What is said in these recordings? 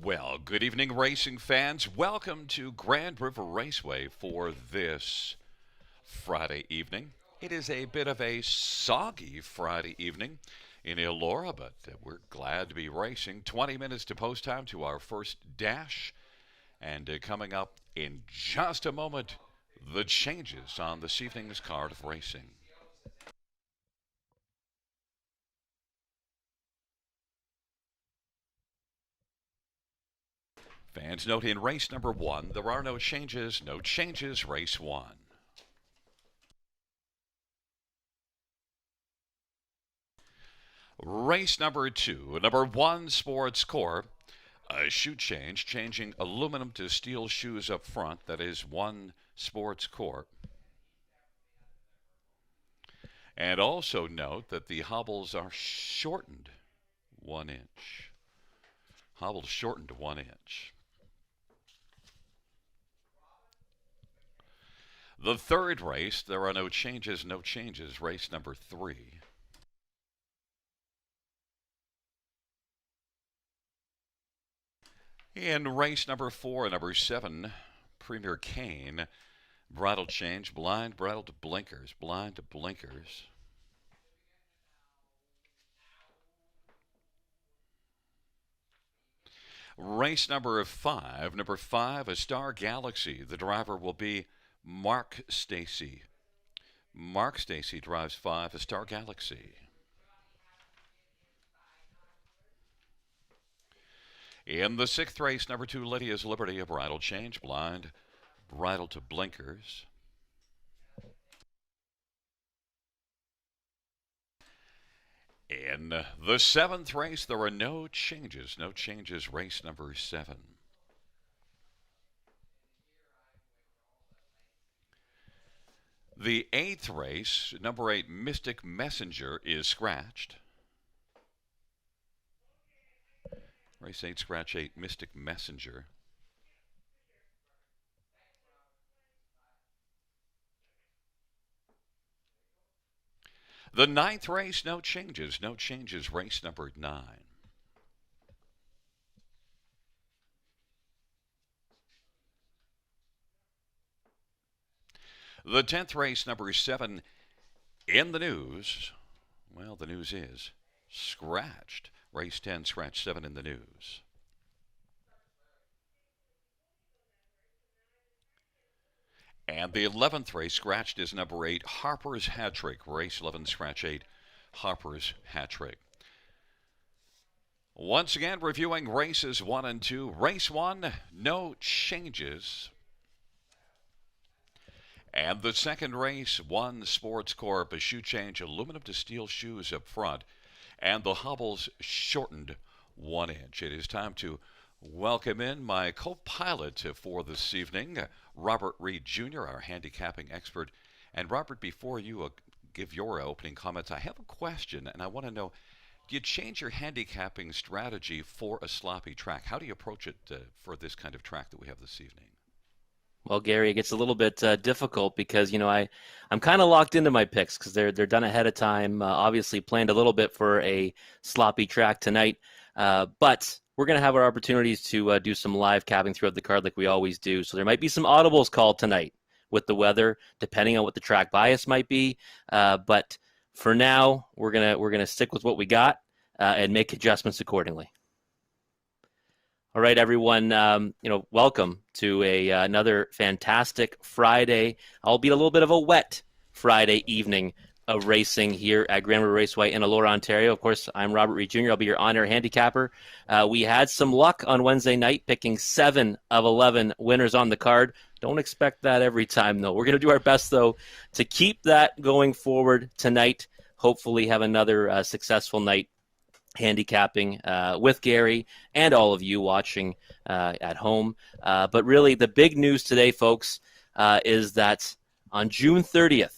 Well, good evening, racing fans. Welcome to Grand River Raceway for this Friday evening. It is a bit of a soggy Friday evening in Elora, but we're glad to be racing. 20 minutes to post time to our first dash. And coming up in just a moment, the changes on this evening's card of racing. Fans note in race number one, there are no changes, race one. Race number two, number one Sports Core, a shoe change, changing aluminum to steel shoes up front. That is one Sports Core. And also note that the hobbles are shortened 1 inch. Hobbles shortened 1 inch. The third race, there are no changes, race number three. In race number four and number seven, Premier Kane, bridle change, blind bridle to blinkers, blind to blinkers. Race number five, a Star Galaxy. The driver will be Mark Stacy. Mark Stacy drives 5, a Star Galaxy. In the sixth race, number 2, Lydia's Liberty, a bridle change, blind, bridle to blinkers. In the seventh race, there are no changes, race number 7. The eighth race, number 8, Mystic Messenger, is scratched. Race 8, scratch 8, Mystic Messenger. The ninth race, no changes, race number 9. The 10th race, number 7, in the news. Well, the news is scratched. Race 10, scratch 7 in the news. And the 11th race, scratched, is number 8, Harper's Hat Trick. Race 11, scratch 8, Harper's Hat Trick. Once again, reviewing races 1 and 2. Race 1, no changes. And the second race, 1 Sports Corp, a shoe change, aluminum to steel shoes up front, and the hobbles shortened 1 inch. It is time to welcome in my co-pilot for this evening, Robert Reed Jr., our handicapping expert. And Robert, before you give your opening comments, I have a question, and I want to know, do you change your handicapping strategy for a sloppy track? How do you approach it for this kind of track that we have this evening? Well, Gary, it gets a little bit difficult because, I'm kind of locked into my picks because they're done ahead of time. Obviously planned a little bit for a sloppy track tonight, but we're going to have our opportunities to do some live capping throughout the card like we always do. So there might be some audibles called tonight with the weather, depending on what the track bias might be. But for now, we're gonna stick with what we got and make adjustments accordingly. All right, everyone, welcome to another fantastic Friday, albeit a little bit of a wet Friday evening of racing here at Grand River Raceway in Elora, Ontario. Of course, I'm Robert Reed Jr. I'll be your on-air handicapper. We had some luck on Wednesday night, picking 7 of 11 winners on the card. Don't expect that every time, though. We're going to do our best, though, to keep that going forward tonight. Hopefully have another successful night handicapping with Gary and all of you watching at home. But really, the big news today, folks, is that on June 30th,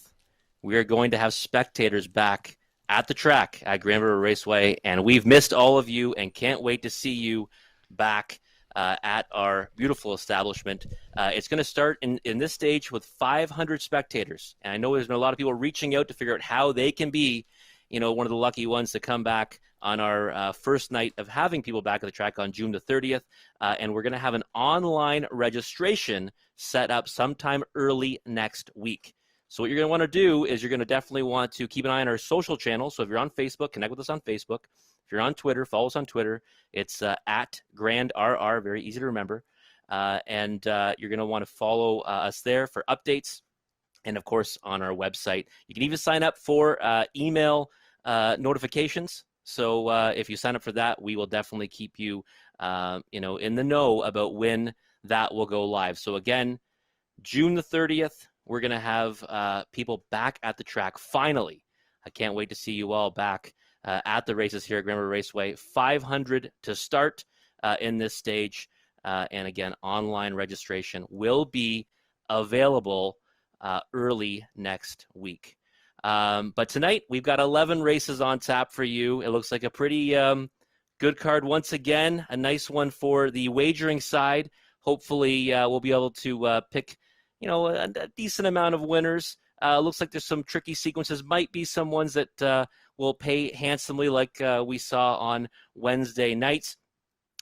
we are going to have spectators back at the track at Grand River Raceway, and we've missed all of you and can't wait to see you back at our beautiful establishment. It's going to start in this stage with 500 spectators, and I know there's been a lot of people reaching out to figure out how they can be one of the lucky ones to come back on our first night of having people back at the track on June the 30th. And we're going to have an online registration set up sometime early next week. So what you're going to want to do is you're going to definitely want to keep an eye on our social channels. So if you're on Facebook, connect with us on Facebook. If you're on Twitter, follow us on Twitter. It's at GrandRR, very easy to remember. And you're going to want to follow us there for updates. And of course, on our website, you can even sign up for email notifications. So if you sign up for that, we will definitely keep you, in the know about when that will go live. So again, June the 30th, we're going to have people back at the track finally. I can't wait to see you all back at the races here at Grand River Raceway. 500 to start in this stage. And again, online registration will be available early next week. But tonight, we've got 11 races on tap for you. It looks like a pretty good card once again. A nice one for the wagering side. Hopefully, we'll be able to pick a decent amount of winners. Looks like there's some tricky sequences. Might be some ones that will pay handsomely like we saw on Wednesday nights.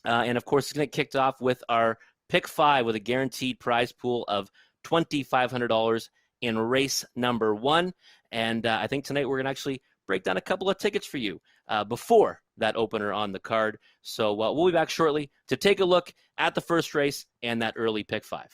And, of course, it's going to get kicked off with our Pick 5 with a guaranteed prize pool of $2,500 in race number 1. And I think tonight we're going to actually break down a couple of tickets for you before that opener on the card. So we'll be back shortly to take a look at the first race and that early Pick 5.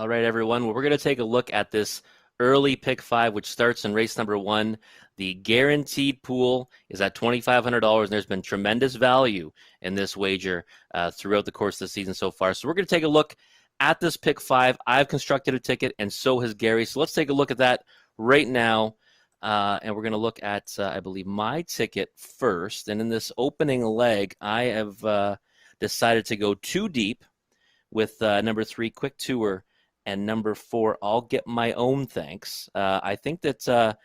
All right, everyone. Well, we're going to take a look at this early pick five, which starts in race number one. The guaranteed pool is at $2,500, and there's been tremendous value in this wager throughout the course of the season so far. So we're going to take a look at this pick five. I've constructed a ticket, and so has Gary. So let's take a look at that right now. And we're going to look at, I believe, my ticket first. And in this opening leg, I have decided to go too deep with number 3, Quick Tour, and number 4, I'll Get My Own Thanks. I think that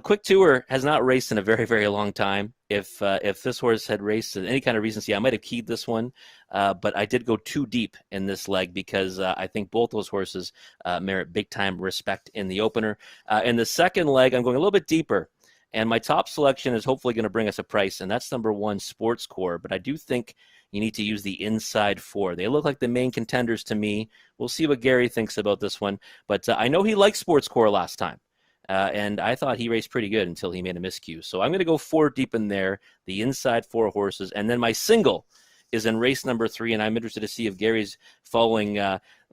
Quick Tour has not raced in a very, very long time. If this horse had raced in any kind of recency, I might have keyed this one, but I did go too deep in this leg because I think both those horses merit big time respect in the opener. In the second leg, I'm going a little bit deeper. And my top selection is hopefully going to bring us a price, and that's number 1, Sports Core. But I do think you need to use the inside 4. They look like the main contenders to me. We'll see what Gary thinks about this one. But I know he liked Sports Core last time, and I thought he raced pretty good until he made a miscue. So I'm going to go 4 deep in there, the inside 4 horses. And then my single is in race number 3, and I'm interested to see if Gary's following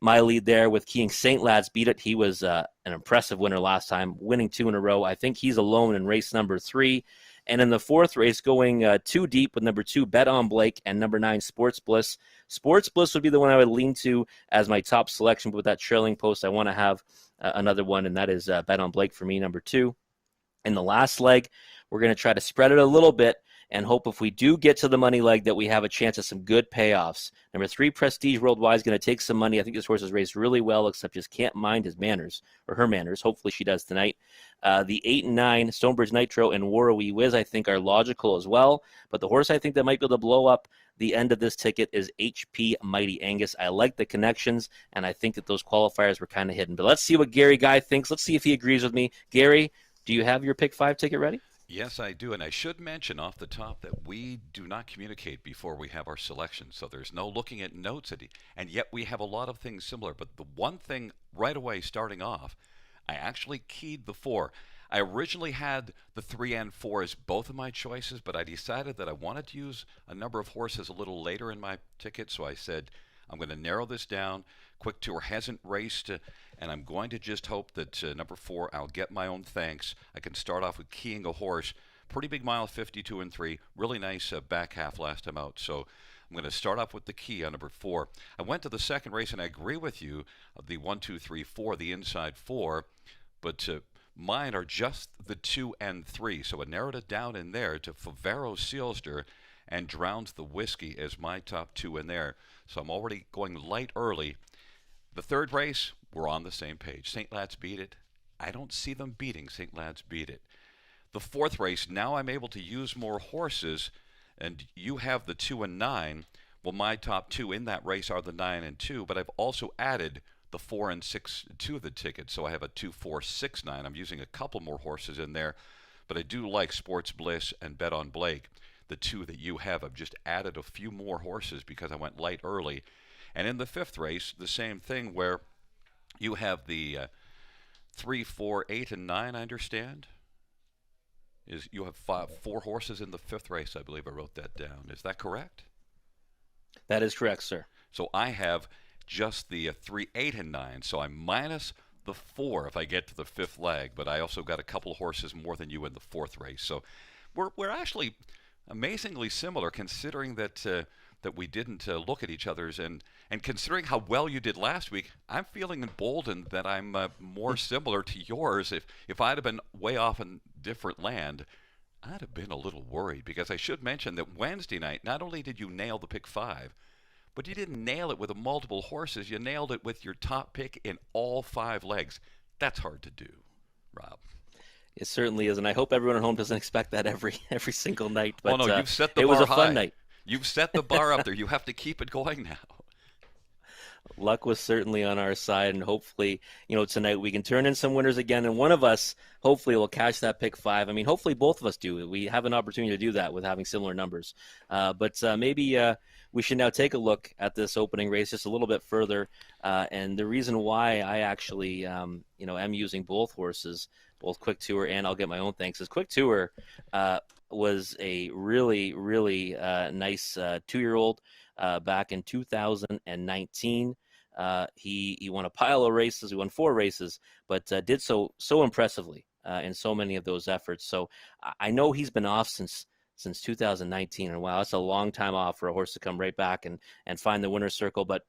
my lead there with keying St. Lad's Beat It. He was an impressive winner last time, winning 2 in a row. I think he's alone in race number 3. And in the 4th race, going 2 deep with number 2, Bet on Blake, and number 9, Sports Bliss. Sports Bliss would be the one I would lean to as my top selection. But with that trailing post, I want to have another one, and that is Bet on Blake for me, number 2. In the last leg, we're going to try to spread it a little bit and hope if we do get to the money leg that we have a chance at some good payoffs. Number 3, Prestige Worldwide is going to take some money. I think this horse has raced really well, except just can't mind his manners, or her manners. Hopefully she does tonight. The 8 and 9, Stonebridge Nitro and Warrawee Wiz, I think are logical as well. But the horse I think that might be able to blow up the end of this ticket is HP Mighty Angus. I like the connections, and I think that those qualifiers were kind of hidden. But let's see what Gary Guy thinks. Let's see if he agrees with me. Gary, do you have your pick 5 ticket ready? Yes, I do. And I should mention off the top that we do not communicate before we have our selection. So there's no looking at notes. And yet we have a lot of things similar. But the one thing right away starting off, I actually keyed the 4. I originally had the 3 and 4 as both of my choices, but I decided that I wanted to use a number of horses a little later in my ticket. So I said, I'm going to narrow this down. Quick Tour hasn't raced, and I'm going to just hope that number 4, I'll Get My Own Thanks. I can start off with keying a horse. Pretty big mile, 52 and 3. Really nice back half last time out. So I'm going to start off with the key on number 4. I went to the second race, and I agree with you, the 1, 2, 3, 4, the inside 4, but mine are just the 2 and 3. So I narrowed it down in there to Favaro Sealster and Drowns the Whiskey as my top 2 in there. So I'm already going light early. The third race, we're on the same page. St. Lad's Beat It. I don't see them beating St. Lad's Beat It. The 4th race, now I'm able to use more horses, and you have the 2 and 9. Well, my top 2 in that race are the 9 and 2, but I've also added the 4 and 6 to the ticket, so I have a 2, 4, 6, 9. I'm using a couple more horses in there, but I do like Sports Bliss and Bet on Blake, the 2 that you have. I've just added a few more horses because I went light early. And in the 5th race, the same thing where you have the 3, 4, 8, and 9, I understand. You have 4 horses in the 5th race, I believe I wrote that down. Is that correct? That is correct, sir. So I have just the 3, 8, and 9. So I'm minus the 4 if I get to the 5th leg, but I also got a couple horses more than you in the 4th race. So we're actually amazingly similar, considering that that we didn't look at each other's, and considering how well you did last week, I'm feeling emboldened that I'm more similar to yours. If I'd have been way off in different land, I'd have been a little worried, because I should mention that Wednesday night, not only did you nail the pick 5, but you didn't nail it with the multiple horses. You nailed it with your top pick in all 5 legs. That's hard to do, Rob. It certainly is, and I hope everyone at home doesn't expect that every single night. But no, you've set the bar high. It was a fun night. You've set the bar up there. You have to keep it going now. Luck was certainly on our side, and hopefully, tonight we can turn in some winners again, and one of us hopefully will catch that pick 5. I mean, hopefully both of us do. We have an opportunity to do that with having similar numbers. But maybe we should now take a look at this opening race just a little bit further. And the reason why I actually, am using both horses, both Quick Tour and I'll Get My Own Thanks, is Quick Tour was a really, really nice 2-year-old back in 2019. He won a pile of races. He won 4 races, but did so impressively in so many of those efforts. So I know he's been off since 2019, and wow, that's a long time off for a horse to come right back and find the winner's circle. But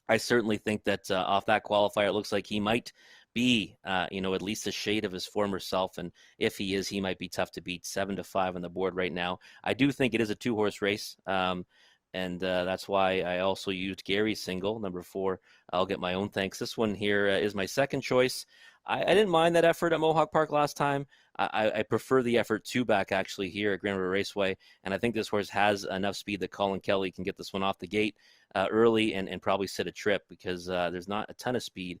I certainly think that off that qualifier, it looks like he might be, at least a shade of his former self. And if he is, he might be tough to beat. 7-5 on the board right now. I do think it is a 2-horse race. And that's why I also used Gary's single, number 4. I'll get my own thanks. This one here is my second choice. I didn't mind that effort at Mohawk Park last time. I prefer the effort 2 back actually here at Grand River Raceway. And I think this horse has enough speed that Colin Kelly can get this one off the gate early and probably sit a trip, because there's not a ton of speed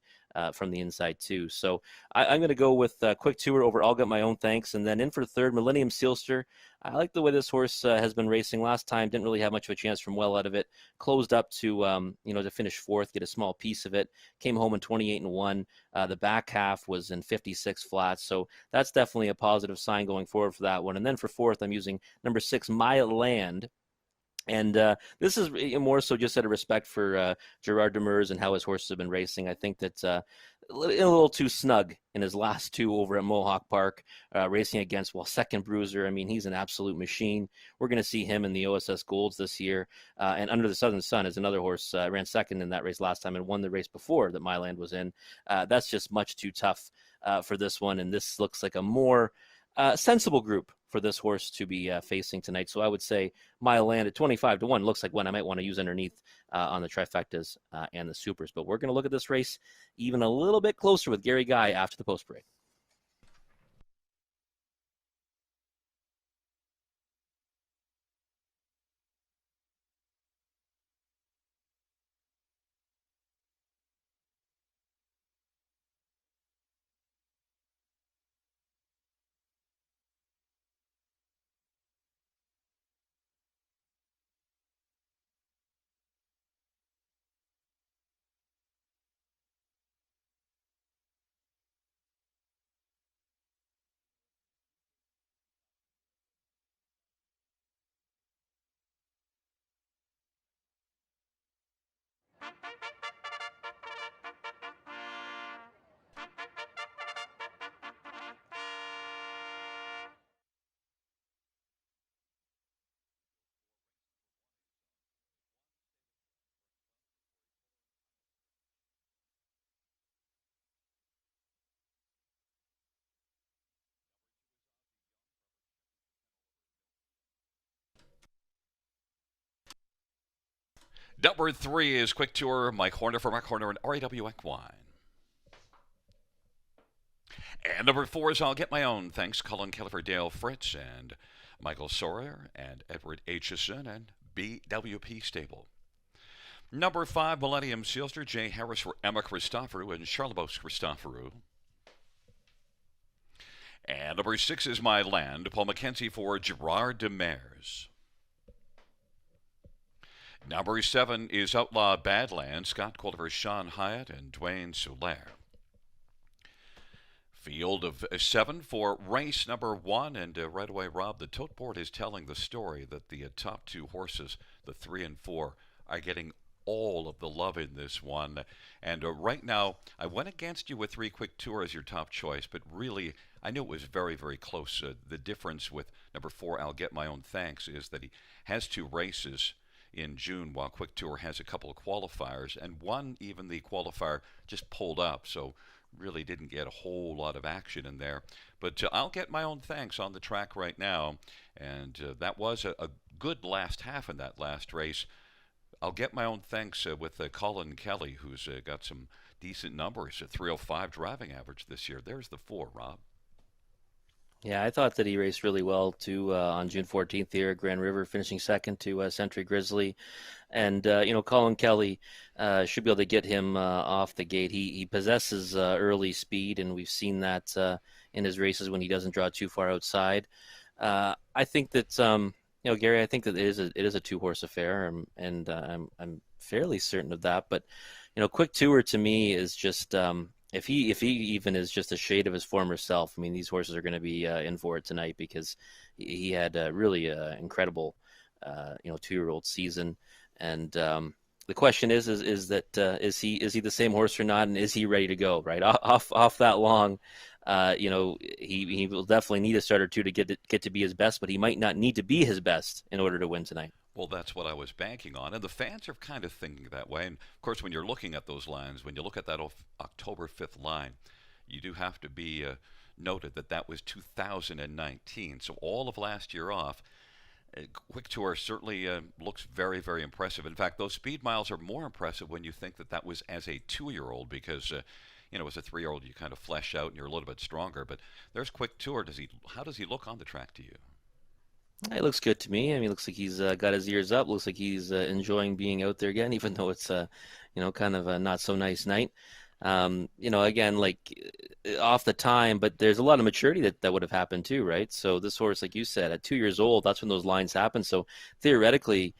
from the inside too. So I'm going to go with Quick Tour over I'll Get My Own Thanks. And then in for third, Millennium Sealster. I like the way this horse has been racing. Last time didn't really have much of a chance from well out of it. Closed up to finish fourth, get a small piece of it. Came home in 28-1. The back half was in 56 flats. So that's definitely a positive sign going forward for that one. And then for fourth, I'm using number 6, My Land. And this is more so just out of respect for Gerard Demers and how his horses have been racing. I think that a little too snug in his last 2 over at Mohawk Park, racing against, second bruiser. I mean, he's an absolute machine. We're going to see him in the OSS Golds this year. And Under the Southern Sun is another horse, ran second in that race last time and won the race before that Myland was in. That's just much too tough for this one. And this looks like a more sensible group for this horse to be facing tonight. So I would say Mile Land at 25-1 looks like one I might want to use underneath on the trifectas and the supers. But we're going to look at this race even a little bit closer with Gary Guy after the post break. Number 3 is Quick Tour, Mike Horner for Mike Horner and RAW Equine. And number 4 is I'll Get My Own. Thanks, Colin Kelly for Dale Fritz and Michael Sawyer and Edward Aitchison and BWP Stable. Number 5, Millennium Sealster, Jay Harris for Emma Christoforou and Charlebos Christoforou. And number 6 is My Land, Paul McKenzie for Gerard Demers. Number 7 is Outlaw Badlands, Scott Calder for Sean Hyatt and Dwayne Soulaire. Field of 7 for race number 1, and right away, Rob, the tote board is telling the story that the top 2 horses, the 3 and 4, are getting all of the love in this one. And right now, I went against you with 3 Quick Tour as your top choice, but really, I knew it was very, very close. The difference with number 4, I'll Get My Own Thanks, is that he has 2 races in June, while Quick Tour has a couple of qualifiers, and one, even the qualifier, just pulled up, so really didn't get a whole lot of action in there. But I'll Get My Own Thanks on the track right now, and that was a good last half in that last race. I'll Get My Own Thanks with Colin Kelly, who's got some decent numbers, a 305 driving average this year. There's the 4, Rob. Yeah, I thought that he raced really well too on June 14th here at Grand River, finishing second to Century Grizzly. And, Colin Kelly should be able to get him off the gate. He possesses early speed, and we've seen that in his races when he doesn't draw too far outside. I think that, Gary, I think that it is a 2-horse affair, and I'm fairly certain of that. But, Quick Tour to me is just if he even is just a shade of his former self. I mean, these horses are going to be in for it tonight, because he had a really incredible 2-year-old season. And The question is that is he the same horse or not, and is he ready to go? Right off that long, he will definitely need a start or two to get to be his best, but he might not need to be his best in order to win tonight. Well, that's what I was banking on. And the fans are kind of thinking that way. And of course, when you're looking at those lines, when you look at that October 5th line, you do have to be noted that that was 2019. So all of last year off. Quick Tour certainly looks very, very impressive. In fact, those speed miles are more impressive when you think that that was as a 2-year-old because, as a 3-year-old you kind of flesh out and you're a little bit stronger. But there's Quick Tour. How does he look on the track to you? It looks good to me. I mean, it looks like he's got his ears up. Looks like he's enjoying being out there again, even though it's kind of a not so nice night. Again, like off the time, but there's a lot of maturity that would have happened too, right? So this horse, like you said, at 2 years old, that's when those lines happen. So theoretically,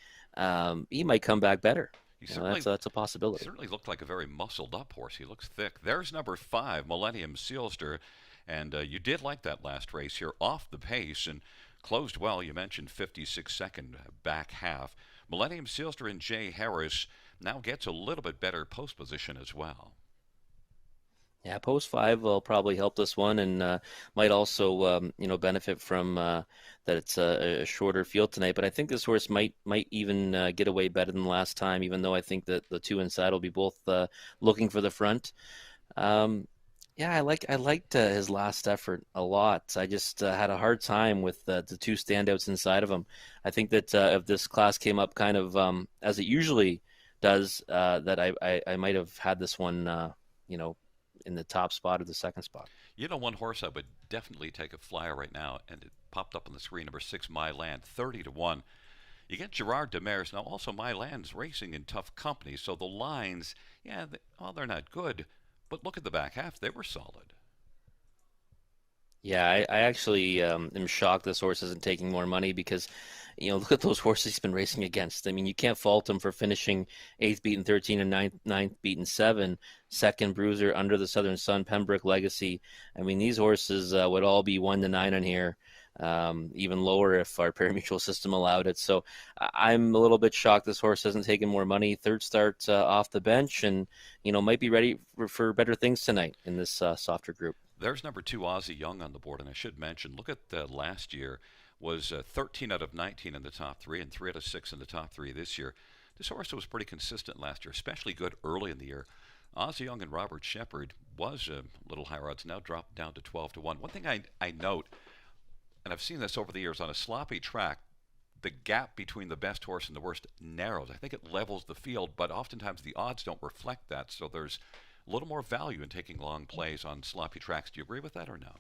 he might come back better. He certainly That's a possibility. certainly looked like a very muscled up horse. He looks thick. There's number 5, Millennium Sealster, and you did like that last race here off the pace and closed well. You mentioned 56-second back half. Millennium Sealster and Jay Harris now gets a little bit better post position as well. Yeah, post five will probably help this one, and might also benefit from that it's a shorter field tonight. But I think this horse might even get away better than last time, even though I think that the two inside will be both looking for the front. Um, yeah, I liked his last effort a lot. I just had a hard time with the two standouts inside of him. I think that if this class came up kind of as it usually does, that I might have had this one, you know in the top spot or the second spot. One horse I would definitely take a flyer right now, and it popped up on the screen, number 6, My Land, 30-1. You get Gerard Demers. Now, also, My Land's racing in tough company, so the lines, yeah, they're not good, but look at the back half. They were solid. Yeah, I actually am shocked this horse isn't taking more money because, look at those horses he's been racing against. I mean, you can't fault him for finishing eighth beaten 13 and ninth beaten 7, second bruiser under the Southern Sun, Pembroke Legacy. I mean, these horses would all be 1-9 on here, even lower if our parimutuel system allowed it. So I'm a little bit shocked this horse hasn't taken more money. Third start off the bench and, might be ready for better things tonight in this softer group. There's number 2, Ozzie Young on the board, and I should mention, look at last year was 13 out of 19 in the top 3 and 3 out of 6 in the top 3 this year. This horse was pretty consistent last year, especially good early in the year. Ozzie Young and Robert Shepard was a little higher odds, now dropped down to 12-1. One thing I note, and I've seen this over the years, on a sloppy track, the gap between the best horse and the worst narrows. I think it levels the field, but oftentimes the odds don't reflect that, so there's a little more value in taking long plays on sloppy tracks. Do you agree with that or no?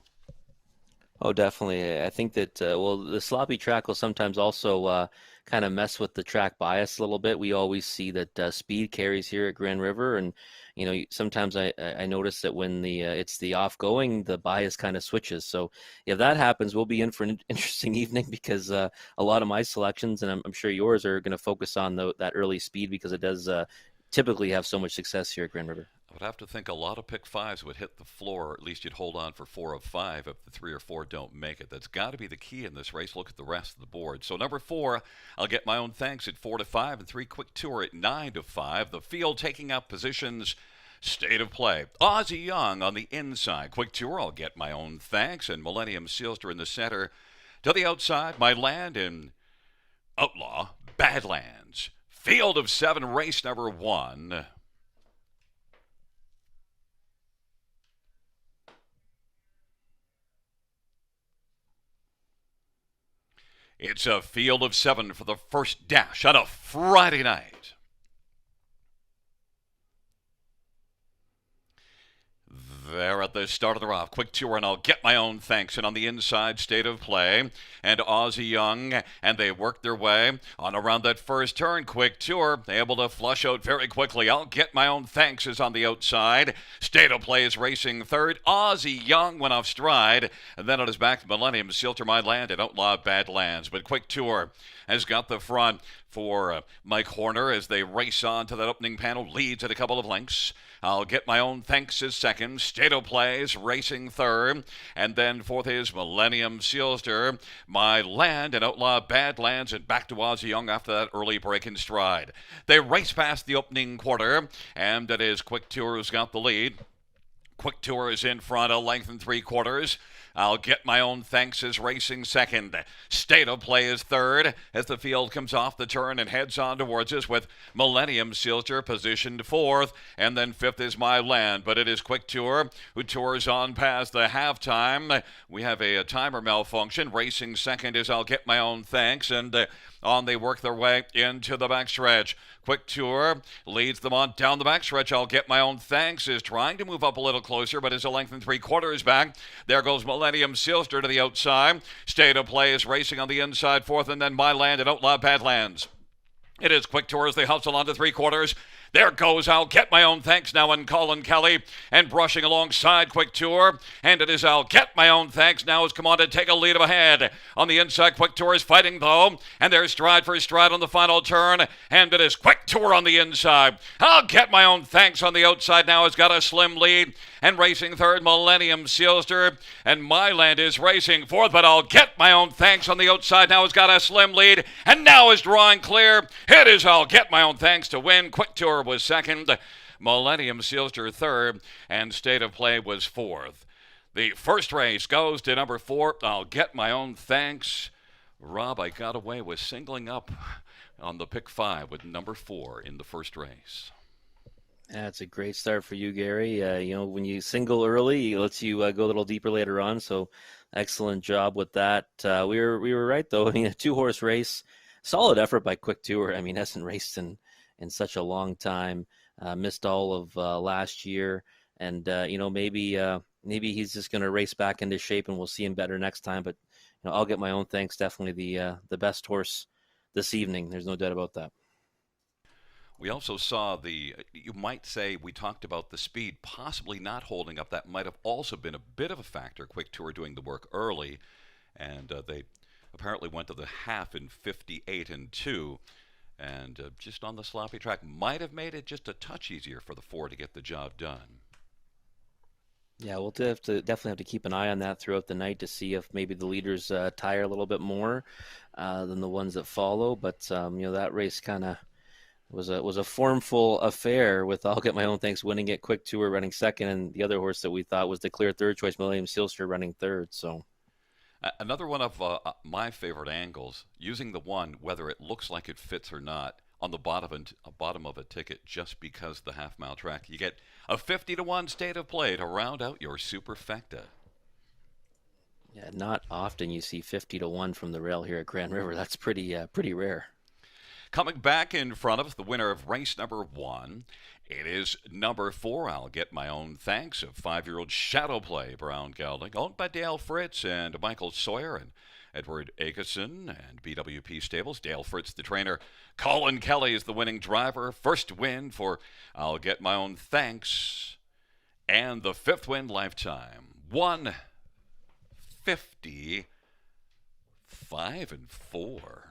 Oh, definitely. I think that, the sloppy track will sometimes also kind of mess with the track bias a little bit. We always see that speed carries here at Grand River, and sometimes I notice that when it's the off going, the bias kind of switches. So if that happens, we'll be in for an interesting evening because a lot of my selections, and I'm sure yours, are going to focus on that early speed because it does typically have so much success here at Grand River. I would have to think a lot of pick 5s would hit the floor, or at least you'd hold on for 4 of 5 if the 3 or 4 don't make it. That's got to be the key in this race. Look at the rest of the board. So number 4, I'll get my own thanks at 4-5, and 3 Quick Tour at 9-5. The field taking up positions. State of Play. Ozzie Young on the inside. Quick Tour, I'll get my own thanks, and Millennium Sealster in the center. To the outside, My Land and Outlaw Badlands. Field of 7, race number 1. It's a field of 7 for the first dash on a Friday night. There at the start of the round, Quick Tour, and I'll get my own thanks. And on the inside, State of Play and Ozzie Young, and they work their way on around that first turn. Quick Tour, able to flush out very quickly. I'll get my own thanks is on the outside. State of Play is racing third. Ozzie Young went off stride, and then on his back, Millennium Sealster, My Land, and Outlaw Badlands. But Quick Tour has got the front for Mike Horner as they race on to that opening panel. Leads at a couple of lengths. I'll Get My Own Thanks is second. State of Play is racing third. And then fourth is Millennium Sealster. My Land and Outlaw Badlands and back to Ozzy Young after that early break in stride. They race past the opening quarter, and it is Quick Tour who's got the lead. Quick Tour is in front, a length and three quarters. I'll Get My Own Thanks is racing second. State of Play is third as the field comes off the turn and heads on towards us with Millennium Silter positioned fourth. And then fifth is My Land, but it is Quick Tour who tours on past the halftime. We have a timer malfunction. Racing second is I'll Get My Own Thanks, and on they work their way into the backstretch. Quick Tour leads them on down the backstretch. I'll Get My Own Thanks is trying to move up a little closer, but is a length and three quarters back. There goes Millennium Silster to the outside. State of Play is racing on the inside fourth, and then My Land and Outlaw Badlands. It is Quick Tour as they hustle on to three quarters. There goes I'll Get My Own Thanks now and Colin Kelly and brushing alongside Quick Tour. And it is I'll Get My Own Thanks now has come on to take a lead ahead. On the inside, Quick Tour is fighting though. And there's stride for stride on the final turn. And it is Quick Tour on the inside. I'll Get My Own Thanks on the outside now has got a slim lead. And racing third, Millennium Sealster. And My Land is racing fourth, but I'll Get My Own Thanks on the outside now has got a slim lead. And now is drawing clear. It is I'll Get My Own Thanks to win. Quick Tour was second, Millennium Sealster third, and State of Play was fourth. The first race goes to number 4, I'll Get My Own Thanks. Rob, I got away with singling up on the pick 5 with number 4 in the first race. That's a great start for you, Gary. When you single early, it lets you go a little deeper later on. So, excellent job with that. We were right though. I mean, a 2-horse race, solid effort by Quick Tour. I mean, hasn't raced in such a long time. Missed all of last year, and maybe he's just going to race back into shape, and we'll see him better next time. But I'll Get My Own Thanks. Definitely the best horse this evening. There's no doubt about that. We also saw you might say, we talked about the speed possibly not holding up. That might have also been a bit of a factor. Quick Tour doing the work early, and they apparently went to the half in 58 and 2. And just on the sloppy track, might have made it just a touch easier for the 4 to get the job done. Yeah, we'll definitely have to keep an eye on that throughout the night to see if maybe the leaders tire a little bit more than the ones that follow. But that race kind of was a formful affair with I'll Get My Own Thanks winning it, Quick Tour running second, and the other horse that we thought was the clear third choice, Millennium Sealster, running third. So. Another one of my favorite angles, using the one, whether it looks like it fits or not, on the bottom of a ticket just because the half-mile track. You get a 50-1 State of Play to round out your superfecta. Yeah, not often you see 50-1 from the rail here at Grand River. That's pretty rare. Coming back in front of us, the winner of race number 1. It is number 4, I'll Get My Own Thanks, of 5-year-old Shadow Play, Brown Gelding, owned by Dale Fritz and Michael Sawyer and Edward Akeson and BWP Stables. Dale Fritz, the trainer. Colin Kelly is the winning driver. First win for I'll Get My Own Thanks. And the 5th win lifetime. 150, 5 and 4.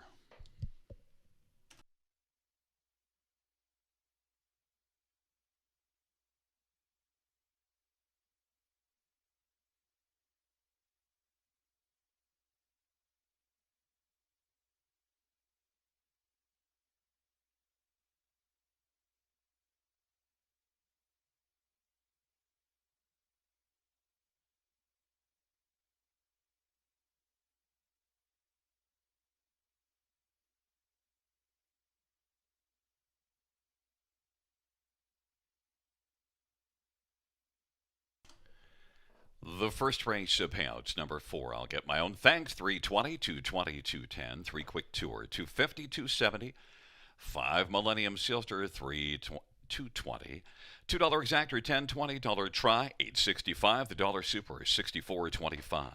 The first race of payouts, number 4, I'll Get My Own Thanks, 320, 220, 210, 3 Quick Tour, 250, 270, 5 Millennium Sealster, 220, $2 exactor, $10, $20 try, $8.65, the dollar super, $64.25.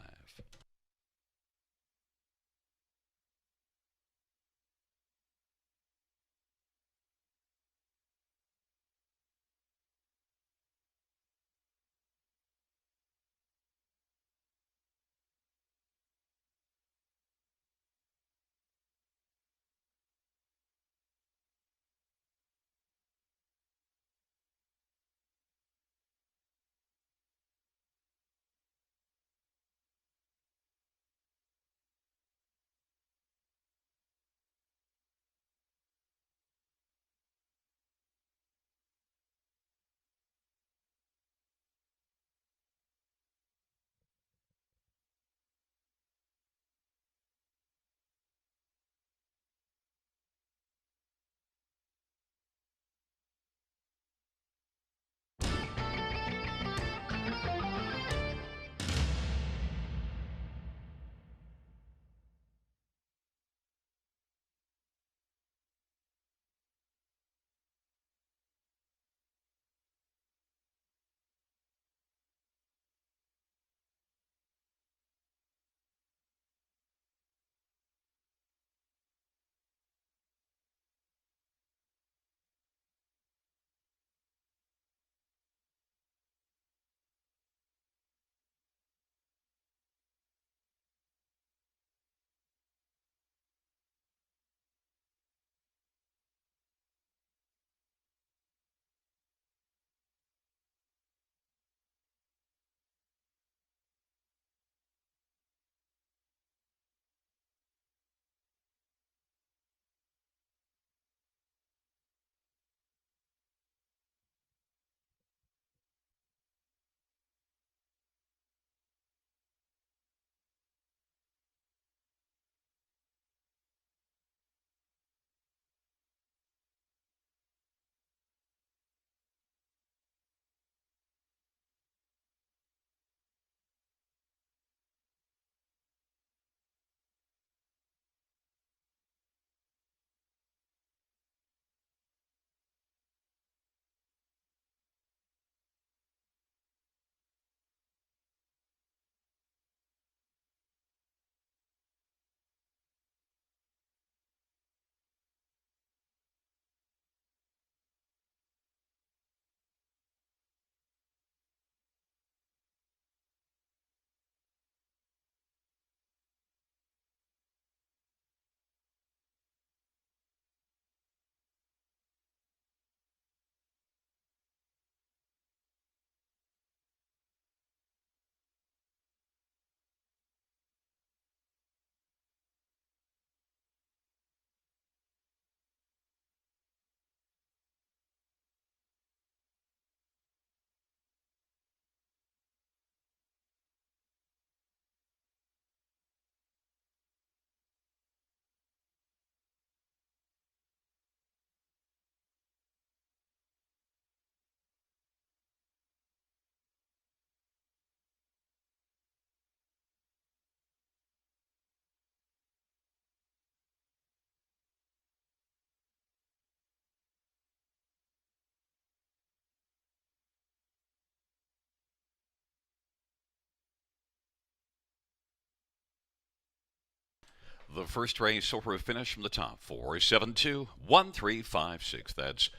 The first race over a finish from the top. 472-1356. That's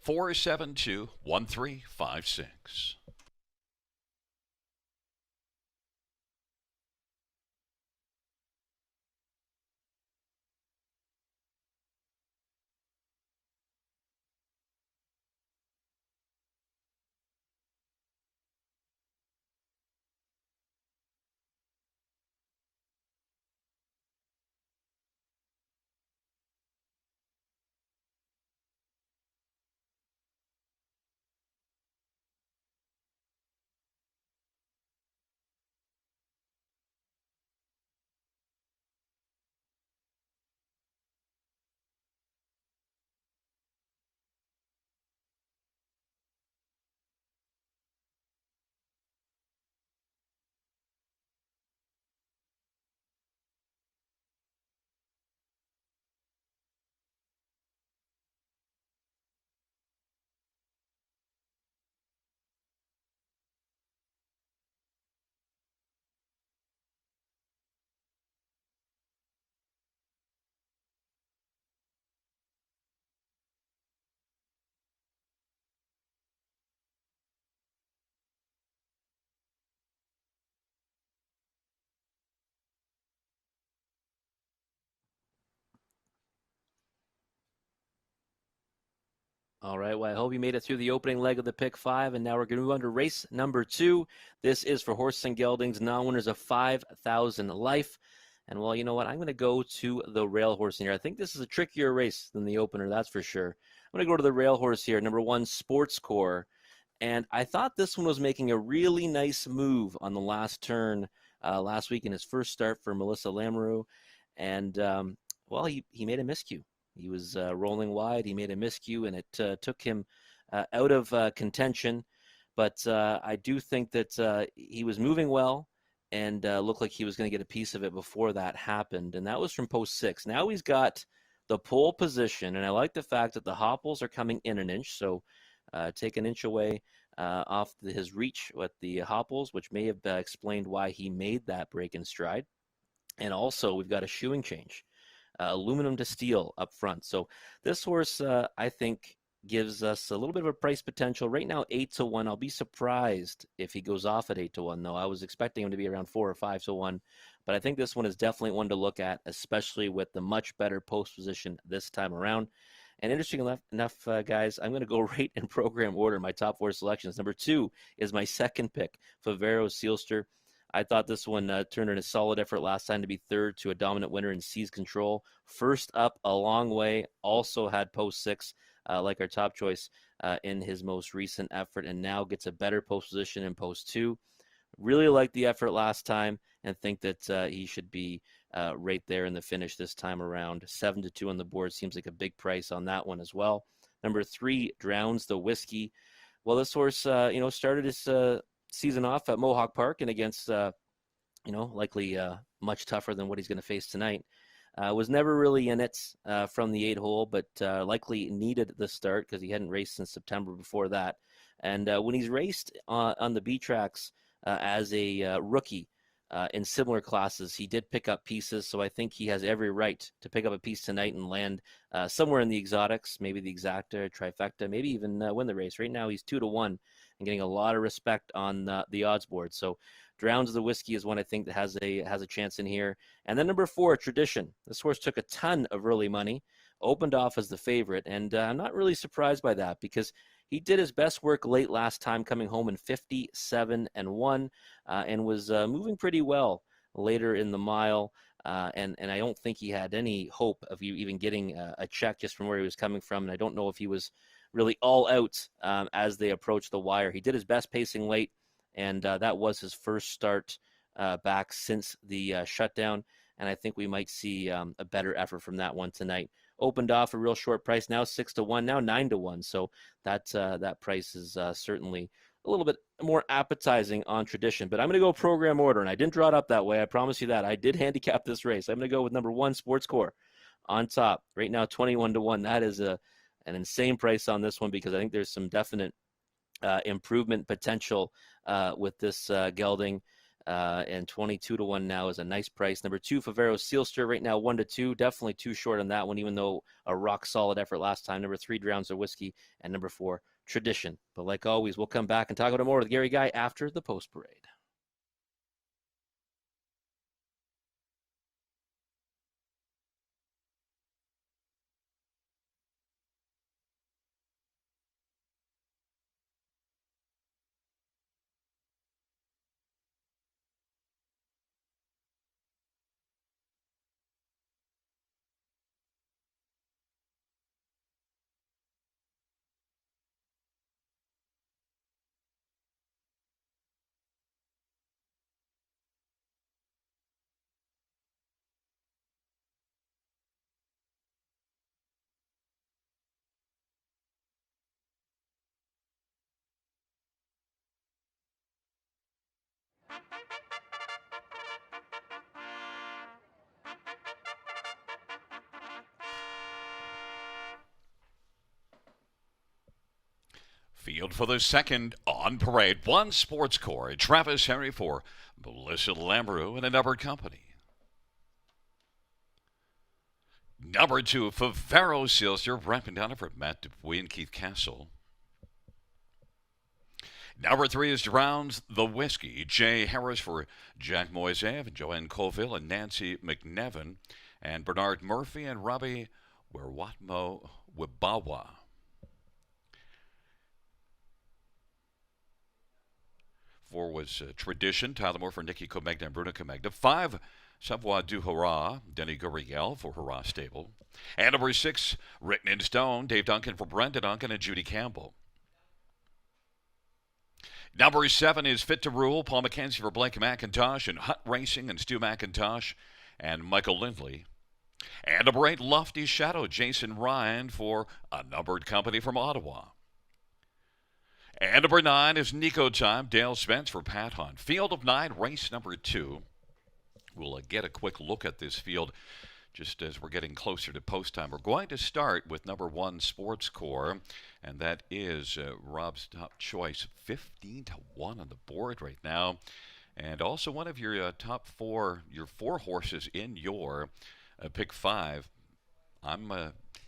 472-1356. All right. Well, I hope you made it through the opening leg of the pick five, and now we're going to move on to race number two. This is for horses and geldings, non-winners of 5,000 life. And well, you know what? I'm going to go to the rail horse here. I think this is a trickier race than the opener, that's for sure. I'm going to go to the rail horse here, number one, Sports Core. And I thought this one was making a really nice move on the last turn last week in his first start for Melissa Lamoureux. And, well, he made a miscue. He was rolling wide. He made a miscue, and it took him out of contention. But I do think that he was moving well and looked like he was going to get a piece of it before that happened. And that was from post 6. Now he's got the pole position, and I like the fact that the hopples are coming in an inch. So take an inch away off his reach with the hopples, which may have explained why he made that break in stride. And also, we've got a shoeing change. Aluminum to steel up front. So this horse, I think, gives us a little bit of a price potential. Right now, 8-1. I'll be surprised if he goes off at 8-1, though. I was expecting him to be around 4 or 5-1. But I think this one is definitely one to look at, especially with the much better post position this time around. And interesting enough, guys, I'm going to go right in program order, my top 4 selections. Number 2 is my second pick, Favero Sealster. I thought this one turned in a solid effort last time to be third to a dominant winner in Seize Control. First up a long way, also had post 6, like our top choice in his most recent effort, and now gets a better post position in post 2. Really liked the effort last time and think that he should be right there in the finish this time around. 7-2 on the board seems like a big price on that one as well. Number 3, Drowns the Whiskey. Well, this horse, started his season off at Mohawk Park and against, likely much tougher than what he's going to face tonight. Was never really in it from the 8 hole, but likely needed the start because he hadn't raced since September before that. And when he's raced on the B tracks as a rookie in similar classes, he did pick up pieces. So I think he has every right to pick up a piece tonight and land somewhere in the exotics, maybe the exacta, trifecta, maybe even win the race. Right now he's 2-1 and getting a lot of respect on the odds board. So Drowns the Whiskey is one I think that has a chance in here. And then number 4, Tradition. This horse took a ton of early money, opened off as the favorite, and I'm not really surprised by that because he did his best work late last time, coming home in 57-1, and was moving pretty well later in the mile. And I don't think he had any hope of even getting a check just from where he was coming from. And I don't know if he was really all out as they approached the wire. He did his best pacing late, and that was his first start back since the shutdown. And I think we might see a better effort from that one tonight. Opened off a real short price, now 6-1, now 9-1. So that price is certainly a little bit more appetizing on Tradition. But I'm going to go program order, and I didn't draw it up that way. I promise you that. I did handicap this race. I'm going to go with number 1, Sports Core, on top. Right now, 21-1. That is an insane price on this one because I think there's some definite improvement potential with this gelding. and 22-1 now is a nice price. Number 2, Favero Sealster, right now 1-2, definitely too short on that one, even though a rock solid effort last time. Number 3, Drowns of Whiskey, and number 4, Tradition. But like always, we'll come back and talk about it more with Gary Guy after the post parade. Field for the second on parade. One sports core. Travis Henry for Melissa Lamoureux and a numbered company. Number 2, Favero Sealster, ramping down for Matt Dupuis and Keith Castle. Number 3 is Drowns the Whiskey. Jay Harris for Jack Moisev, Joanne Colville, and Nancy McNevin, and Bernard Murphy and Robbie Werwatmo Wibawa. 4 was Tradition, Tyler Moore for Nikki Comegna and Bruno Comegna. 5, Savoir du Hurrah, Denny Guriel for Hurrah Stable. And number 6, Written in Stone, Dave Duncan for Brenda Duncan and Judy Campbell. Number 7 is Fit to Rule, Paul McKenzie for Blake McIntosh and Hut Racing and Stu McIntosh and Michael Lindley. And number 8, Lofty Shadow, Jason Ryan for a numbered company from Ottawa. And number 9 is Nico Time, Dale Spence for Pat Hunt. Field of 9, race number 2. We'll get a quick look at this field just as we're getting closer to post time. We're going to start with number 1 Sports Core, and that is Rob's top choice, 15-1 on the board right now. And also one of your top 4, your 4 horses in your pick 5. I'm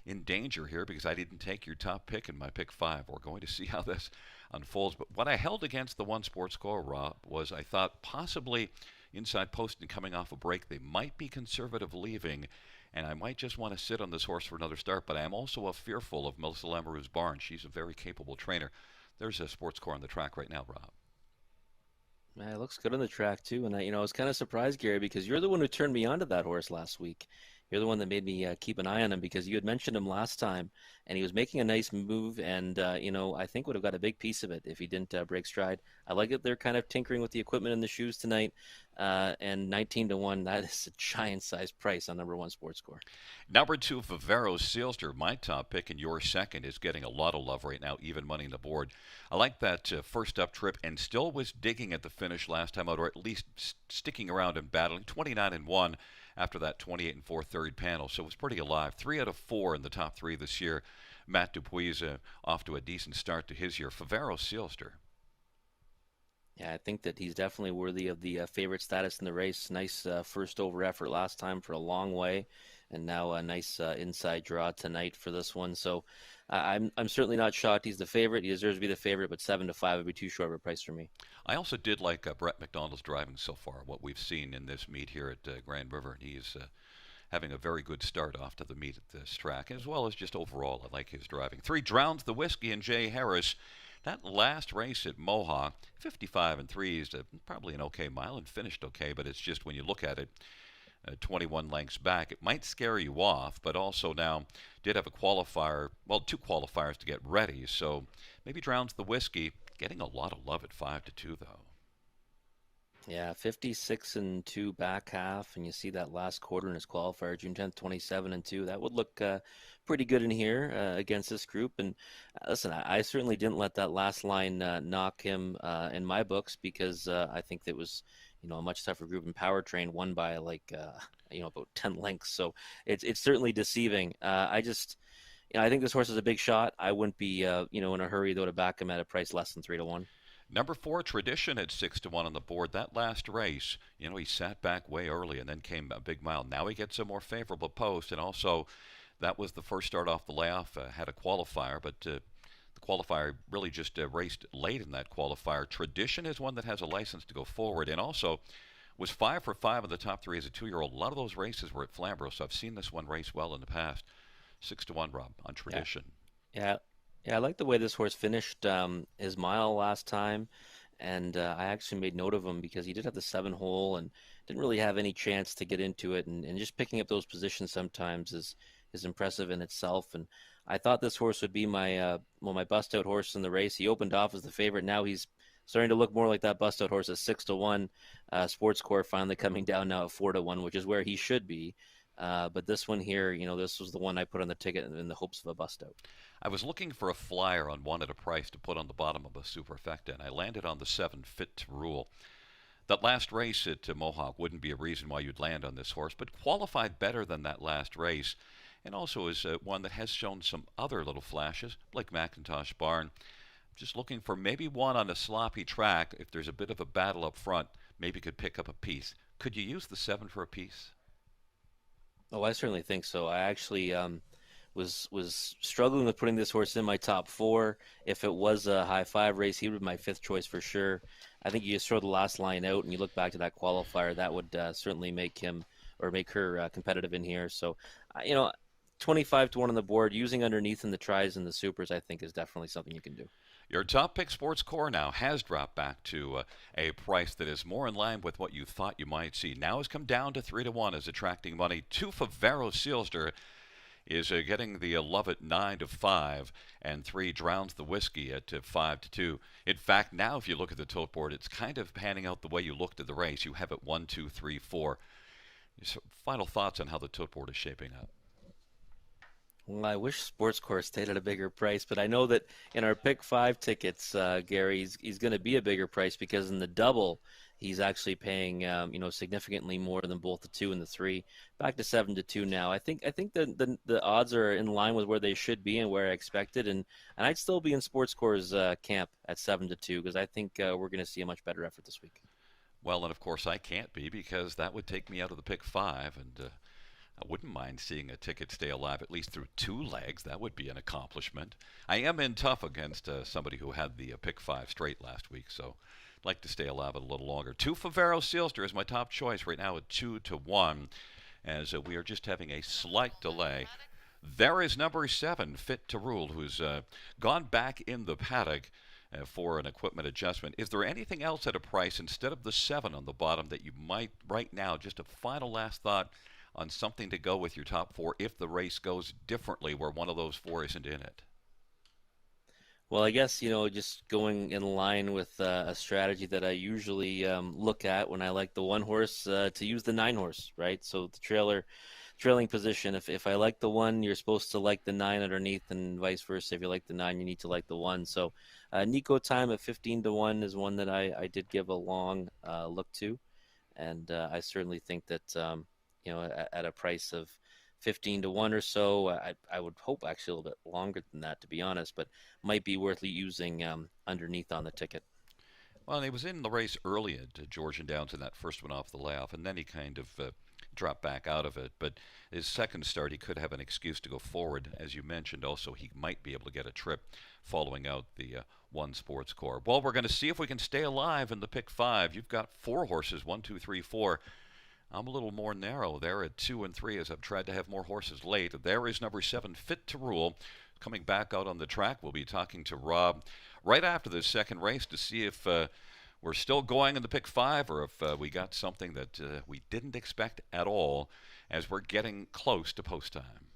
in danger here because I didn't take your top pick in my pick 5. We're going to see how this unfolds. But what I held against the 1 Sports Core, Rob, was I thought possibly inside post and coming off a break, they might be conservative leaving, and I might just want to sit on this horse for another start. But I am also fearful of Melissa Lamoureux's barn. She's a very capable trainer. There's a Sports Core on the track right now, Rob. It looks good on the track too, and I was kind of surprised, Gary, because you're the one who turned me on to that horse last week. You're the one that made me keep an eye on him because you had mentioned him last time, and he was making a nice move, and I think would have got a big piece of it if he didn't break stride. I like it. They're kind of tinkering with the equipment and the shoes tonight, and 19-1. That is a giant-sized price on number 1 Sports Score. Number 2, Favero Sealster, my top pick, and your second is getting a lot of love right now, even money on the board. I like that first up trip, and still was digging at the finish last time out, or at least sticking around and battling. 29-1 after that 28-4 third panel, so it was pretty alive. 3 out of 4 in the top 3 this year. Matt Dupuis off to a decent start to his year. Favero Sealster. Yeah, I think that he's definitely worthy of the favorite status in the race. Nice first over effort last time for a long way, and now a nice inside draw tonight for this one. So I'm certainly not shocked he's the favorite. He deserves to be the favorite, but 7-5 would be too short of a price for me. I also did like Brett McDonald's driving so far, what we've seen in this meet here at Grand River. He's having a very good start off to the meet at this track, as well as just overall. I like his driving. 3, Drowns the Whiskey and Jay Harris. That last race at Mohawk, 55-3 is probably an okay mile and finished okay, but it's just when you look at it, 21 lengths back, it might scare you off, but also now did have a qualifier, well, 2 qualifiers to get ready, so maybe Drowns the Whiskey, getting a lot of love at 5-2 though. Yeah, 56-2 back half, and you see that last quarter in his qualifier, June 10th, 27-2. That would look pretty good in here against this group. And listen, I certainly didn't let that last line knock him in my books because I think that was, a much tougher group. And Powertrain won by about 10 lengths. So it's certainly deceiving. I think this horse is a big shot. I wouldn't be, in a hurry though to back him at a price less than 3-1. Number 4, Tradition at 6-1 on the board. That last race, he sat back way early and then came a big mile. Now he gets a more favorable post, and also that was the first start off the layoff. Had a qualifier, but the qualifier really just raced late in that qualifier. Tradition is one that has a license to go forward, and also was 5 for 5 in the top three as a 2-year-old. A lot of those races were at Flamborough, so I've seen this one race well in the past. 6-1, Rob, on Yeah, Tradition. yeah, yeah. I like the way this horse finished his mile last time, and I actually made note of him because he did have the 7 hole and didn't really have any chance to get into it, and just picking up those positions sometimes is impressive in itself. And I thought this horse would be my my bust out horse in the race. He opened off as the favorite. Now he's starting to look more like that bust out horse at 6-1. Sports Core finally coming down now at 4-1, which is where he should be. But this one here, this was the one I put on the ticket in the hopes of a bust out. I was looking for a flyer on one at a price to put on the bottom of a superfecta, and I landed on the 7 Fit to Rule. That last race at Mohawk wouldn't be a reason why you'd land on this horse, but qualified better than that last race, and also is one that has shown some other little flashes, like McIntosh Barn. Just looking for maybe one on a sloppy track. If there's a bit of a battle up front, maybe could pick up a piece. Could you use the 7 for a piece? Oh, I certainly think so. I actually was struggling with putting this horse in my top four. If it was a high five race, he would be my fifth choice for sure. I think you just throw the last line out and you look back to that qualifier, that would certainly make him or make her competitive in here. So, 25-1 on the board, using underneath in the tries and the supers, I think is definitely something you can do. Your top pick sports core now has dropped back to a price that is more in line with what you thought you might see. Now has come down to 3-1 as attracting money. 2 for Vero Sealster is getting the Love at 9-5, and 3 Drowns the Whiskey at 5-2. In fact, now if you look at the tote board, it's kind of panning out the way you looked at the race. You have it 1, 2, 3, 4. So final thoughts on how the tote board is shaping up. Well, I wish Sports Core stayed at a bigger price, but I know that in our pick five tickets, Gary, he's going to be a bigger price because in the double, he's actually paying, significantly more than both the 2 and the 3. Back to 7-2 now. I think the odds are in line with where they should be and where I expected, and I'd still be in Sports Core's camp at 7-2 because I think we're going to see a much better effort this week. Well, and of course I can't be because that would take me out of the pick 5, and I wouldn't mind seeing a ticket stay alive at least through 2 legs. That would be an accomplishment. I am in tough against somebody who had the pick 5 straight last week, so I'd like to stay alive a little longer. 2 for Vero Sealster is my top choice right now at 2-1, as we are just having a slight delay. There is number 7, Fit to Rule, who's gone back in the paddock for an equipment adjustment. Is there anything else at a price instead of the 7 on the bottom that you might, right now, just a final last thought on something to go with your top 4 if the race goes differently where one of those 4 isn't in it? Well, I guess, just going in line with a strategy that I usually look at when I like the 1 horse, to use the 9 horse, right? So the trailing position. If I like the 1, you're supposed to like the 9 underneath, and vice versa. If you like the 9, you need to like the 1. So Nico Time at 15-1 is one that I did give a long look to, and I certainly think that at a price of 15-1 or so, I would hope actually a little bit longer than that, to be honest, but might be worth using underneath on the ticket. Well, he was in the race early at Georgian Downs in that first one off the layoff, and then he kind of dropped back out of it. But his second start, he could have an excuse to go forward. As you mentioned, also, he might be able to get a trip following out the 1 sports core. Well, we're going to see if we can stay alive in the pick 5. You've got 4 horses, 1, 2, 3, 4. I'm a little more narrow there at 2 and 3 as I've tried to have more horses late. There is number 7, Fit to Rule. Coming back out on the track, we'll be talking to Rob right after the second race to see if we're still going in the pick 5 or if we got something that we didn't expect at all as we're getting close to post time.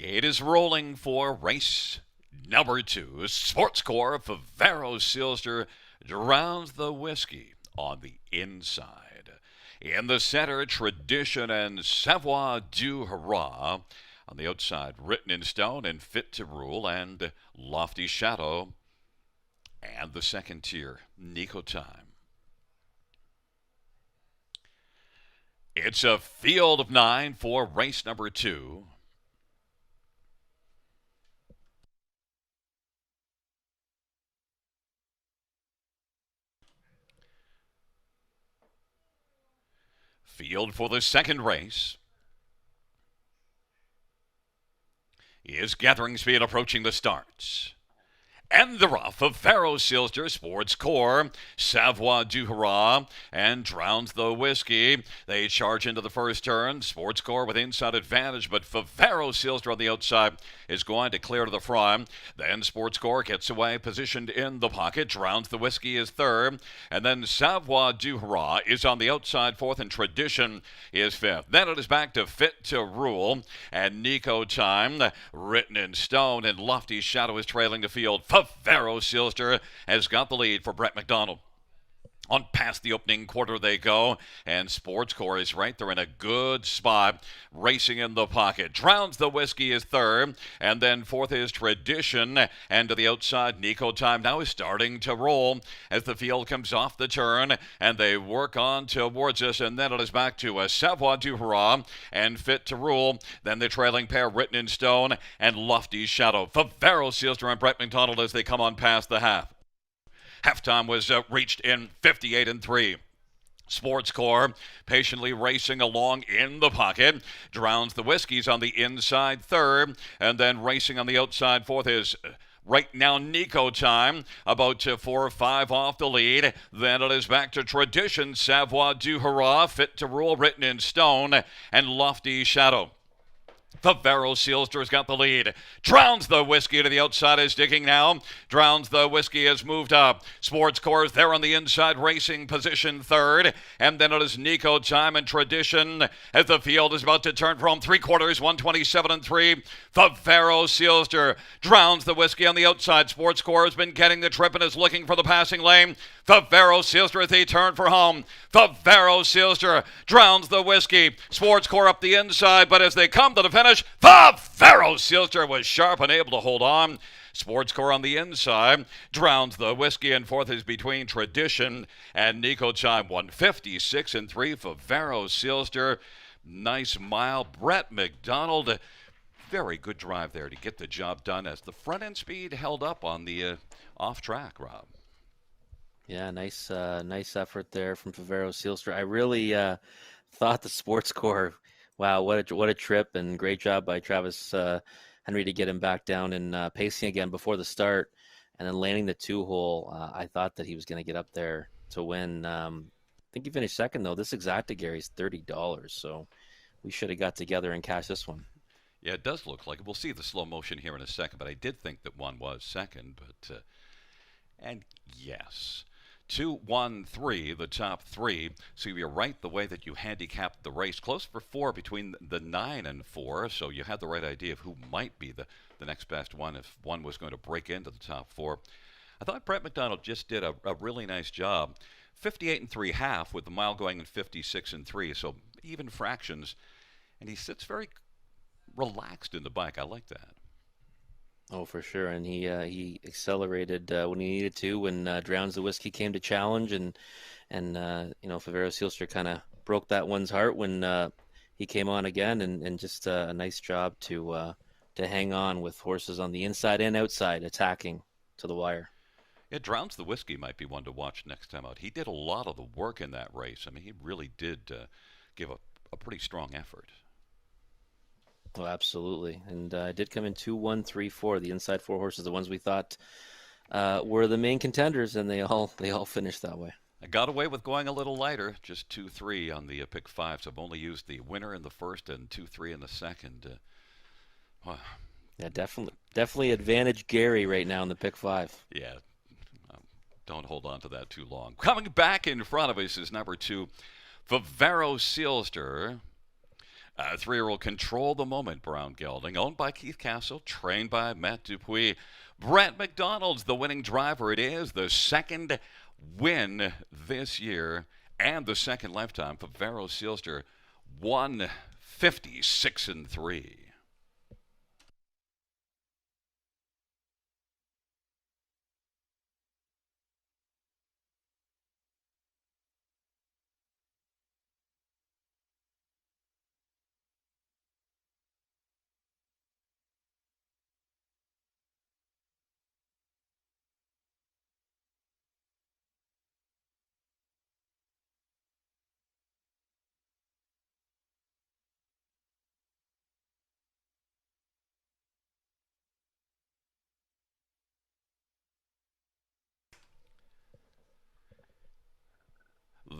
Gate is rolling for race number 2. Sports Core Favaro Silster drowns the whiskey on the inside. In the center, Tradition and Savoir du Hurrah. On the outside, Written in Stone and Fit to Rule and Lofty Shadow. And the second tier, Nico Time. It's a field of 9 for race number 2. Field for the second race is gathering speed approaching the starts. And they're off of Favaro Silster, Sports Core, Savoir du Hurrah, and Drowns the Whiskey. They charge into the first turn. Sports Core with inside advantage, but Favaro Silster on the outside is going to clear to the front. Then Sports Core gets away, positioned in the pocket. Drowns the Whiskey is third. And then Savoir du Hurrah is on the outside fourth, and Tradition is fifth. Then it is back to Fit to Rule, and Nico Time, Written in Stone, and Lofty Shadow is trailing the field. Favaro Silster has got the lead for Brett McDonald. On past the opening quarter they go, and Sports Core is right there in a good spot, racing in the pocket. Drowns the Whiskey is third, and then fourth is Tradition, and to the outside, Nico Time now is starting to roll as the field comes off the turn, and they work on towards us, and then it is back to a Savoir du Hurrah and Fit to Rule. Then the trailing pair, Written in Stone and Lofty Shadow. Favaro Silster and Brett McDonald as they come on past the half. Halftime was reached in 58-3. Sports Core patiently racing along in the pocket. Drowns the Whiskies on the inside third, and then racing on the outside fourth is right now Nico Time, about 4 or 5 off the lead. Then it is back to Tradition, Savoir du Hurrah, Fit to Rule, Written in Stone, and Lofty Shadow. Favaro Silster's got the lead. Drowns the Whiskey to the outside is digging now. Drowns the Whiskey has moved up. Sports Core is there on the inside, racing position third. And then it is Nico Time and Tradition as the field is about to turn from 3/4, 127-3. Favaro Silster drowns the Whiskey on the outside. Sports Core has been getting the trip and is looking for the passing lane. Favaro Silster as they turn for home. Favaro Silster drowns the Whiskey. Sports Core up the inside, but as they come to the finish, Favaro Silster was sharp and able to hold on. Sports Core on the inside drowns the Whiskey, and fourth is between Tradition and Nico Time. 156-3 Favaro Silster. Nice mile. Brett McDonald, very good drive there to get the job done as the front end speed held up on the off track, Rob. Yeah, nice effort there from Favaro Silster. I really thought the Sports Core, wow, what a trip, and great job by Travis Henry to get him back down and pacing again before the start, and then landing the 2-hole. I thought that he was going to get up there to win. I think he finished second, though. This exacta, Gary's $30, so we should have got together and cashed this one. Yeah, it does look like it. We'll see the slow motion here in a second, but I did think that one was second. But and yes, 2, 1, 3, the top three. So you're right the way that you handicapped the race. Close for 4 between the 9 and 4. So you had the right idea of who might be the next best one if one was going to break into the top 4. I thought Brett McDonald just did a really nice job. 58-3 half with the mile going in 56-3. So even fractions. And he sits very relaxed in the bike. I like that. Oh, for sure, and he accelerated when he needed to when Drowns the Whiskey came to challenge, and Favaro Silster kind of broke that one's heart when he came on again, and just a nice job to hang on with horses on the inside and outside attacking to the wire. Yeah, Drowns the Whiskey might be one to watch next time out. He did a lot of the work in that race. I mean, he really did give a pretty strong effort. Oh, absolutely. And it did come in 2, 1, 3, 4. The inside 4 horses, the ones we thought were the main contenders, and they all finished that way. I got away with going a little lighter, just 2, 3 on the pick 5. So I've only used the winner in the first and 2, 3 in the second. Yeah, definitely advantage Gary right now in the pick 5. Yeah, don't hold on to that too long. Coming back in front of us is number 2, Favaro Silster. Three-year-old Control the Moment, Brown Gelding, owned by Keith Castle, trained by Matt Dupuis. Brett McDonald's the winning driver. It is the second win this year and the second lifetime for Vero Sealster. 156-3.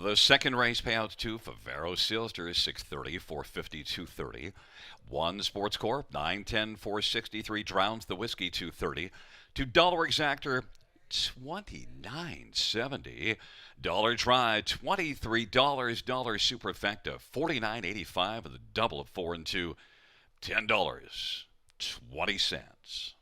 The second race payouts two for Vero Sealster is 630, 450, 230. One Sports Corp, 910, 463 drowns the whiskey 230. $2 exactor 29.70. Dollar try $23. Dollar superfecta 49.85 of the double of 4 and 2 $10.20.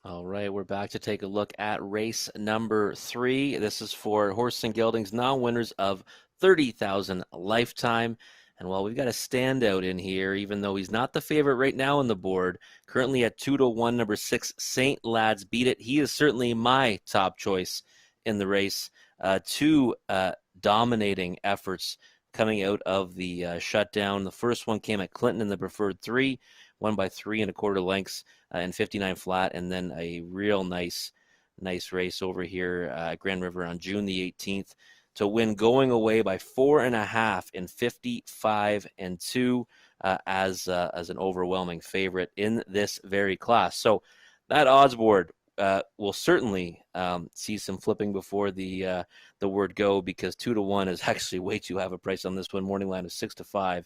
All right, we're back to take a look at race number 3. This is for Horse and Geldings non-winners of 30,000 lifetime. And while we've got a standout in here, even though he's not the favorite right now on the board, currently at 2-1, number 6, St. Lads Beat It. He is certainly my top choice in the race. Two dominating efforts coming out of the shutdown. The first one came at Clinton in the preferred 3, won by 3 1/4 lengths and 59 flat, and then a real nice race over here at Grand River on June the 18th to win going away by 4.5 in 55-2 as an overwhelming favorite in this very class. So that odds board will certainly see some flipping before the word go, because 2-1 is actually way too high of a price on this one. Morning line is 6-5.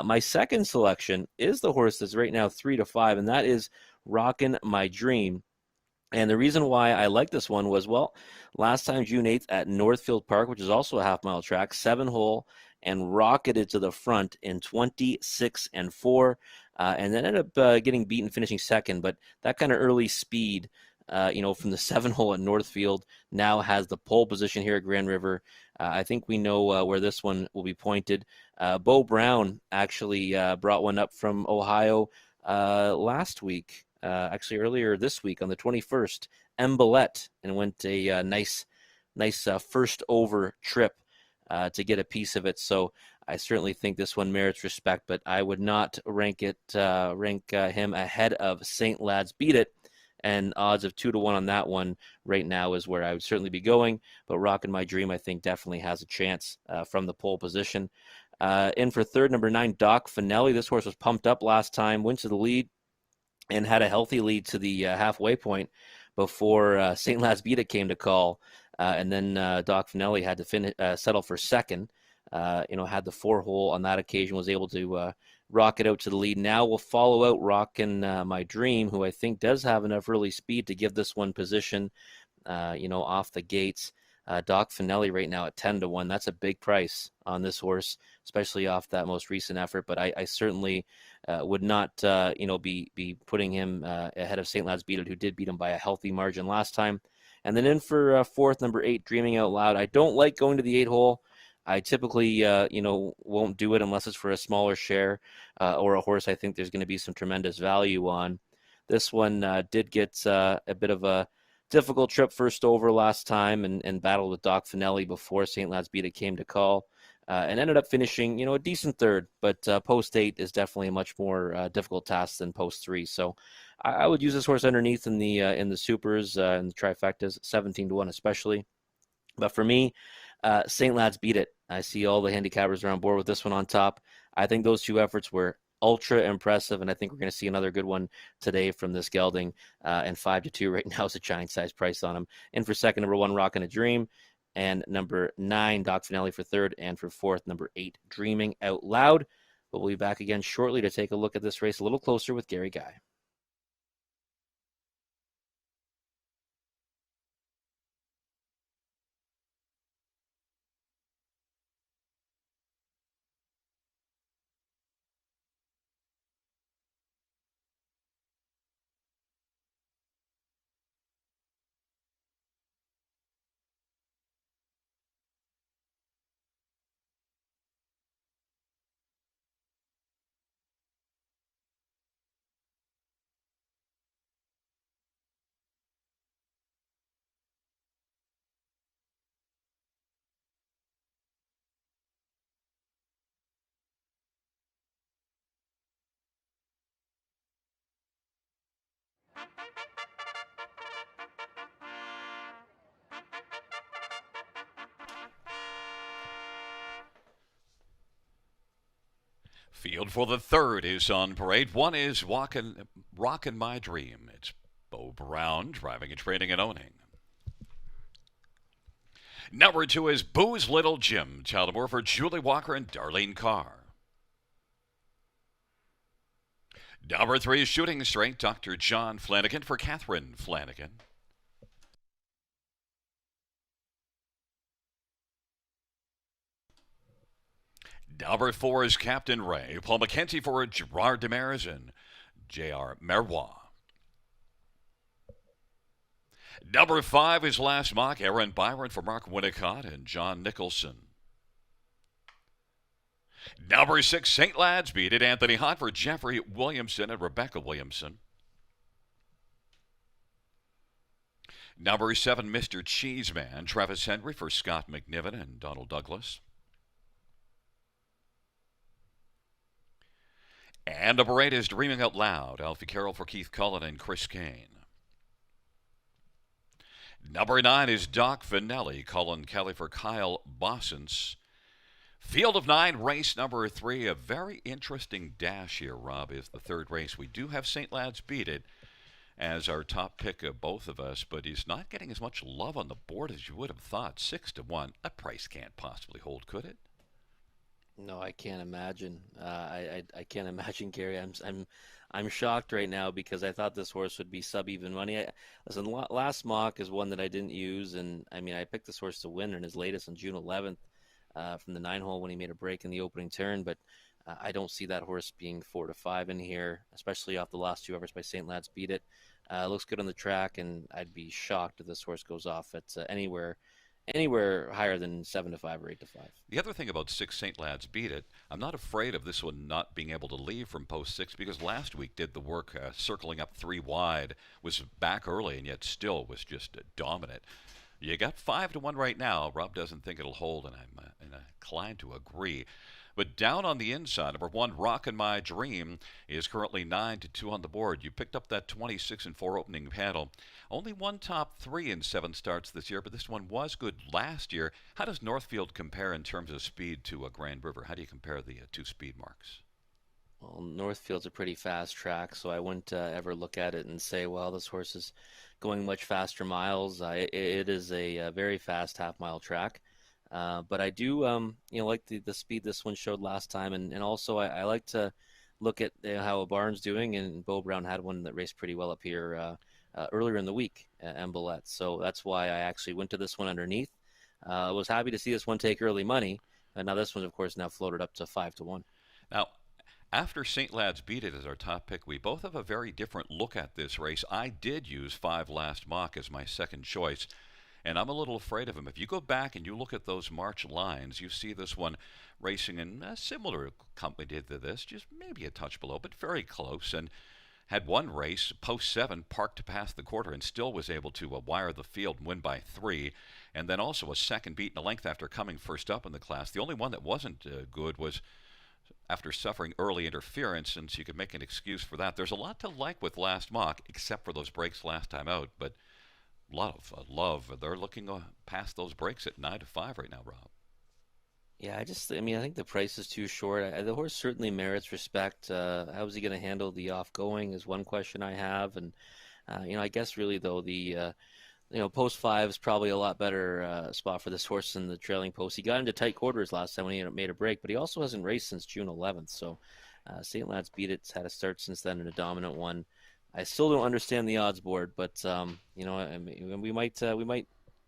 My second selection is the horse that's right now 3-5, and that is Rockin' My Dream. And the reason why I like this one was, well, last time June 8th at Northfield Park, which is also a half-mile track, 7-hole, and rocketed to the front in 26-4, and then ended up getting beaten, finishing second. But that kind of early speed, from the 7-hole at Northfield, now has the pole position here at Grand River. I think we know where this one will be pointed. Bo Brown actually brought one up from Ohio last week. Actually earlier this week on the 21st, Embolette, and went a nice first over trip to get a piece of it. So I certainly think this one merits respect, but I would not rank him ahead of St. Lads Beat It. And odds of 2-1 on that one right now is where I would certainly be going. But Rockin' My Dream, I think, definitely has a chance from the pole position. In for third, number 9, Doc Finelli. This horse was pumped up last time, went to the lead, and had a healthy lead to the halfway point before St. Laz Beta came to call. And then Doc Finelli had to settle for second. Had the 4-hole on that occasion, was able to rocket out to the lead. Now we'll follow out Rockin' My Dream, who I think does have enough early speed to give this one position, off the gates. Doc Finelli right now at 10-1. That's a big price on this horse, especially off that most recent effort. But I certainly would not, be putting him ahead of St. Lads Beat It, who did beat him by a healthy margin last time. And then in for fourth, number 8, Dreaming Out Loud. I don't like going to the 8-hole. I typically, won't do it unless it's for a smaller share or a horse I think there's going to be some tremendous value on. This one did get a bit of a difficult trip first over last time, and battled with Doc Finelli before St. Lads Beat It came to call, and ended up finishing, a decent third. But post 8 is definitely a much more difficult task than post 3. So I would use this horse underneath in the supers and the trifectas, 17-1 especially. But for me, St. Lads Beat It. I see all the handicappers are on board with this one on top. I think those two efforts were ultra impressive, and I think we're going to see another good one today from this gelding. And 5-2 right now is a giant size price on him. In for second, number 1, Rockin' a Dream, and number 9, Doc Finale for third, and for fourth, number 8, Dreaming Out Loud. But we'll be back again shortly to take a look at this race a little closer with Gary Guy. Field for the third is on parade. One is Rockin' My Dream. It's Bo Brown driving and training and owning. Number 2 is Boo's Little Jim. Childamore for Julie Walker and Darlene Carr. Number 3 is Shooting Straight. Dr. John Flanagan for Catherine Flanagan. Number 4 is Captain Ray. Paul McKenzie for Gerard Demers and J.R. Merois. Number 5 is Last Mock, Aaron Byron for Mark Winnicott and John Nicholson. Number 6, St. Lads beat it, Anthony Hunt for Jeffrey Williamson and Rebecca Williamson. Number 7, Mr. Cheeseman, Travis Henry for Scott McNiven and Donald Douglas. And number 8 is Dreaming Out Loud, Alfie Carroll for Keith Cullen and Chris Kane. Number 9 is Doc Finelli, Colin Kelly for Kyle Bossens. Field of 9, race number 3. A very interesting dash here, Rob, is the third race. We do have St. Lads beat it as our top pick of both of us, but he's not getting as much love on the board as you would have thought. 6-1. That price can't possibly hold, could it? No, I can't imagine. I can't imagine, Gary. I'm shocked right now because I thought this horse would be sub even money. Listen, Last Mock is one that I didn't use, and I mean I picked this horse to win in his latest on June 11th from the 9 hole when he made a break in the opening turn, but I don't see that horse being 4-5 in here, especially off the last 2 efforts by St. Lads beat it. Looks good on the track, and I'd be shocked if this horse goes off at anywhere higher than 7-5 or 8-5. The other thing about 6 St. Lads beat it, I'm not afraid of this one not being able to leave from post 6 because last week did the work circling up 3 wide, was back early, and yet still was just dominant. You got 5-1 right now. Rob doesn't think it'll hold, and I'm inclined to agree. But down on the inside, number 1, Rockin' My Dream, is currently 9-2 on the board. You picked up that 26-4 opening panel. Only one top 3 in 7 starts this year, but this one was good last year. How does Northfield compare in terms of speed to a Grand River? How do you compare the 2 speed marks? Well, Northfield's a pretty fast track, so I wouldn't ever look at it and say, well, this horse is going much faster miles. It is a very fast half-mile track. But I do, like the speed this one showed last time, and also I like to look at how a barn's doing, and Beau Brown had one that raced pretty well up here earlier in the week at Embelette. So that's why I actually went to this one underneath. I was happy to see this one take early money, and now this one, of course, now floated up to 5-1. Now, after St. Lads beat it as our top pick, we both have a very different look at this race. I did use 5 Last Mock as my second choice, and I'm a little afraid of him. If you go back and you look at those March lines, you see this one racing in a similar company did to this, just maybe a touch below, but very close, and had one race, post 7, parked to pass the quarter and still was able to wire the field and win by 3, and then also a second beat in a length after coming first up in the class. The only one that wasn't good was after suffering early interference, and so you could make an excuse for that. There's a lot to like with Last Mock, except for those breaks last time out, but a lot of love. They're looking past those breaks at 9-5 right now, Rob. Yeah, I mean, I think the price is too short. The horse certainly merits respect. How is he going to handle the off-going is one question I have, and I guess really though post 5 is probably a lot better spot for this horse than the trailing post. He got into tight quarters last time when he made a break, but he also hasn't raced since June 11th. So St. Lads beat it. It's had a start since then in a dominant one. I still don't understand the odds board, but we might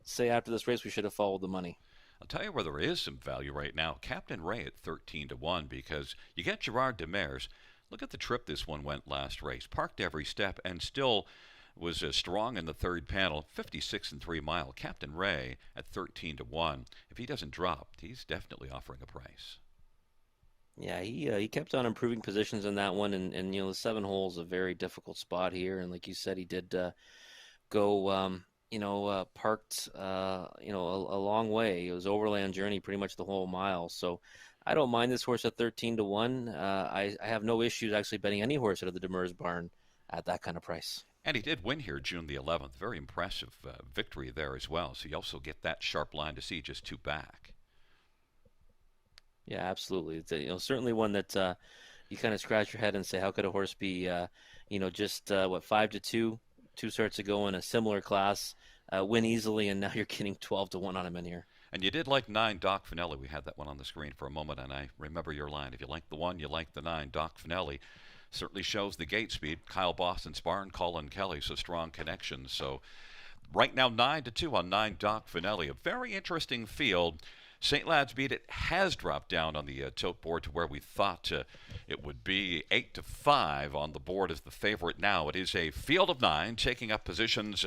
say after this race we should have followed the money. I'll tell you where there is some value right now. Captain Ray at 13-1 because you get Gerard Demers. Look at the trip this one went last race. Parked every step and still was strong in the third panel. 56-3 mile. Captain Ray at 13-1. If he doesn't drop, he's definitely offering a price. Yeah, he kept on improving positions in that one, and the 7 holes a very difficult spot here, and like you said, he did go parked a long way. It was overland journey pretty much the whole mile, so I don't mind this horse at 13-1. I have no issues actually betting any horse out of the Demers barn at that kind of price. And he did win here June the 11th. Very impressive victory there as well. So you also get that sharp line to see just 2 back. Yeah, absolutely. It's certainly one that you kind of scratch your head and say, how could a horse be, just 5-2, 2 starts ago in a similar class, win easily, and now you're getting 12-1 on him in here. And you did like 9 Doc Finelli. We had that one on the screen for a moment, and I remember your line. If you like the 1, you like the 9 Doc Finelli. Certainly shows the gate speed. Kyle Boston's barn, Colin Kelly, so strong connection. So right now 9-2 on 9 Doc Finelli. A very interesting field. St. Lad's Beat It has dropped down on the tilt board to where we thought it would be. 8-5 on the board as the favorite now. It is a field of 9 taking up positions.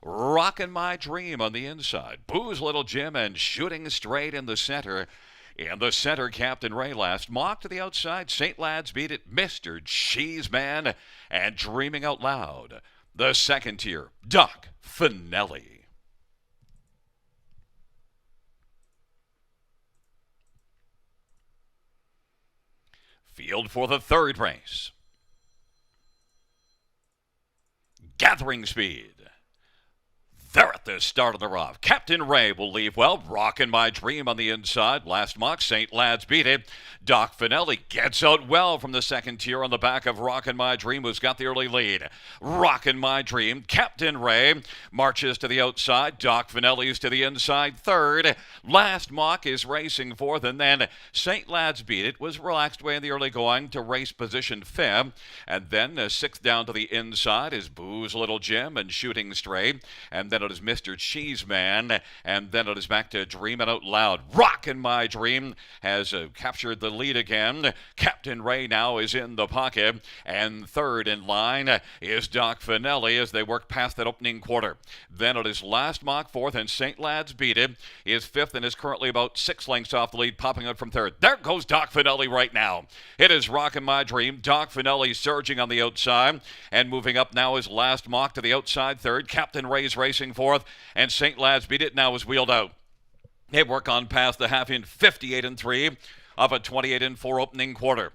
Rockin' My Dream on the inside. Booze Little Jim and Shooting Straight in the center. In the center, Captain Ray last. Mock to the outside. St. Lad's Beat It. Mr. Cheeseman and Dreaming Out Loud. The second tier, Doc Finelli. Field for the third race. Gathering Speed. They're at the start of the rough. Captain Ray will leave well. Rockin' My Dream on the inside. Last mock, St. Lad's Beat It. Doc Finelli gets out well from the second tier on the back of Rockin' My Dream, who's got the early lead. Rockin' My Dream. Captain Ray marches to the outside. Doc Finelli's to the inside third. Last mock is racing fourth, and then St. Lad's Beat It was relaxed way in the early going to race position fifth. And then sixth down to the inside is Booze Little Jim and Shooting Straight. And then it is Mr. Cheeseman, and then it is back to Dreamin' Out Loud. Rockin' My Dream has captured the lead again. Captain Ray now is in the pocket, and third in line is Doc Finelli as they work past that opening quarter. Then it is Last Mock fourth, and St. Lad's Beat It is fifth and is currently about 6 lengths off the lead, popping out from third. There goes Doc Finelli right now. It is Rockin' My Dream. Doc Finelli surging on the outside, and moving up now is Last Mock to the outside third. Captain Ray's racing fourth, and St. Lad's Beat It now is wheeled out. They work on past the half in 58-3 of a 28-4 opening quarter.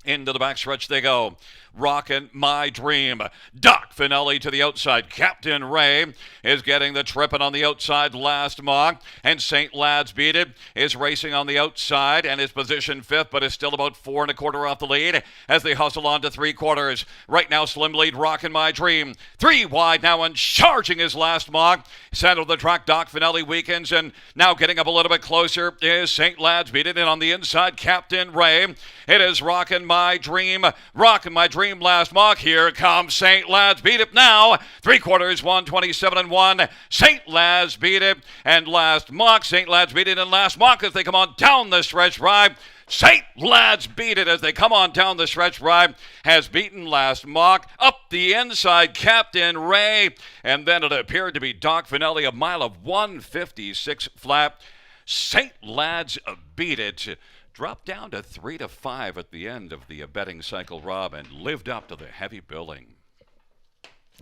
Into the backstretch they go. Rockin' My Dream. Doc Finelli to the outside. Captain Ray is getting the tripping on the outside. Last mock. And St. Lad's Beat It is racing on the outside and is positioned fifth, but is still about 4 1/4 off the lead as they hustle on to 3/4. Right now, slim lead. Rockin' My Dream. 3 wide now and charging his Last mock. Center of the track, Doc Finelli weakens, and now getting up a little bit closer is St. Lad's Beat It. And on the inside, Captain Ray. It is Rockin' My Dream. Rockin' My Dream. Last mock. Here comes St. Lad's Beat It now. 3/4, 1:27-1. St. Lad's Beat It and Last mock. St. Lad's Beat It and Last mock as they come on down the stretch drive. St. Lad's Beat It as they come on down the stretch drive has beaten Last mock. Up the inside, Captain Ray. And then it appeared to be Doc Finelli, a mile of 1:56 flat. St. Lad's Beat It dropped down to 3-5 at the end of the betting cycle, Rob, and lived up to the heavy billing.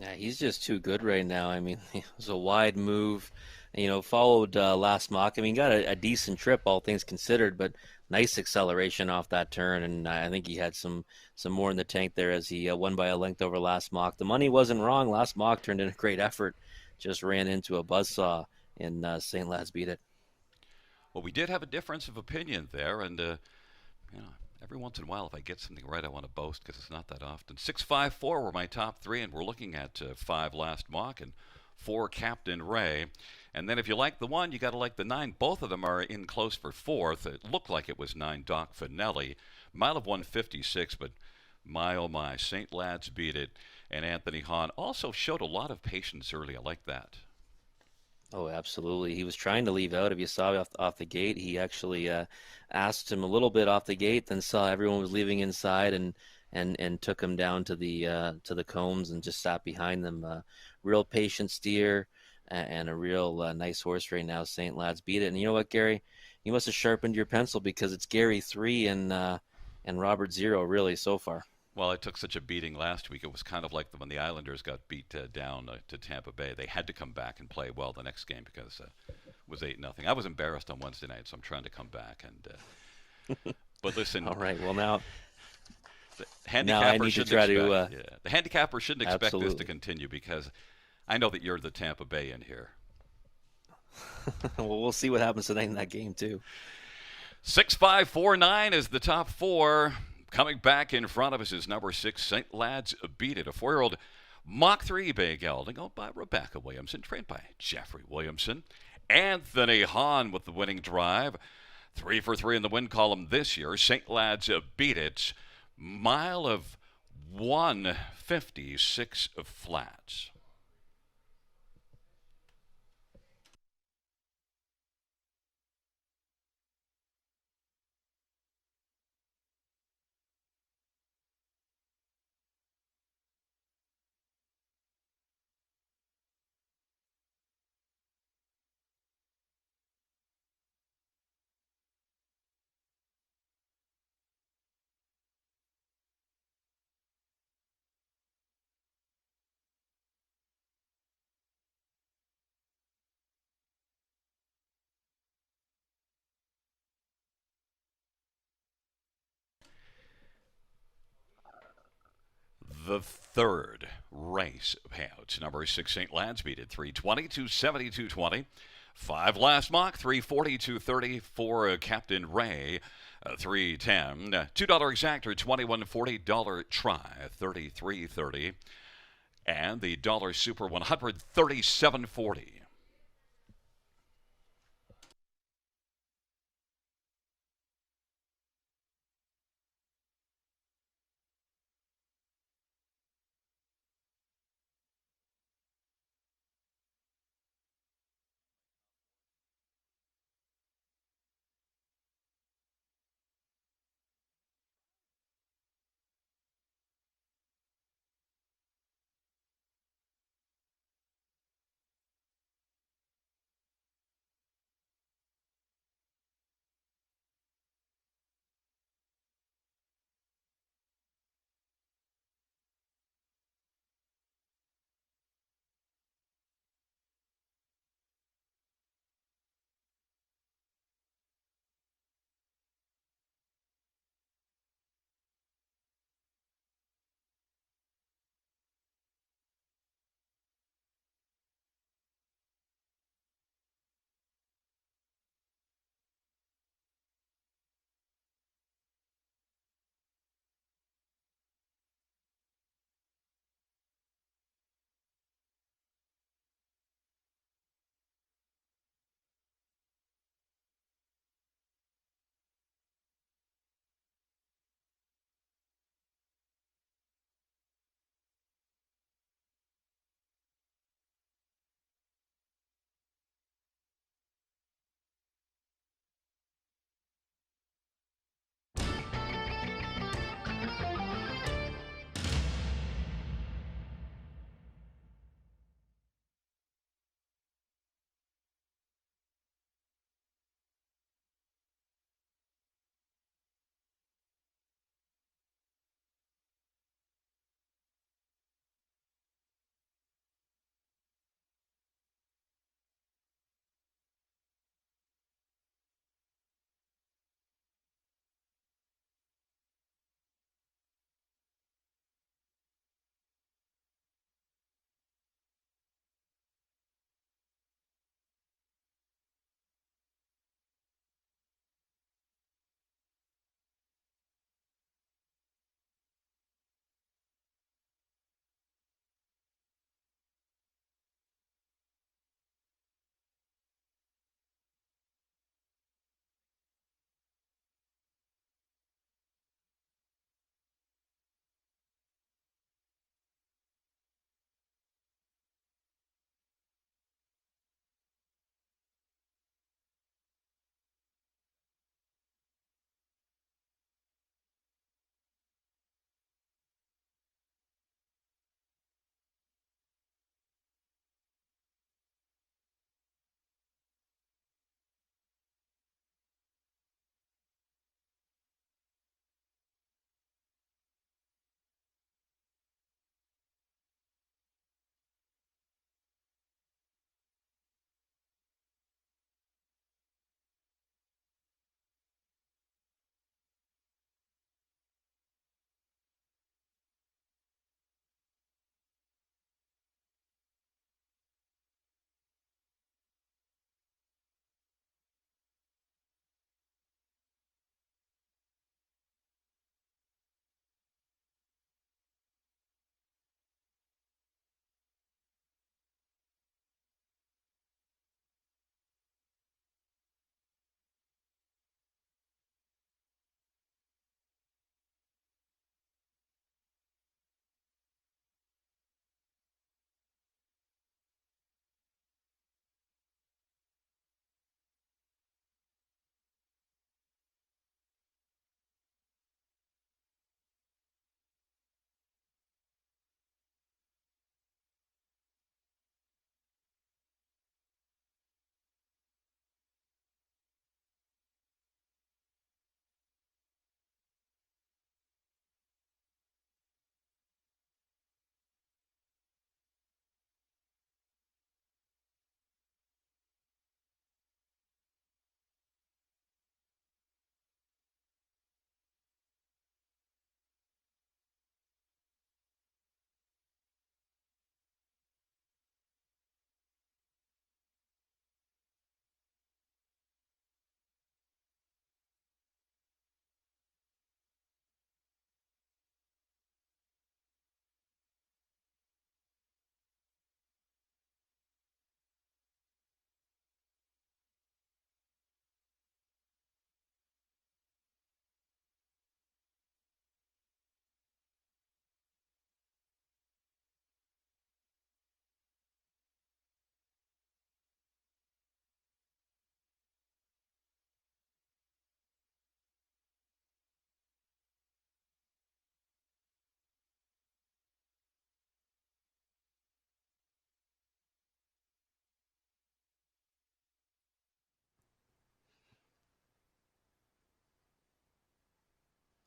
Yeah, he's just too good right now. I mean, it was a wide move, followed Last mock. I mean, got a decent trip, all things considered, but nice acceleration off that turn, and I think he had some more in the tank there as he won by a length over Last mock. The money wasn't wrong. Last mock turned in a great effort, just ran into a buzzsaw in St. Lad's Beat It. Well, we did have a difference of opinion there, and every once in a while, if I get something right, I want to boast because it's not that often. 6-5-4 were my top three, and we're looking at 5 Last mock and 4 Captain Ray. And then if you like the 1, you got to like the 9. Both of them are in close for fourth. It looked like it was 9 Doc Finelli. Mile of 1:56, but my oh my, St. Lad's Beat It and Anthony Hahn also showed a lot of patience early. I like that. Oh, absolutely. He was trying to leave out. If you saw off the gate, he actually asked him a little bit off the gate, then saw everyone was leaving inside and took him down to the combs and just sat behind them. Real patient steer and a real nice horse right now. St. Lad's Beat It. And you know what, Gary? You must have sharpened your pencil because it's Gary 3 and Robert 0 really so far. Well, it took such a beating last week. It was kind of like when the Islanders got beat down to Tampa Bay. They had to come back and play well the next game because it was 8-0. I was embarrassed on Wednesday night, so I'm trying to come back. But listen. All right. Well, now the handicapper I need to try to. The handicapper shouldn't expect absolutely. this to continue because I know that you're the Tampa Bay in here. Well, we'll see what happens tonight in that game too. 6-5-4-9 is the top 4. Coming back in front of us is number 6, St. Lad's Beat It, a 4-year-old Mach 3 bay gelding owned by Rebecca Williamson, trained by Jeffrey Williamson. Anthony Hahn with the winning drive. 3 for 3 in the win column this year. St. Lad's Beat It, mile of 1:56 flats. the third race payouts. Number 6, St. Lads beat it 320 270 220. 5 last mock 340 230 for Captain Ray. 310. $2 exactor 2140. Dollar try 3330. And the dollar super 137.40.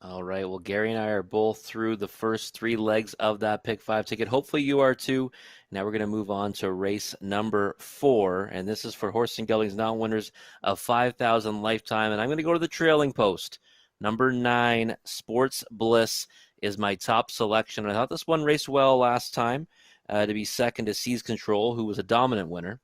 All right. Well, Gary and I are both through the first three legs of that Pick Five ticket. Hopefully, you are too. Now we're going to move on to race number 4, and this is for Horse and Geldings non-winners of 5,000 lifetime. And I'm going to go to the trailing post. Number 9, Sports Bliss is my top selection. I thought this one raced well last time to be second to Seize Control, who was a dominant winner.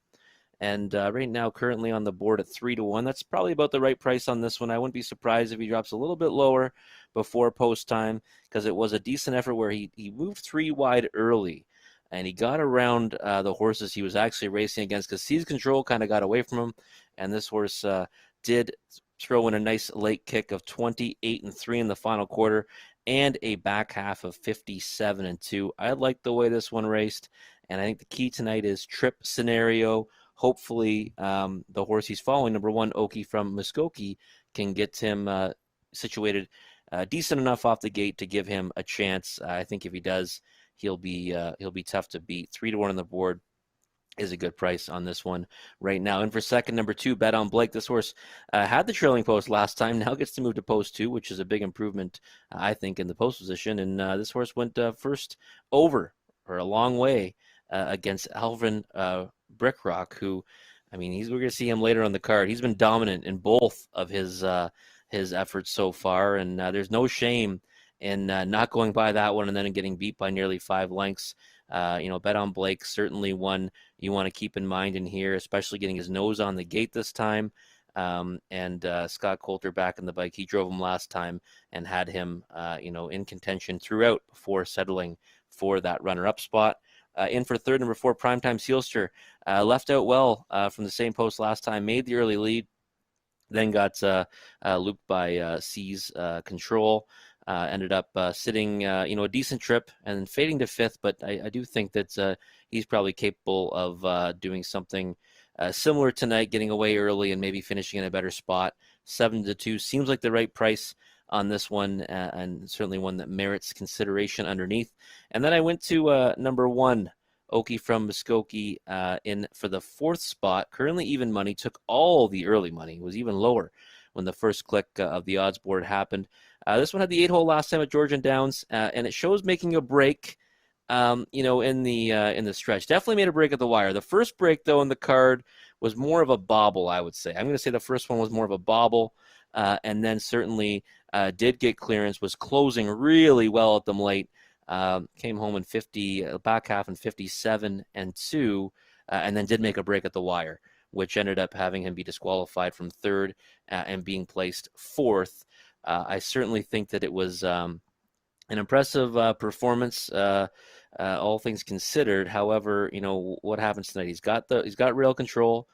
And right now, currently on the board at 3-1. That's probably about the right price on this one. I wouldn't be surprised if he drops a little bit lower before post time because it was a decent effort where he moved 3 wide early and he got around the horses he was actually racing against because Seize Control kind of got away from him. And this horse did throw in a nice late kick of 28-3 in the final quarter and a back half of 57-2. I like the way this one raced. And I think the key tonight is trip scenario. Hopefully, the horse he's following, number 1, Oki from Muskokie, can get him situated decent enough off the gate to give him a chance. I think if he does, he'll be tough to beat. 3-1 on the board is a good price on this one right now. And for second, number 2, Bet on Blake. This horse had the trailing post last time. Now gets to move to post 2, which is a big improvement, I think, in the post position. And this horse went first over or a long way against Alvin Brickrock, who, I mean, we're going to see him later on the card. He's been dominant in both of his efforts so far, and there's no shame in not going by that one and then getting beat by nearly 5 lengths. Bet on Blake, certainly one you want to keep in mind in here, especially getting his nose on the gate this time. And Scott Coulter back in the bike. He drove him last time and had him, in contention throughout before settling for that runner-up spot. In for third, number 4, Primetime Sealster. Left out well from the same post last time, made the early lead, then got looped by Seize Control. Ended up sitting, a decent trip and fading to 5th, but I do think that he's probably capable of doing something similar tonight, getting away early and maybe finishing in a better spot. 7-2 seems like the right price on this one, and certainly one that merits consideration underneath. And then I went to number 1, Oki from Muskokie, in for the 4th spot. Currently even money, took all the early money, was even lower when the first click of the odds board happened. This one had the 8-hole last time at Georgian Downs, and it shows making a break, in the stretch. Definitely made a break at the wire. The first break, though, in the card was more of a bobble, I would say. I'm going to say the first one was more of a bobble, and then certainly did get clearance, was closing really well at them late. Came home in back half in 57-2, and then did make a break at the wire, which ended up having him be disqualified from 3rd and being placed 4th. I certainly think that it was an impressive performance, all things considered. However, what happens tonight? He's got rail control.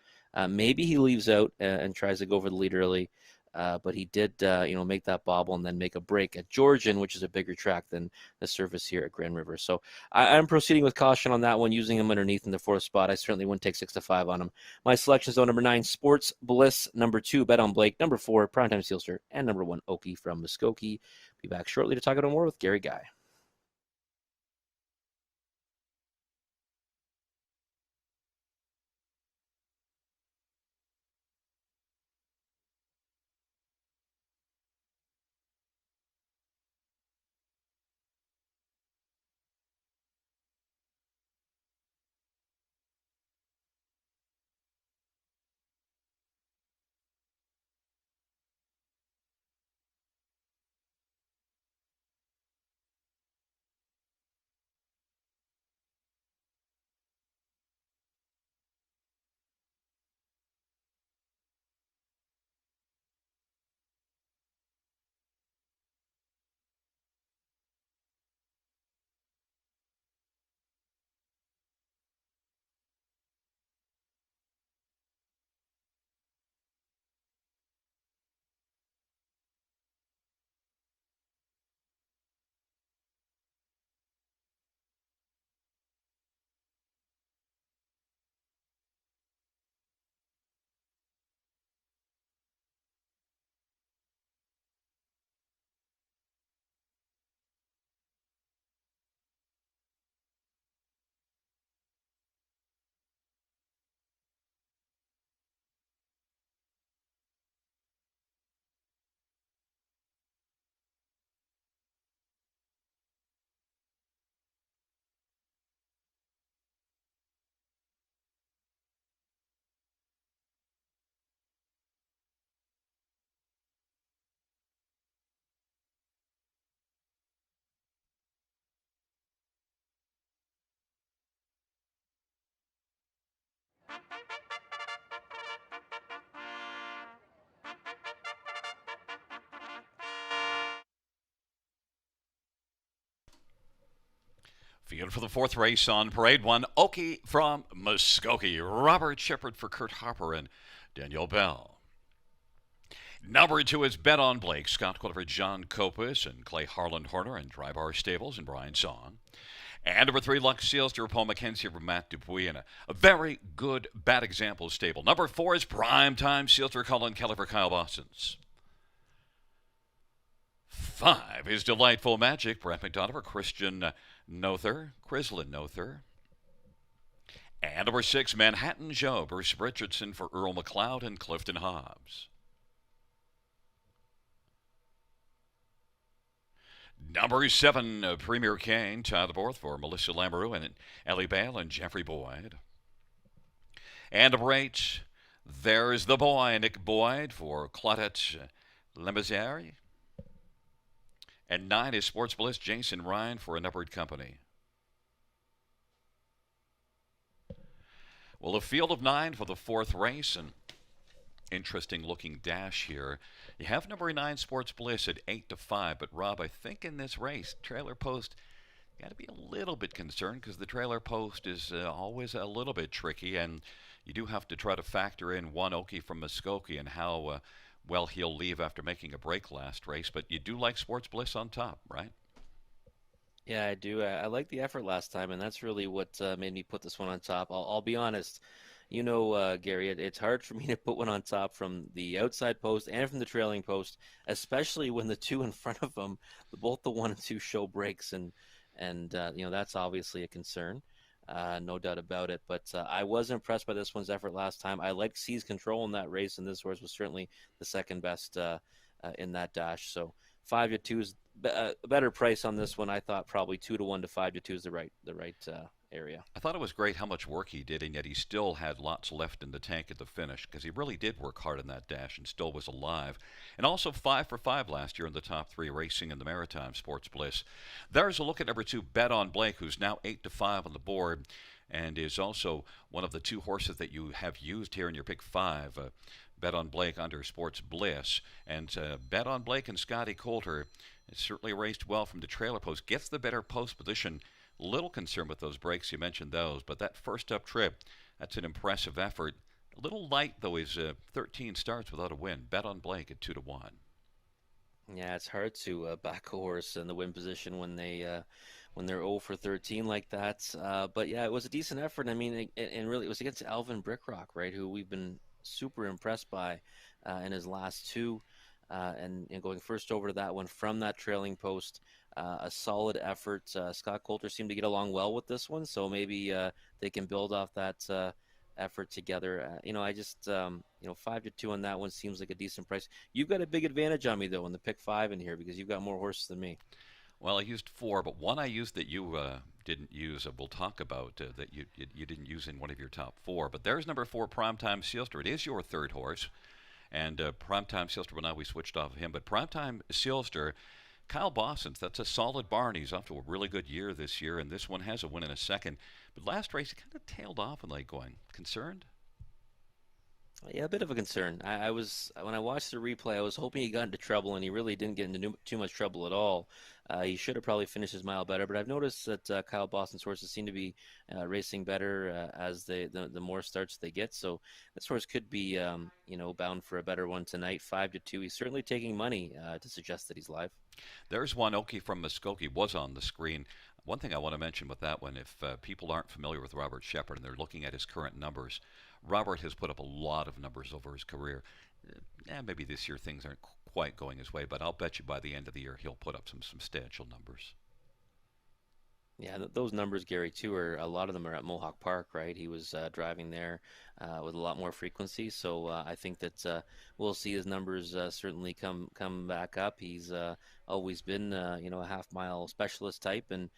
Maybe he leaves out and tries to go for the lead early. But he did, make that bobble and then make a break at Georgian, which is a bigger track than the surface here at Grand River. So I'm proceeding with caution on that one, using him underneath in the 4th spot. I certainly wouldn't take 6-5 on him. My selections, though: number 9, Sports Bliss; number 2, Bet on Blake; number 4, Primetime Sealster; and number 1, Oki from Muskokie. Be back shortly to talk about more with Gary Guy. Field for the fourth race on parade. One Okie from Muskogee. Robert Shepard for Kurt Harper and Danielle Bell. Number two is Bet on Blake. Scott Quilliver, John Copus, and Clay Harlan Horner and Drybar Stables and Brian Song. And number three, Lux Seals to Paul McKenzie for Matt Dupuis and a very good bad example stable. Number four is Prime Time Seals for Colin Kelly for Kyle Bostons. Five is Delightful Magic, Brett McDonough for Christian Nother, Crislin Nother. And number six, Manhattan Joe, Bruce Richardson for Earl McLeod and Clifton Hobbs. Number seven, Premier Kane, Todd Borth for Melissa Lamoureux and Ellie Bale and Jeffrey Boyd. And number eight, there's the boy, Nick Boyd for Claudette Lemazeri. And nine is Sports Bliss, Jason Ryan for A Numbered Company. Well, a field of nine for the fourth race, and interesting looking dash here. You have number 9 Sports Bliss at 8-5, but Rob, I think in this race, Trailer Post got to be a little bit concerned because the Trailer Post is always a little bit tricky, and you do have to try to factor in one Okie from Muskogee and how well he'll leave after making a break last race. But you do like Sports Bliss on top, right? Yeah, I do. I like the effort last time, and that's really what made me put this one on top. I'll be honest. You know, Gary, it's hard for me to put one on top from the outside post and from the trailing post, especially when the two in front of them, both the 1 and 2 show breaks, and that's obviously a concern, no doubt about it. But I was impressed by this one's effort last time. I liked C's control in that race, and this horse was certainly the second best in that dash. So 5-2 is a better price on this one. I thought probably 2-1 to 5-2 is the right area. I thought it was great how much work he did, and yet he still had lots left in the tank at the finish because he really did work hard in that dash and still was alive. And also 5 for 5 last year in the top 3 racing in the Maritime Sports Bliss. There's a look at number 2, Bet on Blake, who's now 8-5 on the board and is also one of the 2 horses that you have used here in your pick 5. Bet on Blake under Sports Bliss. And Bet on Blake and Scotty Coulter certainly raced well from the trailer post. Gets the better post position. Little concern with those breaks, you mentioned those, but that first up trip, that's an impressive effort. A little light, though, is 13 starts without a win. Bet on Blake at 2-1. Yeah, it's hard to back a horse in the win position when they're 0 for 13 like that. But yeah, it was a decent effort. I mean, and really, it was against Alvin Brickrock, right, who we've been super impressed by in his last 2. And going first over to that one from that trailing post, a solid effort. Scott Coulter seemed to get along well with this one, so maybe they can build off that effort together. I just 5-2 on that one seems like a decent price. You've got a big advantage on me though in the pick 5 in here because you've got more horses than me. Well, I used 4, but one I used that you didn't use, we'll talk about, that you didn't use in one of your top 4. But there's number 4, Primetime Sealster. It is your third horse. And Primetime Sealster, well, now we switched off of him. But Primetime Sealster, Kyle Bostons, that's a solid barn. He's off to a really good year this year, and this one has a win in a second. But last race, he kind of tailed off and like going, concerned? Yeah, a bit of a concern. I was when I watched the replay, I was hoping he got into trouble, and he really didn't get into too much trouble at all. He should have probably finished his mile better, but I've noticed that Kyle Boston's horses seem to be racing better as the more starts they get. So this horse could be bound for a better one tonight. 5-2. He's certainly taking money to suggest that he's live. There's one Okie from Muskogee was on the screen. One thing I want to mention with that one, if people aren't familiar with Robert Shepard and they're looking at his current numbers, Robert has put up a lot of numbers over his career. Maybe this year things aren't quite going his way, but I'll bet you by the end of the year he'll put up some substantial numbers. Yeah, those numbers, Gary, too, a lot of them are at Mohawk Park, right? He was driving there with a lot more frequency, so I think that we'll see his numbers certainly come back up. He's always been, a half-mile specialist type, and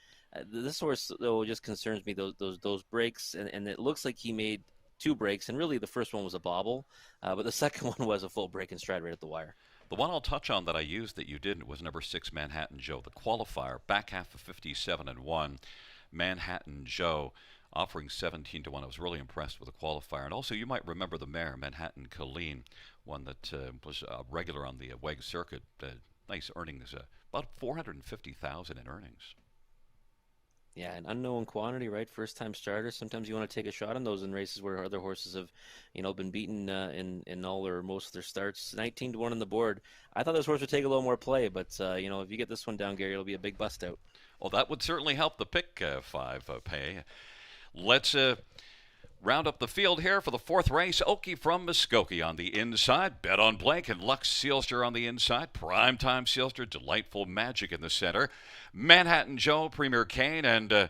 this horse though just concerns me. Those breaks, and it looks like he made 2 breaks, and really the first one was a bobble, but the second one was a full break and stride right at the wire. The one I'll touch on that I used that you didn't was number 6, Manhattan Joe, the qualifier, back half of 57-1. Manhattan Joe offering 17 to 1. I was really impressed with the qualifier. And also, you might remember the mare, Manhattan Colleen, one that was a regular on the WEG circuit. Nice earnings, about 450,000 in earnings. Yeah, an unknown quantity, right? First time starter. Sometimes you want to take a shot on those in races where other horses have, been beaten in all or most of their starts. 19 to 1 on the board. I thought this horse would take a little more play, but if you get this one down, Gary, it'll be a big bust out. Well, that would certainly help the pick five pay. Let's round up the field here for the fourth race. Oki from Muskogee on the inside. Bet on Blake and Lux Sealster on the inside. Primetime Sealster, Delightful Magic in the center. Manhattan Joe, Premier Kane, and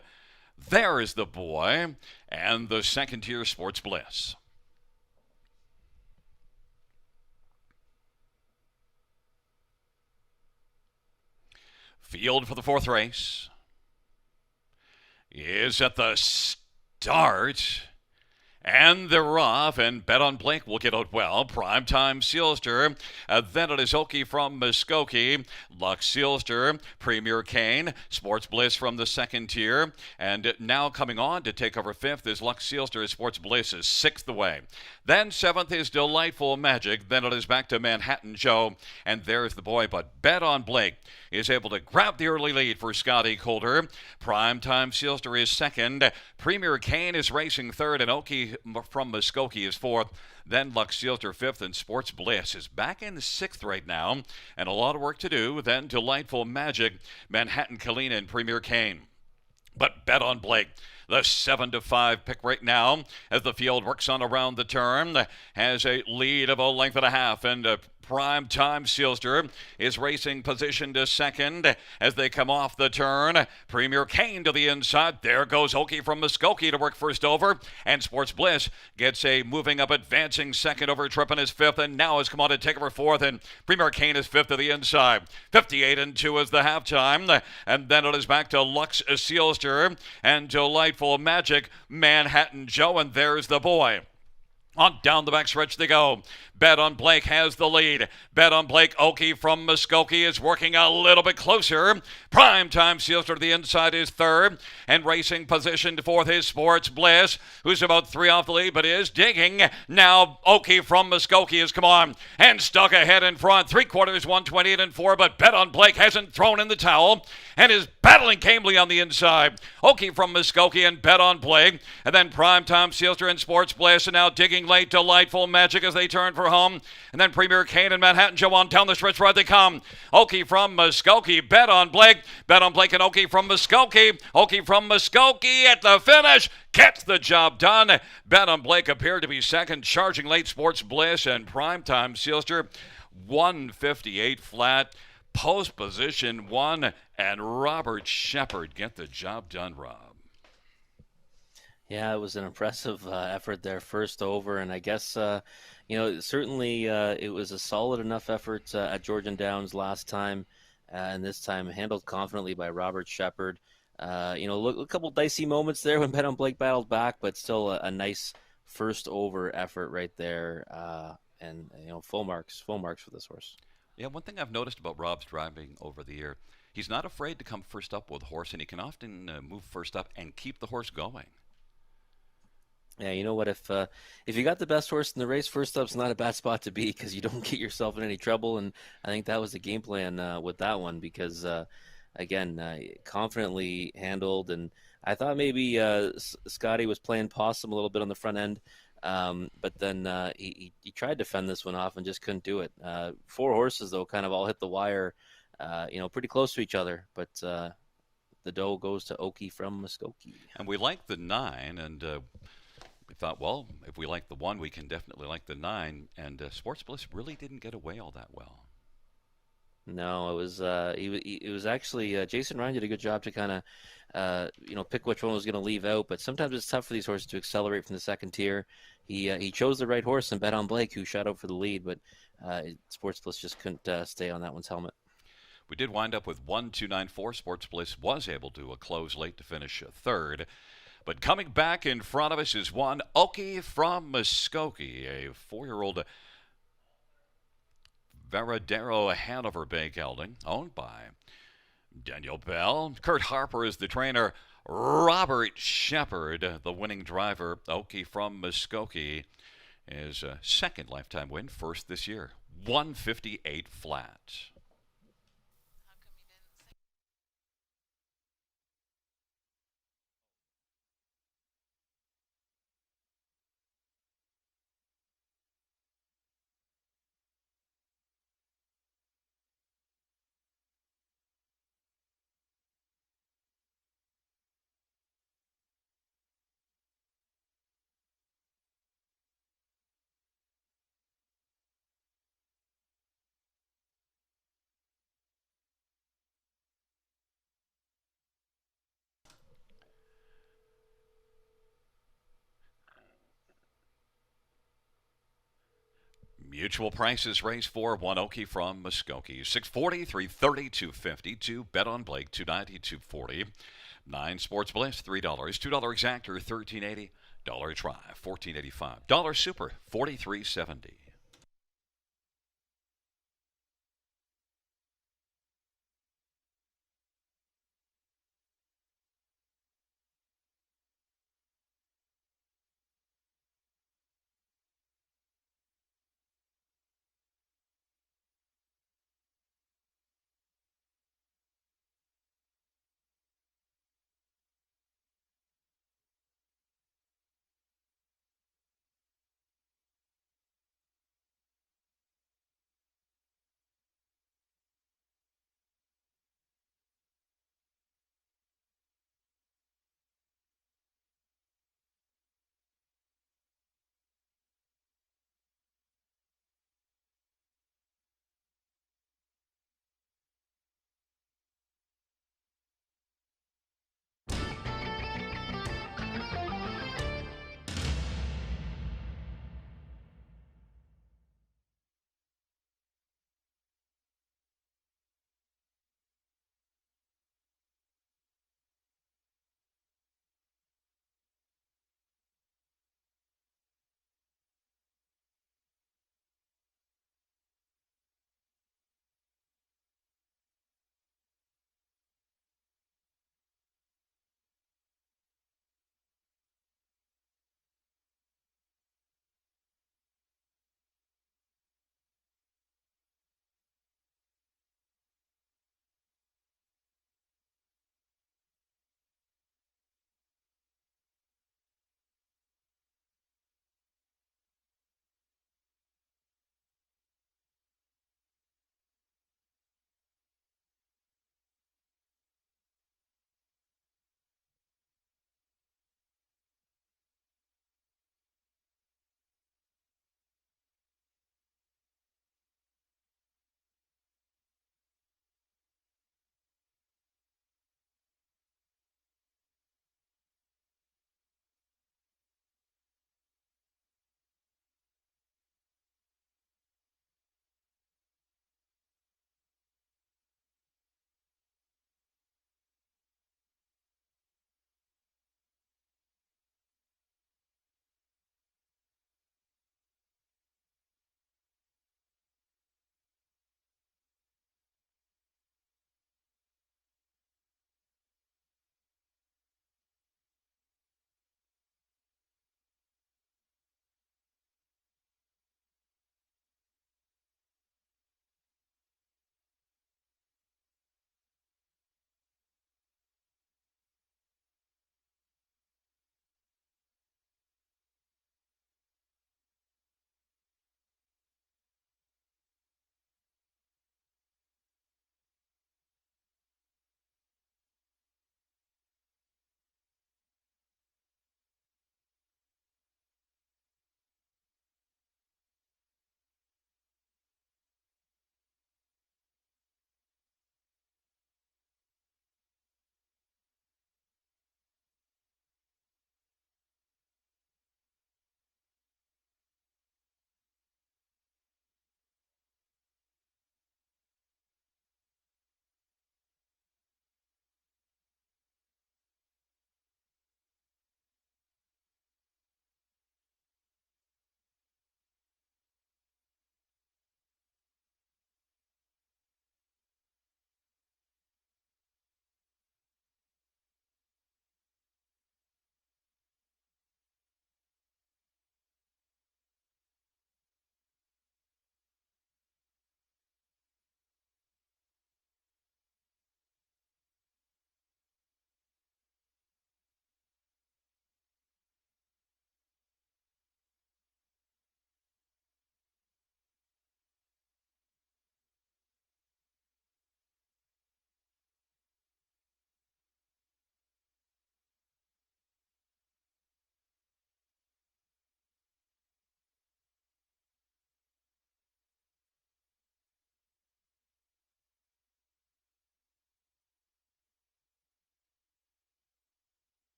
there is the boy and the second tier Sports Bliss. Field for the fourth race is at the start. And they're off, and Bet on Blake will get out well. Primetime Sealster. Then it is Oki from Muskogee. Lux Sealster, Premier Kane, Sports Bliss from the second tier. And now coming on to take over fifth is Lux Sealster. Sports Bliss is sixth away. Then seventh is Delightful Magic. Then it is back to Manhattan Joe. And there's the boy, but Bet on Blake is able to grab the early lead for Scotty Coulter. Primetime Sealster is second. Premier Kane is racing third, and Oki from Muskogee is fourth. Then Lux Sealster fifth, and Sports Bliss is back in sixth right now, and a lot of work to do. Then Delightful Magic, Manhattan Colleen, and Premier Kane. But Bet on Blake, the 7-5 pick right now, as the field works on around the turn, has a lead of a length and a half, and Primetime Sealster is racing position to second as they come off the turn. Premier Kane to the inside. There goes Oki from Muskogee to work first over. And Sports Bliss gets a moving up, advancing second over. Trippin is fifth, and now has come on to take over fourth. And Premier Kane is fifth to the inside. 58-2 is the halftime. And then it is back to Lux Sealster and Delightful Magic, Manhattan Joe, and there's the boy. On down the backstretch they go. Bet on Blake has the lead. Bet on Blake. Oki from Muskogee is working a little bit closer. Primetime Sealster to the inside is third. And racing position to fourth is Sports Bliss, who's about three off the lead, but is digging. Now Oki from Muskogee has come on and stuck ahead in front. 3/4, 128-4, but Bet on Blake hasn't thrown in the towel and is battling gamely on the inside. Oki from Muskogee and Bet on Blake. And then Primetime Sealster and Sports Bliss, and now digging late. Delightful Magic as they turn for home. And then Premier Kane and Manhattan Joe on down the stretch right they come. Oki from Muskogee, Bet on Blake. Bet on Blake and Oki from Muskogee. Oki from Muskogee at the finish gets the job done. Bet on Blake appeared to be second, charging late. Sports Bliss and Primetime Sealster 158 flat. Post position one, and Robert Shepard get the job done, Rob. Yeah, it was an impressive effort there, first over, and I guess certainly it was a solid enough effort at Georgian Downs last time, and this time handled confidently by Robert Shepard. A couple dicey moments there when Bet on Blake battled back, but still a nice first over effort right there, and full marks for this horse. Yeah, one thing I've noticed about Rob's driving over the year, he's not afraid to come first up with a horse, and he can often move first up and keep the horse going. Yeah, you know what? If you got the best horse in the race, first up's not a bad spot to be because you don't get yourself in any trouble. And I think that was the game plan with that one because, again, confidently handled. And I thought maybe Scotty was playing possum a little bit on the front end, but then he tried to fend this one off and just couldn't do it. Four horses, though, kind of all hit the wire, pretty close to each other. But the doe goes to Oki from Muskogee. And we like the 9, and we thought, well, if we like the 1, we can definitely like the 9. And Sports Bliss really didn't get away all that well. No, it was it was actually Jason Ryan did a good job to kind of pick which one was going to leave out. But sometimes it's tough for these horses to accelerate from the second tier. He chose the right horse and Bet on Blake, who shot out for the lead, but Sports Bliss just couldn't stay on that one's helmet. We did wind up with 1-2-9-4. Sports Bliss was able to close late to finish third. But coming back in front of us is one Oki from Muskogee, a 4-year-old Varadero Hanover Bay gelding, owned by Daniel Bell. Kurt Harper is the trainer. Robert Shepard, the winning driver, Okie from Muskogee, his second lifetime win, first this year. 158 flat. Mutual prices race for one Okie from Muskogee. 640, 330, 250. Two Bet on Blake, 290, 240. Nine Sports Bliss, $3. $2 exactor, 13.80. Dollar try, 14.85. Dollar super, 43.70.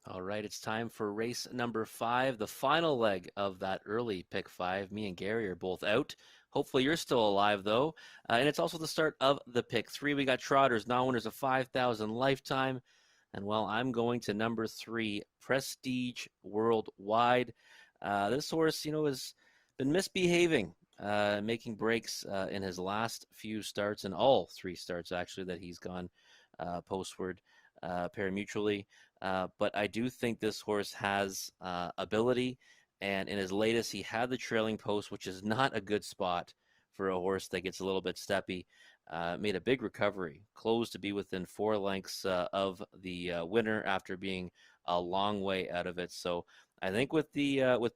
All right, it's time for race number 5, the final leg of that early pick 5. Me and Gary are both out. Hopefully you're still alive though. And it's also the start of the pick 3. We got trotters, non-winners of 5,000 lifetime. And well, I'm going to number 3, Prestige Worldwide. This horse, has been misbehaving, making breaks in his last few starts, and all 3 starts actually that he's gone postward parimutually. But I do think this horse has ability. And in his latest, he had the trailing post, which is not a good spot for a horse that gets a little bit steppy. Made a big recovery, closed to be within 4 lengths of the winner after being a long way out of it. So I think with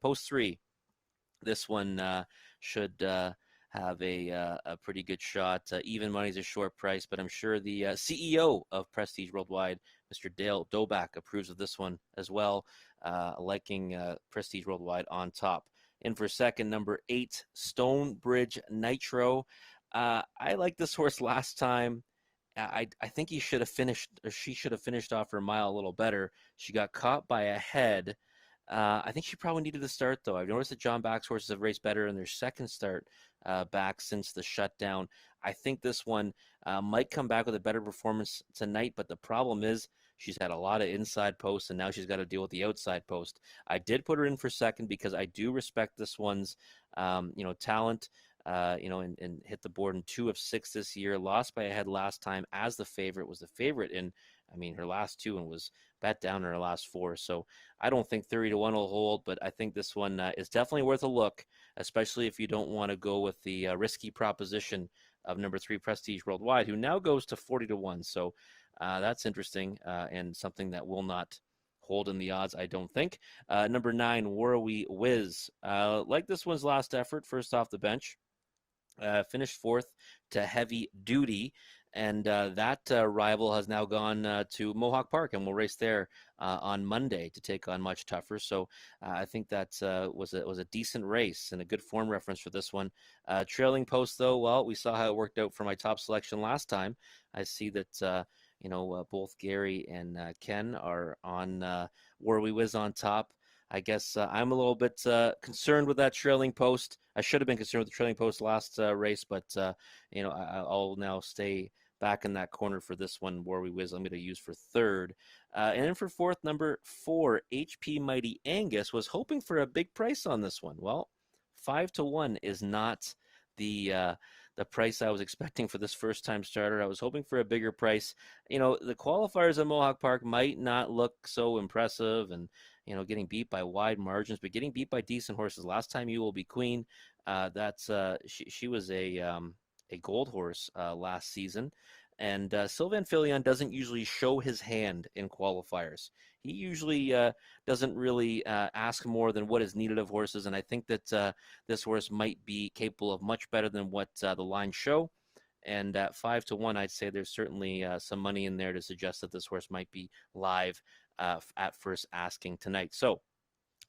post 3, this one should have a pretty good shot. Even money's a short price, but I'm sure the CEO of Prestige Worldwide, Mr. Dale Doback, approves of this one as well, liking Prestige Worldwide on top. In for second, number 8, Stonebridge Nitro. I liked this horse last time. I think he should have finished, or she should have finished off her mile a little better. She got caught by a head. I think she probably needed to start, though. I've noticed that John Back's horses have raced better in their second start back since the shutdown. I think this one might come back with a better performance tonight, but the problem is she's had a lot of inside posts, and now she's got to deal with the outside post. I did put her in for second because I do respect this one's, talent. And hit the board in 2 of 6 this year. Lost by a head last time as the favorite. Was the favorite in, her last 2 and was bet down in her last 4. So I don't think 30 to 1 will hold, but I think this one is definitely worth a look, especially if you don't want to go with the risky proposition of number 3 Prestige Worldwide, who now goes to 40 to 1. So that's interesting and something that will not hold in the odds, I don't think. Number 9, Warwi Wiz. Like this one's last effort, first off the bench. Finished 4th to Heavy Duty, and that rival has now gone to Mohawk Park and will race there on Monday to take on much tougher. So I think that was a decent race and a good form reference for this one. Trailing post, though, well, we saw how it worked out for my top selection last time. I see that both Gary and Ken are on Where We Whiz on top. I guess I'm a little bit concerned with that trailing post. I should have been concerned with the trailing post last race, but I'll now stay back in that corner for this one. Where We Whiz, I'm going to use for third. And then for fourth, number 4, HP Mighty Angus, was hoping for a big price on this one. Well, 5 to 1 is not the price I was expecting for this first-time starter. I was hoping for a bigger price. The qualifiers at Mohawk Park might not look so impressive, and getting beat by wide margins, but getting beat by decent horses. Last time You Will Be Queen, she was a gold horse last season. And Sylvain Filion doesn't usually show his hand in qualifiers. He usually doesn't really ask more than what is needed of horses, and I think that this horse might be capable of much better than what the lines show. And at 5 to 1, I'd say there's certainly some money in there to suggest that this horse might be live at first asking tonight. So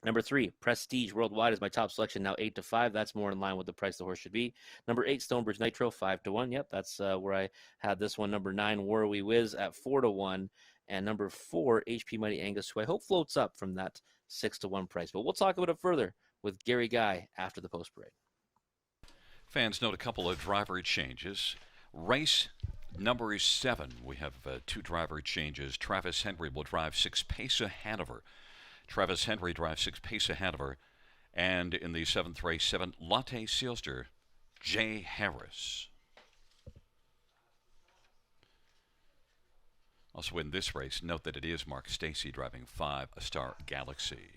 number 3, Prestige Worldwide is my top selection, now 8 to 5. That's more in line with the price the horse should be. Number 8, Stonebridge Nitro, 5 to 1. Yep, that's where I had this one. Number 9, War We Whiz at 4 to 1. And number 4, HP Mighty Angus, who I hope floats up from that 6 to 1 price. But we'll talk about it further with Gary Guy after the post parade. Fans note a couple of driver changes. Race number 7, we have 2 driver changes. Travis Henry will drive 6 pace of Hanover. Travis Henry drives 6 pace of Hanover. And in the 7th race, 7, Latte Sealster, Jay Harris. Also in this race, note that it is Mark Stacey driving 5, A Star Galaxy.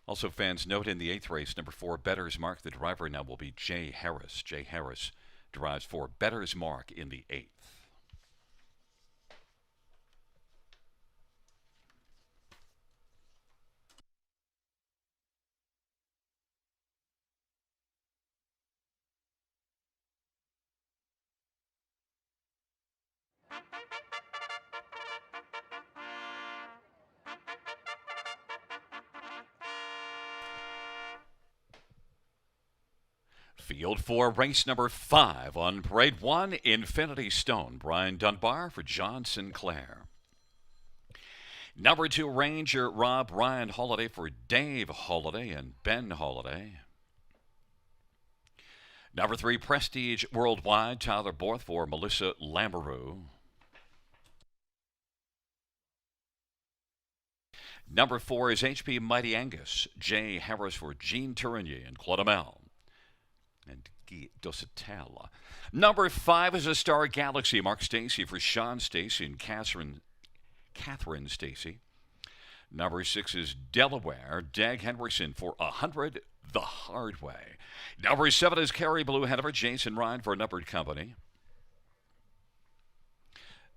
Also, fans, note in the 8th race, number 4, Better's Mark. The driver now will be Jay Harris. Jay Harris drives for Better's Mark in the 8th. Field for race number 5 on Parade 1, Infinity Stone. Brian Dunbar for John Sinclair. Number 2, Ranger Rob Ryan Holiday for Dave Holiday and Ben Holiday. Number 3, Prestige Worldwide, Tyler Borth for Melissa Lamoureux. Number 4 is HP Mighty Angus, Jay Harris for Jean Tourigny and Claudemel. And Guy Dositella. Number 5 is a Star Galaxy, Mark Stacy for Sean Stacy and Catherine Stacy. Number 6 is Delaware, Dag Henriksen for 100 the hard way. Number 7 is Carrie Blue Hanover, Jason Ryan for Numbered Company.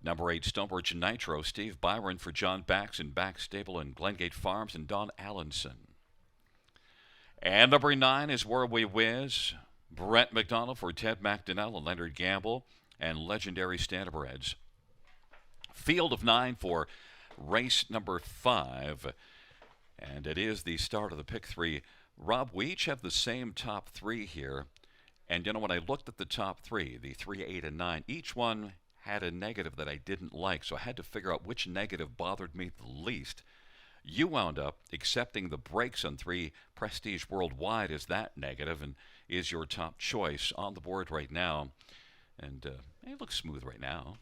Number 8, Stonebridge Nitro, Steve Byron for John Bax and Bax Stable and Glengate Farms and Don Allenson. And number 9 is Where We Whiz, Brett McDonald for Ted McDonnell and Leonard Gamble and Legendary Standardbreds. Field of 9 for race number 5. And it is the start of the pick 3. Rob, we each have the same top 3 here. And when I looked at the top 3, the 3, 8, and 9, each one had a negative that I didn't like. So I had to figure out which negative bothered me the least. You wound up accepting the breaks on 3, Prestige Worldwide as that negative, and is your top choice on the board right now. And it looks smooth right now.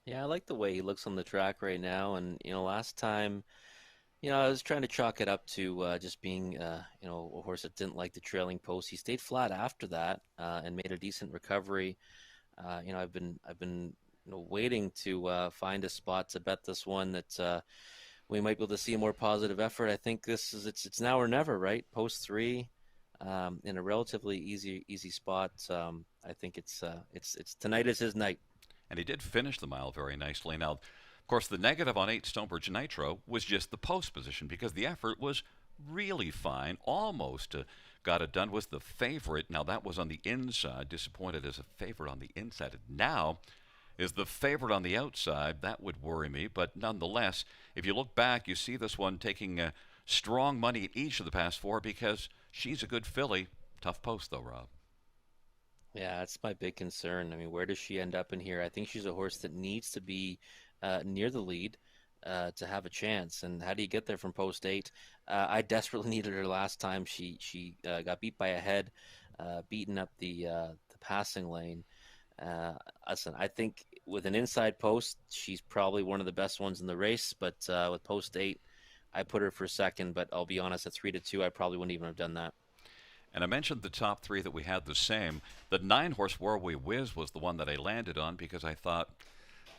Yeah, I like the way he looks on the track right now. And, last time, I was trying to chalk it up to just being, a horse that didn't like the trailing post. He stayed flat after that and made a decent recovery. I've been waiting to find a spot to bet this one that we might be able to see a more positive effort. I think it's now or never, right? Post 3 in a relatively easy spot. I think it's tonight is his night. And he did finish the mile very nicely. Now, of course, the negative on 8 Stonebridge Nitro was just the post position because the effort was really fine. Almost got it done. Was the favorite. Now, that was on the inside. Disappointed as a favorite on the inside. Now is the favorite on the outside. That would worry me. But nonetheless, if you look back, you see this one taking strong money at each of the past 4 because she's a good filly. Tough post, though, Rob. Yeah, that's my big concern. I mean, where does she end up in here? I think she's a horse that needs to be near the lead to have a chance. And how do you get there from post 8? I desperately needed her last time. She got beat by a head, beaten up the passing lane. Listen, I think with an inside post, she's probably one of the best ones in the race. But with post 8, I put her for second. But I'll be honest, at 3-2, I probably wouldn't even have done that. And I mentioned the top 3 that we had the same. The 9-horse Where We Whiz was the one that I landed on because I thought,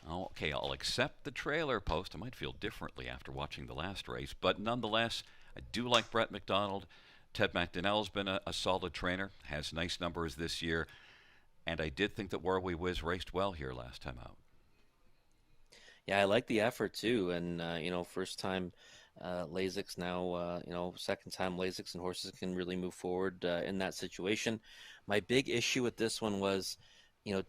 okay, I'll accept the trailer post. I might feel differently after watching the last race. But nonetheless, I do like Brett McDonald. Ted McDonnell's been a solid trainer, has nice numbers this year. And I did think that Where We Whiz raced well here last time out. Yeah, I like the effort too. And, first time Lasix now, second time Lasix, and horses can really move forward in that situation. My big issue with this one was, a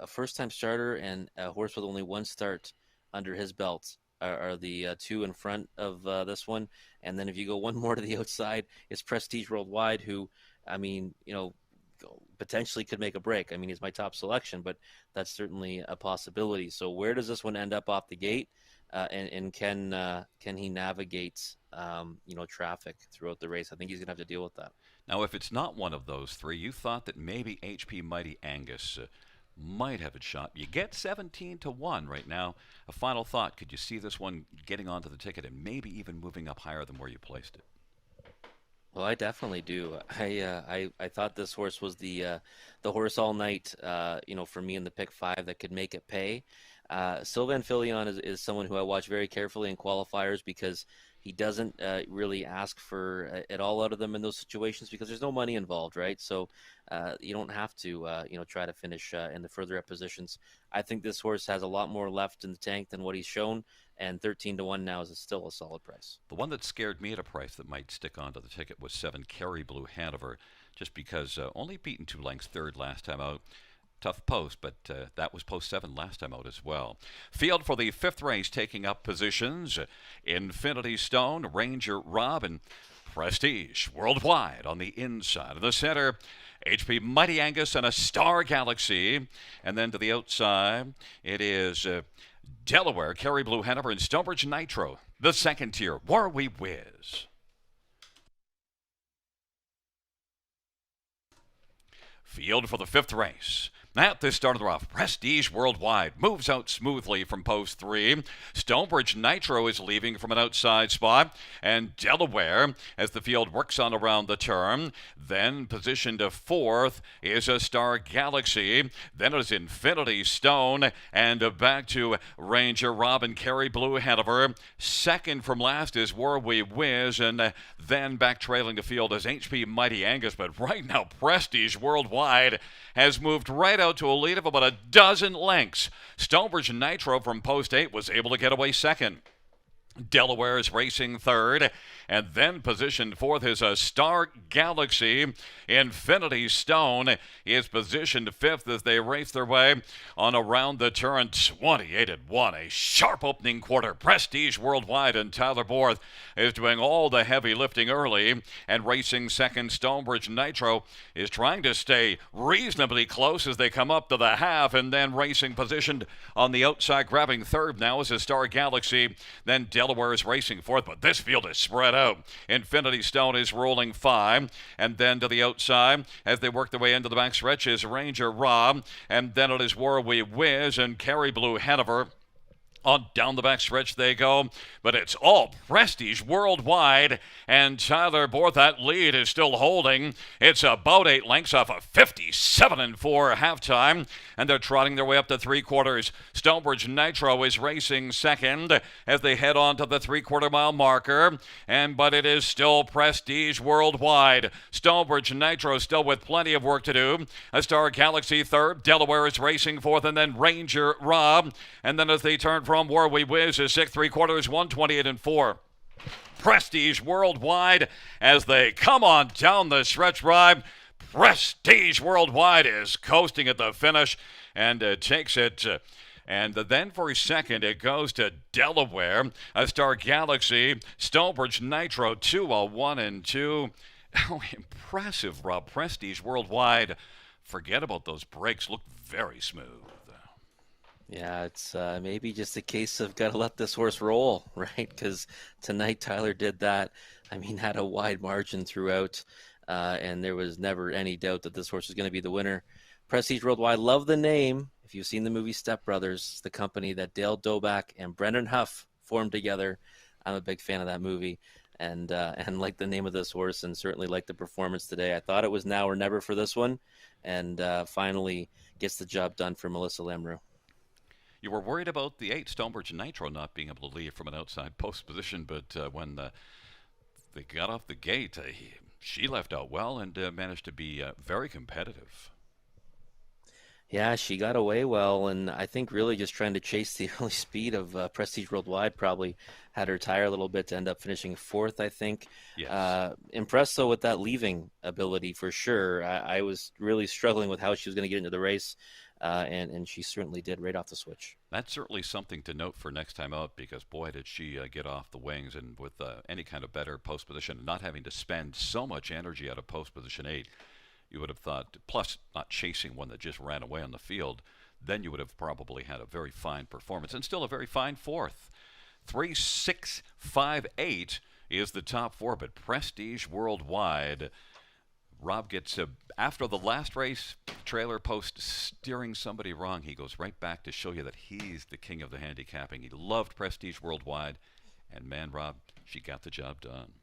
first-time starter and a horse with only one start under his belt are the 2 in front of this one. And then if you go one more to the outside, it's Prestige Worldwide, who, potentially could make a break. I mean, he's my top selection, but that's certainly a possibility. So where does this one end up off the gate? And can he navigate traffic throughout the race? I think he's gonna have to deal with that. Now, if it's not one of those 3, you thought that maybe HP Mighty Angus might have a shot. You get 17-1 right now. A final thought: could you see this one getting onto the ticket and maybe even moving up higher than where you placed it? Well, I definitely do. I thought this horse was the horse all night. For me in the pick 5 that could make it pay. Sylvain Filion is someone who I watch very carefully in qualifiers because he doesn't really ask for it all out of them in those situations because there's no money involved, right? So you don't have to, try to finish in the further up positions. I think this horse has a lot more left in the tank than what he's shown, and 13-1 now is still a solid price. The one that scared me at a price that might stick onto the ticket was 7 Carrie Blue Hanover, just because only beaten 2 lengths third last time out. Tough post, but that was post 7 last time out as well. Field for the 5th race taking up positions: Infinity Stone, Ranger Rob, and Prestige Worldwide on the inside of the center. HP Mighty Angus and a Star Galaxy. And then to the outside, it is Delaware, Kerry Blue Hanover, and Stonebridge Nitro. The second tier, War We Whiz. Field for the fifth race. At the start of the rough, Prestige Worldwide moves out smoothly from post 3. Stonebridge Nitro is leaving from an outside spot. And Delaware, as the field works on around the turn. Then positioned to fourth is a Star Galaxy. Then it is Infinity Stone. And back to Ranger Robin, Kerry Blue Hanover. Second from last is War We Whiz. And then back trailing the field is HP Mighty Angus. But right now, Prestige Worldwide has moved right out to a lead of about a dozen lengths. Stonebridge Nitro from post 8 was able to get away second. Delaware is racing third, and then positioned fourth is a Star Galaxy. Infinity Stone is positioned fifth as they race their way on around the turn. 28-1, a sharp opening quarter. Prestige Worldwide and Tyler Borth is doing all the heavy lifting early, and racing second. Stonebridge Nitro is trying to stay reasonably close as they come up to the half, and then racing positioned on the outside, grabbing third now is a Star Galaxy. Then Delaware is racing fourth, but this field is spread out. Infinity Stone is rolling 5, and then to the outside as they work their way into the back stretch is Ranger Rob, and then it is War We Whiz and Kerry Blue Hanover. On down the back stretch they go, but it's all Prestige Worldwide, and Tyler Borth, that lead is still holding. It's about 8 lengths off a 57-4 halftime, and they're trotting their way up to three quarters. Stonebridge Nitro is racing second as they head on to the three-quarter mile marker, but it is still Prestige Worldwide. Stonebridge Nitro still with plenty of work to do. A Star Galaxy third, Delaware is racing fourth, and then Ranger Rob, and then as they turn from War We Whiz is sixth, three quarters, 128-4. Prestige Worldwide as they come on down the stretch ride. Prestige Worldwide is coasting at the finish and takes it. And then for a second, it goes to Delaware, a Star Galaxy, Stonebridge Nitro, 2-1 and 2. How impressive, Rob. Prestige Worldwide. Forget about those brakes. Look very smooth. Yeah, it's maybe just a case of got to let this horse roll, right? Because tonight Tyler did that. I mean, had a wide margin throughout, and there was never any doubt that this horse was going to be the winner. Prestige Worldwide, love the name. If you've seen the movie Step Brothers, the company that Dale Doback and Brendan Huff formed together, I'm a big fan of that movie, and like the name of this horse, and certainly like the performance today. I thought it was now or never for this one, and finally gets the job done for Melissa Lamreau. You were worried about the 8 Stonebridge Nitro not being able to leave from an outside post position, but when they got off the gate, she left out well and managed to be very competitive. Yeah, she got away well, and I think really just trying to chase the early speed of Prestige Worldwide probably had her tire a little bit to end up finishing fourth, I think. Yes. Impressed, though, with that leaving ability for sure. I was really struggling with how she was going to get into the race. And she certainly did right off the switch. That's certainly something to note for next time out because, boy, did she get off the wings and with any kind of better post position, not having to spend so much energy out of post position 8, you would have thought, plus not chasing one that just ran away on the field, then you would have probably had a very fine performance and still a very fine fourth. 3-6-5-8 is the top four, but Prestige Worldwide. Rob gets after the last race, trailer post steering somebody wrong. He goes right back to show you that he's the king of the handicapping. He loved Prestige Worldwide, and man, Rob, she got the job done.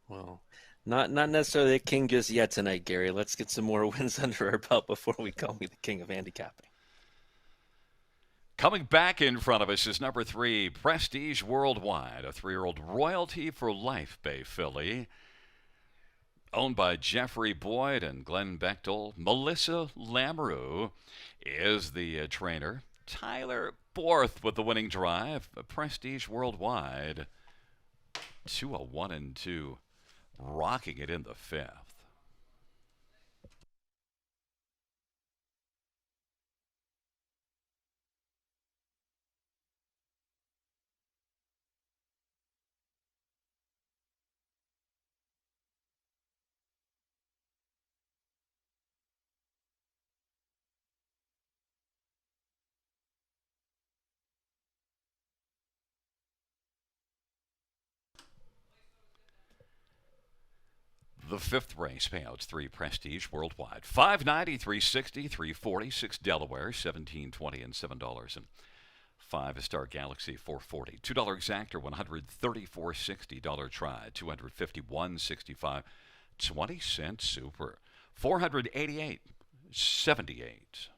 Well, not necessarily the king just yet tonight, Gary. Let's get some more wins under our belt before we call me the king of handicapping. Coming back in front of us is number 3, Prestige Worldwide, a 3-year-old royalty for life bay filly. Owned by Jeffrey Boyd and Glenn Bechtel. Melissa Lamreau is the trainer. Tyler Borth with the winning drive. Prestige Worldwide, 2-1 and 2, rocking it in the 5th. The fifth race payouts 3 Prestige worldwide. 590, 360, 340, 6 Delaware, 1720 and $7. And 5 Star Galaxy 440. $2 exactor, $134.60. Try, $251.65. 20-cent super, 488.78.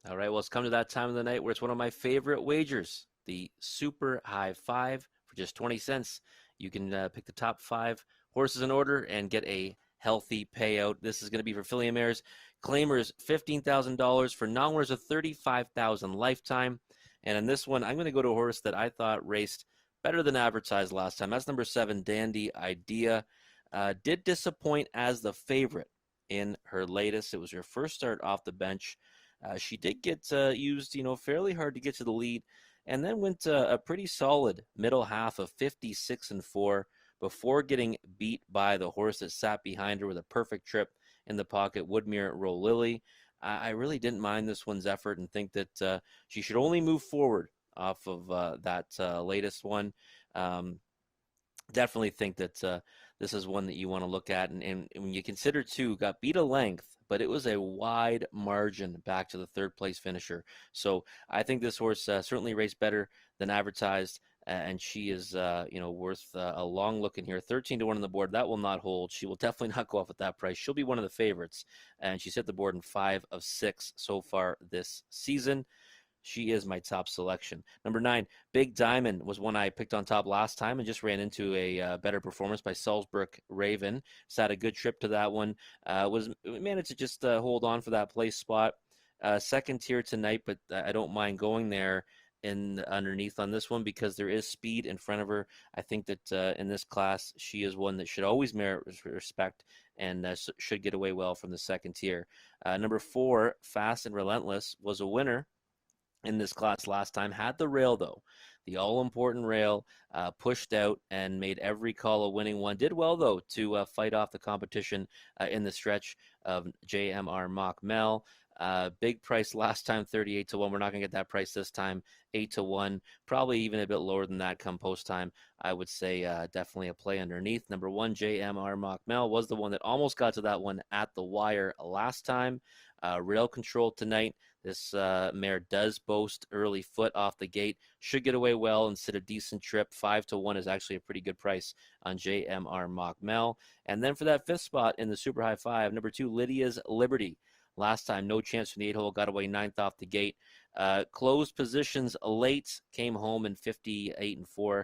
All right, well, it's come to that time of the night where it's one of my favorite wagers, the Super High Five for just 20 cents. You can pick the top 5 horses in order and get a healthy payout. This is going to be for filly mares. Claimers $15,000 for non-winners of $35,000 lifetime. And in this one, I'm going to go to a horse that I thought raced better than advertised last time. That's number 7, Dandy Idea. did disappoint as the favorite in her latest. It was her first start off the bench. She did get used, fairly hard to get to the lead, and then went a pretty solid middle half of 56-4 before getting beat by the horse that sat behind her with a perfect trip in the pocket, Woodmere Roll Lily. I really didn't mind this one's effort and think that she should only move forward off of that latest one. Um, Definitely think that this is one that you want to look at. And when you consider, too, got beat a length, but it was a wide margin back to the third place finisher. So I think this horse certainly raced better than advertised. And she is, worth a long look in here. 13-1 on the board. That will not hold. She will definitely not go off at that price. She'll be one of the favorites. And she's hit the board in 5 of 6 so far this season. She is my top selection. Number 9, Big Diamond was one I picked on top last time and just ran into a better performance by Salzburg Raven. Just had a good trip to that one. Was managed to just hold on for that place spot. Second tier tonight, but I don't mind going there in underneath on this one because there is speed in front of her. I think that in this class, she is one that should always merit respect and should get away well from the second tier. Number 4, Fast and Relentless, was a winner in this class last time. Had the rail, though. The all-important rail, pushed out and made every call a winning one. Did well, though, to fight off the competition in the stretch of JMR Mock Mel. Big price last time, 38-1. We're not going to get that price this time, 8-1. Probably even a bit lower than that come post time. I would say definitely a play underneath. Number 1, JMR Mock Mel, was the one that almost got to that one at the wire last time. Rail control tonight. This mare does boast early foot off the gate. Should get away well and sit a decent trip. 5-1 is actually a pretty good price on JMR Mock Mel. And then for that 5th spot in the Super High 5, number 2, Lydia's Liberty. Last time, no chance from the 8 hole. Got away 9th off the gate. Closed positions late. Came home in 58-4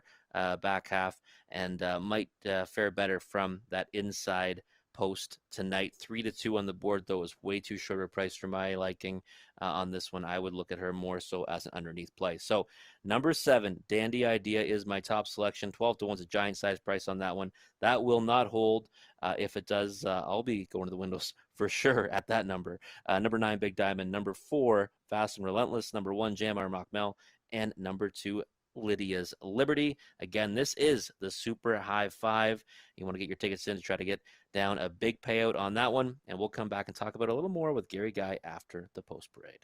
back half. And might fare better from that inside post tonight. 3-2 on the board, though, is way too short a price for my liking on this one. I would look at her more so as an underneath play. So number 7, Dandy Idea, is my top selection. 12-1 is a giant size price on that one. That will not hold. If it does, I'll be going to the windows for sure at that number. Number 9, Big Diamond. Number 4, Fast and Relentless. Number 1, Jamar Mockmel. And number 2, Lydia's Liberty. Again, this is the Super High 5. You want to get your tickets in to try to get down a big payout on that one. And we'll come back and talk about it a little more with Gary Guy after the post parade.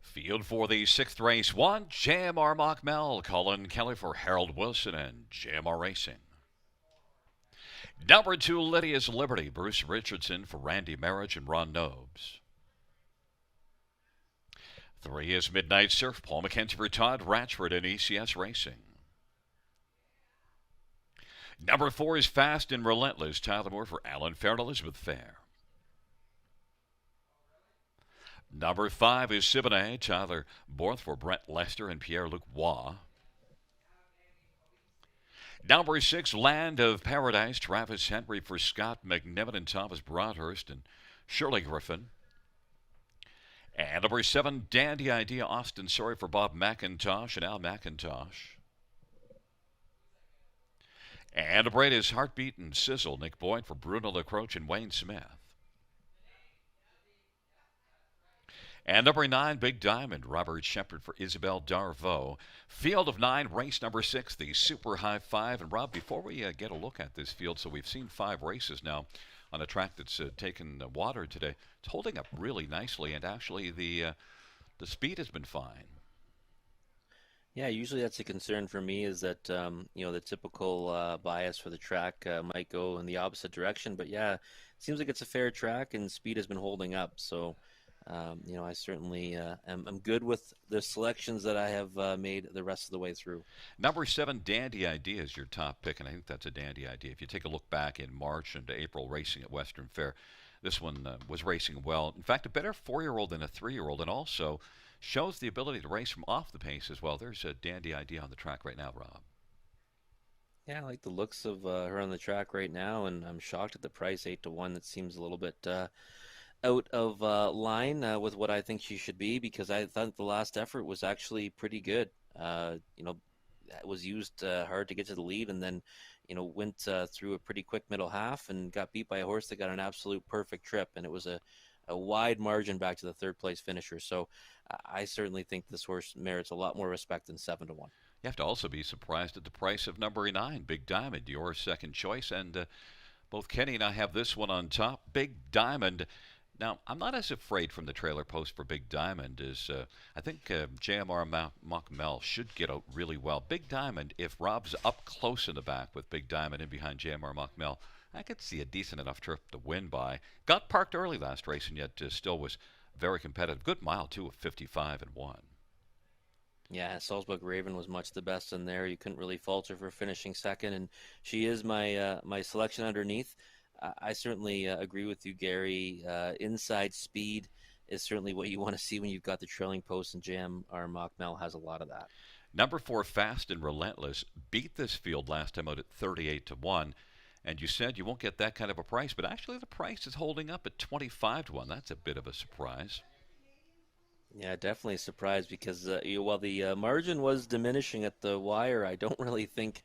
Field for the 6th race, 1, JMR Mockmel, Colin Kelly for Harold Wilson and JMR Racing. Number 2, Lydia's Liberty, Bruce Richardson for Randy Marriage and Ron Nobes. 3 is Midnight Surf, Paul McKenzie for Todd Ratchford and ECS Racing. Number 4 is Fast and Relentless, Tyler Moore for Alan Fair and Elizabeth Fair. Number 5 is Siboney, Tyler Borth for Brett Lester and Pierre-Luc Waugh. Number 6, Land of Paradise, Travis Henry for Scott McNiven and Thomas Broadhurst and Shirley Griffin. And number 7, Dandy Idea, Austin Sorry for Bob McIntosh and Al McIntosh. And number 8 is Heartbeat and Sizzle, Nick Boyd for Bruno LaCroix and Wayne Smith. And number 9, Big Diamond, Robert Shepard for Isabel Darvaux. Field of 9, race number 6, the Super High 5. And Rob, before we get a look at this field, so we've seen 5 races now on a track that's taken water today. It's holding up really nicely, and actually the speed has been fine. Yeah, usually that's a concern for me is that the typical bias for the track might go in the opposite direction. But yeah, it seems like it's a fair track and speed has been holding up. So I certainly am good with the selections that I have made the rest of the way through. Number 7, Dandy Idea is your top pick, and I think that's a dandy idea. If you take a look back in March and April racing at Western Fair, this one was racing well. In fact, a better 4-year-old than a 3-year-old, and also shows the ability to race from off the pace as well. There's a dandy idea on the track right now, Rob. Yeah, I like the looks of her on the track right now, and I'm shocked at the price, 8-1. That seems a little bit out of line with what I think she should be because I thought the last effort was actually pretty good. It was used hard to get to the lead and then, went through a pretty quick middle half and got beat by a horse that got an absolute perfect trip. And it was a wide margin back to the third place finisher. So I certainly think this horse merits a lot more respect than 7-1. You have to also be surprised at the price of number 9, Big Diamond, your second choice. And both Kenny and I have this one on top. Big Diamond. Now, I'm not as afraid from the trailer post for Big Diamond as I think JMR Mockmel should get out really well. Big Diamond, if Rob's up close in the back with Big Diamond in behind JMR Mockmel, I could see a decent enough trip to win by. Got parked early last race and yet still was very competitive. Good mile, too, of 55-1. Yeah, Salzburg Raven was much the best in there. You couldn't really fault her for finishing second, and she is my selection underneath. I certainly agree with you, Gary. Inside speed is certainly what you want to see when you've got the trailing post, and JMR Mockmel has a lot of that. Number 4, Fast and Relentless, beat this field last time out at 38-1. And you said you won't get that kind of a price, but actually the price is holding up at 25-1. That's a bit of a surprise. Yeah, definitely surprised because while the margin was diminishing at the wire, I don't really think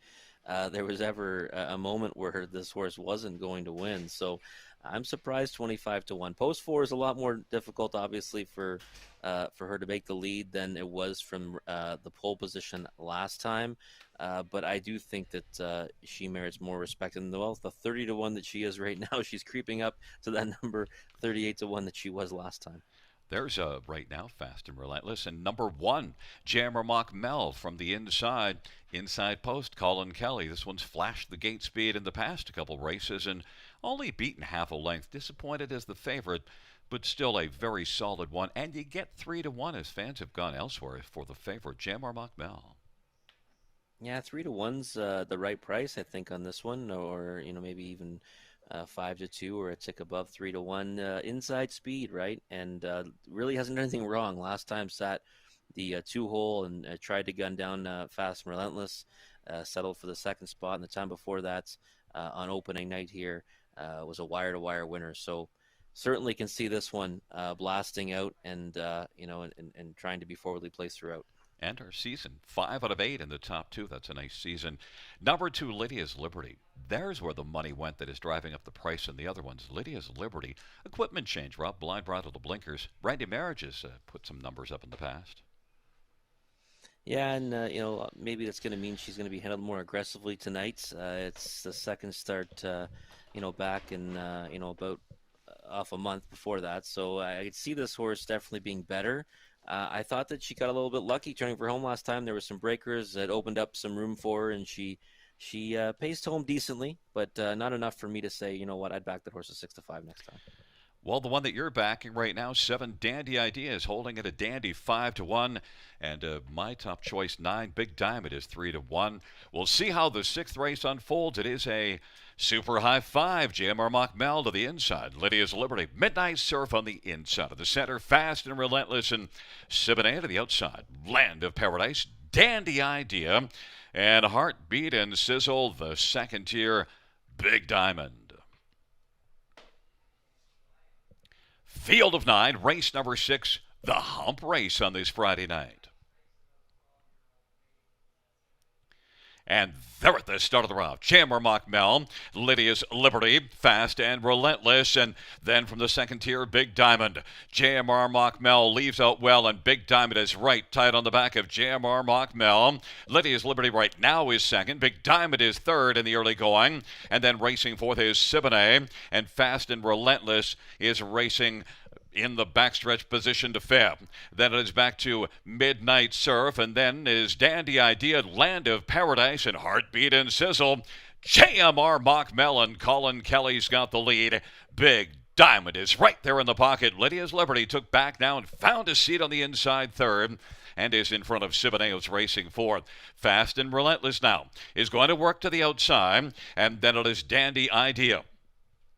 there was ever a moment where this horse wasn't going to win. So I'm surprised 25-1. Post 4 is a lot more difficult, obviously, for her to make the lead than it was from the pole position last time. But I do think that she merits more respect. And well, the 30-1 that she is right now, she's creeping up to that number 38-1 that she was last time. There's right now Fast and Relentless. And number 1, Jammer Mockmel from the inside post, Colin Kelly. This one's flashed the gate speed in the past couple races and only beaten half a length. Disappointed as the favorite, but still a very solid one. And you get 3-1 as fans have gone elsewhere for the favorite, Jammer Mockmel. Yeah, 3-1's the right price, I think, on this one, or maybe even 5-2 or a tick above 3-1. Inside speed, right? And really hasn't done anything wrong. Last time sat the 2-hole and tried to gun down Fast and Relentless, settled for the second spot. And the time before that, on opening night here, was a wire-to-wire winner. So certainly can see this one blasting out and trying to be forwardly placed throughout. And our season, 5 out of 8 in the top 2. That's a nice season. Number 2, Lydia's Liberty. There's where the money went that is driving up the price in the other ones. Lydia's Liberty. Equipment change, Rob. Blind bridle to blinkers. Brandy Marriage has put some numbers up in the past. Yeah, and maybe that's going to mean she's going to be handled more aggressively tonight. It's the second start, back in about off a month before that. So I could see this horse definitely being better. I thought that she got a little bit lucky turning for home last time. There were some breakers that opened up some room for her, and she paced home decently, but not enough for me to say, you know what, I'd back that horse at 6-5 next time. Well, the one that you're backing right now, 7, Dandy Ideas, holding it a dandy 5-1. And my top choice, 9, Big Diamond, is 3-1. We'll see how the 6th race unfolds. It is a Super High 5. JMR Mockmel to the inside. Lydia's Liberty. Midnight Surf on the inside of the center. Fast and Relentless. And 7A to the outside. Land of Paradise. Dandy Idea. And Heartbeat and Sizzle, the second tier, Big Diamond. Field of 9, race number 6, the hump race on this Friday night. And they're at the start of the round. Chamber Mel, Lydia's Liberty, Fast and Relentless, and then from the second tier, Big Diamond. JMR Mel leaves out well, and Big Diamond is right, tied on the back of JMR Mel. Lydia's Liberty right now is second. Big Diamond is third in the early going, and then racing fourth is Siboney, and Fast and Relentless is racing in the backstretch position to fifth. Then it is back to Midnight Surf, and then is Dandy Idea, Land of Paradise, and Heartbeat and Sizzle. JMR Mockmel and Colin Kelly's got the lead. Big Diamond is right there in the pocket. Lydia's Liberty took back now and found a seat on the inside third and is in front of Siboney's racing fourth. Fast and Relentless now is going to work to the outside, and then it is Dandy Idea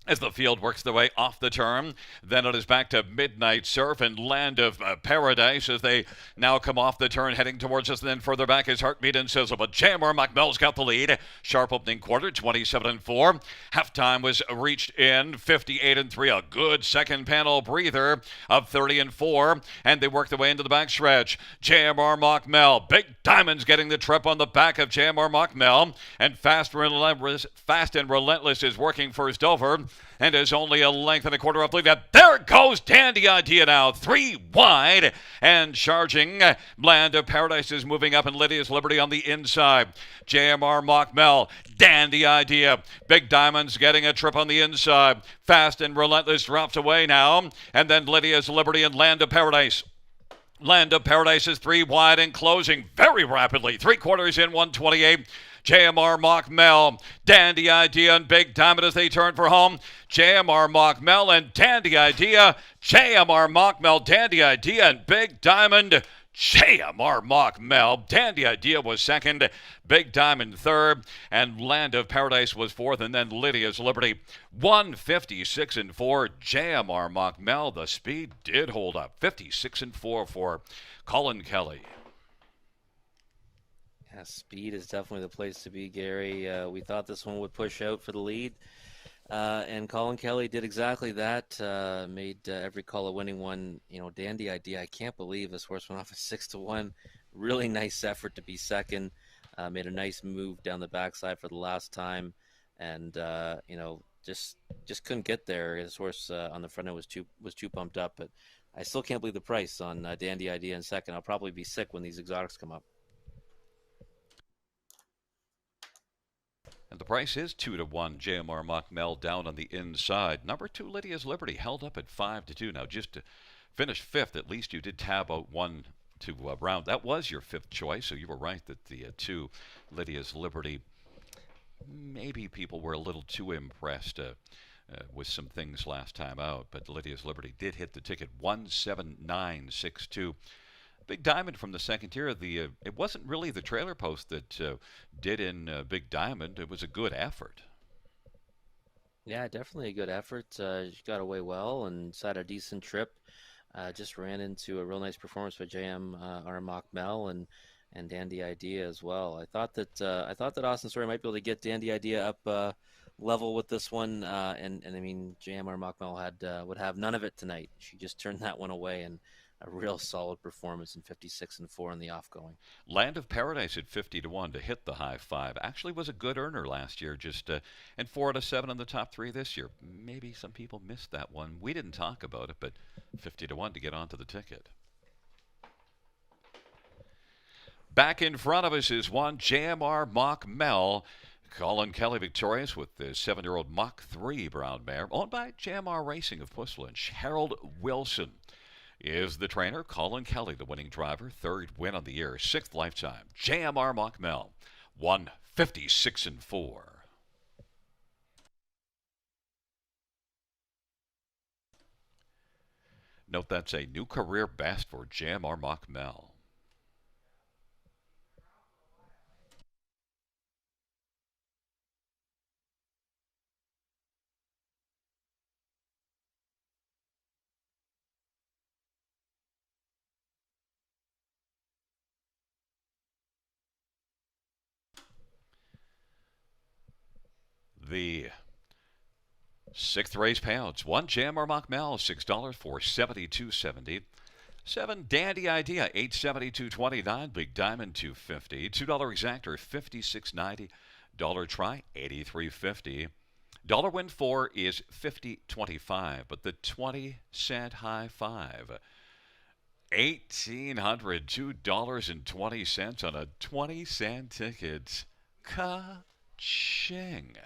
as the field works their way off the turn. Then it is back to Midnight Surf and Land of Paradise as they now come off the turn heading towards us. And then further back is Heartbeat and Sizzle. But Jammer McMell's got the lead. Sharp opening quarter, 27-4. Halftime was reached in 58-3. A good second panel breather of 30-4. And they work their way into the backstretch. Jammer McMell. Big Diamonds getting the trip on the back of Jammer McMell. And Fast and Relentless is working first over, and is only a length and a quarter up lead. There goes Dandy Idea now, 3 wide, and charging. Land of Paradise is moving up, and Lydia's Liberty on the inside. JMR Mockmel, Dandy Idea. Big Diamonds getting a trip on the inside. Fast and Relentless drops away now, and then Lydia's Liberty and Land of Paradise. Land of Paradise is 3 wide and closing very rapidly. 3/4 in, 128. JMR Mockmel, Dandy Idea, and Big Diamond as they turn for home. JMR Mockmel and Dandy Idea. JMR Mockmel, Dandy Idea, and Big Diamond. JMR Mockmel. Dandy Idea was second. Big Diamond third. And Land of Paradise was fourth. And then Lydia's Liberty. 156-4. JMR Mockmel. The speed did hold up. 56-4 for Colin Kelly. Yeah, speed is definitely the place to be, Gary. We thought this one would push out for the lead, and Colin Kelly did exactly that. Made every call a winning one. You know, Dandy Idea. I can't believe this horse went off at 6-1. Really nice effort to be second. Made a nice move down the backside for the last time, and you know, just couldn't get there. His horse on the front end was too pumped up, but I still can't believe the price on Dandy Idea in second. I'll probably be sick when these exotics come up. And the price is 2-1. JMR Mockmel down on the inside. Number 2, Lydia's Liberty, held up at 5-2. Now, just to finish fifth, at least you did tab out one to round. That was your fifth choice, so you were right that the 2, Lydia's Liberty, maybe people were a little too impressed with some things last time out. But Lydia's Liberty did hit the ticket, 17962. Big Diamond from the second tier. It wasn't really the trailer post that did in Big Diamond. It was a good effort. Yeah, definitely a good effort. She got away well and had a decent trip. Just ran into a real nice performance by JM Mockmel and Dandy Idea as well. I thought that Austin Story might be able to get Dandy Idea up level with this one, and I mean JM Mockmel would have none of it tonight. She just turned that one away, and a real solid performance in 56-4 in the off-going. Land of Paradise at 50-1 to hit the high five. Actually was a good earner last year, and 4 out of 7 in the top 3 this year. Maybe some people missed that one. We didn't talk about it, but 50-1 to get onto the ticket. Back in front of us is one JMR Mockmel. Colin Kelly victorious with the 7-year-old Mach 3 brown mare, owned by JMR Racing of Puslinch. Harold Wilson is the trainer. Colin Kelly, the winning driver. 3rd win on the year. 6th lifetime. JMR Mockmel, 156-4. Note that's a new career best for JMR Mockmel. The sixth race payouts. One Jam or Mockmel, $6 for 72.70. 7 Dandy Idea, 872.29. Big Diamond, 250. $2 Exactor, 56.90. Dollar Try, 83.50. Dollar Win 4 is 50.25, but the 20-cent high five, $1,802.20 on a 20-cent ticket. Ka-ching.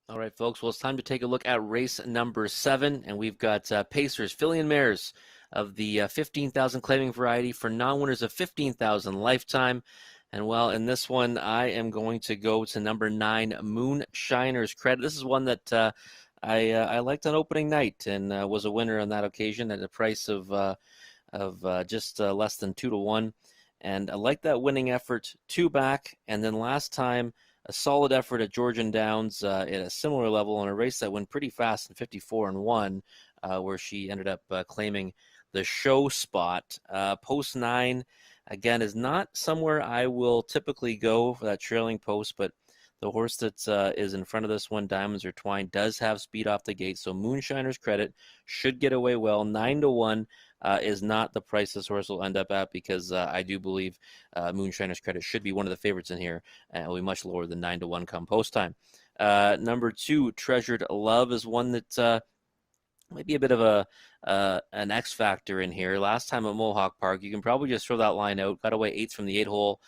All right, folks. Well, it's time to take a look at race number 7, and we've got Pacers, filly and mares of the 15,000 claiming variety for non-winners of 15,000 lifetime. And well, in this one, I am going to go to number 9, Moonshiner's Credit. This is one that I liked on opening night and was a winner on that occasion at a price of just less than 2 to 1. And I like that winning effort, 2 back. And then last time, a solid effort at Georgian Downs at a similar level in a race that went pretty fast in 54-1, where she ended up claiming the show spot. Post 9, again, is not somewhere I will typically go for that trailing post, but the horse that is in front of this one, Diamonds Are Twined, does have speed off the gate. So Moonshiner's Credit should get away well. 9 to 1 is not the price this horse will end up at, because I do believe Moonshiner's Credit should be one of the favorites in here, and will be much lower than 9 to 1 come post time. Number 2, Treasured Love, is one that might be a bit of an X factor in here. Last time at Mohawk Park, you can probably just throw that line out. Got away 8th from the 8 hole.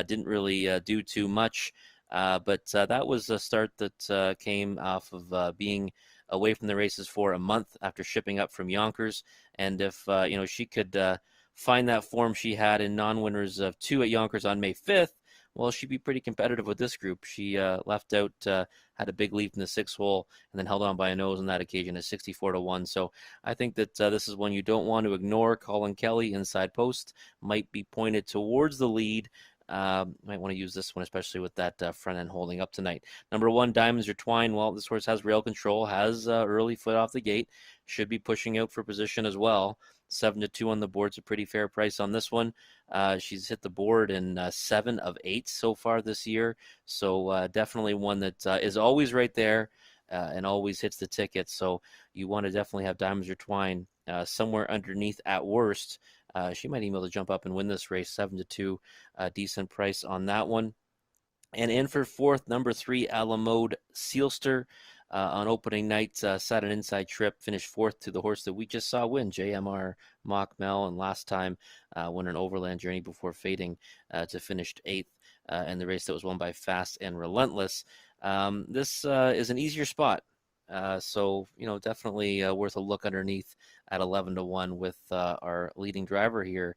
Didn't really do too much. But that was a start that came off of being away from the races for a month after shipping up from Yonkers. And if she could find that form she had in non-winners of 2 at Yonkers on May 5th, well, she'd be pretty competitive with this group. She left out, had a big lead in the 6th hole, and then held on by a nose on that occasion at 64-1. So I think that this is one you don't want to ignore. Colin Kelly, inside post, might be pointed towards the lead. Might want to use this one, especially with that front end holding up tonight. Number 1, Diamonds Are Twined. Well, this horse has rail control, has early foot off the gate, should be pushing out for position as well. 7-2 on the board's a pretty fair price on this one. She's hit the board in 7 of 8 so far this year, so definitely one that is always right there and always hits the ticket. So you want to definitely have Diamonds Are Twined somewhere underneath at worst. She might be able to jump up and win this race. 7-2, decent price on that one. And in for 4th, number 3, Alamode Sealster. On opening night, sat an inside trip, finished 4th to the horse that we just saw win, JMR Mock Mel, and last time won an overland journey before fading to finish 8th in the race that was won by Fast and Relentless. This is an easier spot. So, definitely worth a look underneath at 11-1 with our leading driver here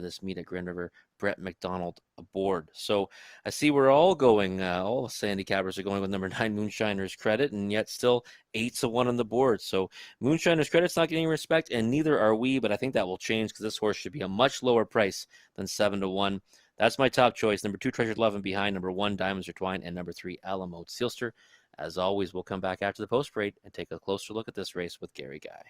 this meet at Grand River, Brett McDonald, aboard. So I see we're all going, all handicappers are going with number 9, Moonshiner's Credit, and yet still 8-1 on the board. So Moonshiner's Credit's not getting respect, and neither are we, but I think that will change because this horse should be a much lower price than 7-1. That's my top choice. Number 2, Treasured Love, and behind number 1, Diamonds Are Twined, and number 3, Alamode Sealster. As always, we'll come back after the post parade and take a closer look at this race with Gary Guy.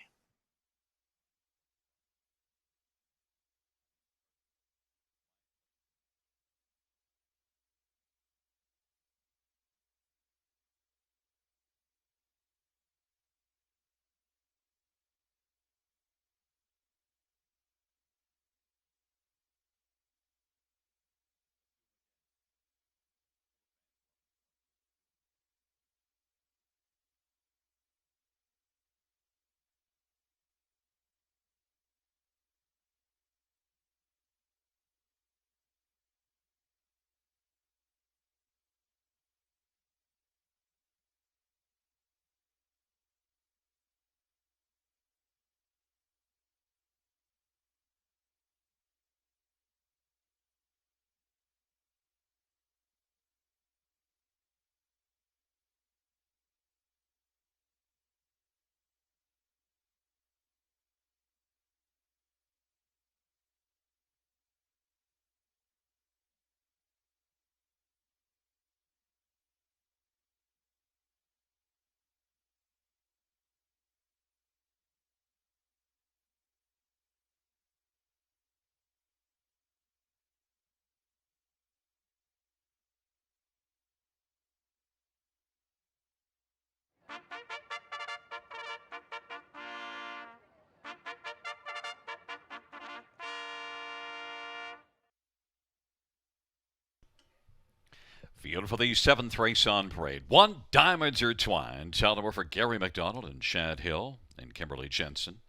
Field for the 7th race on parade. 1, Diamonds Are Twined. Tell number for Gary McDonald and Shad Hill and Kimberly Jensen.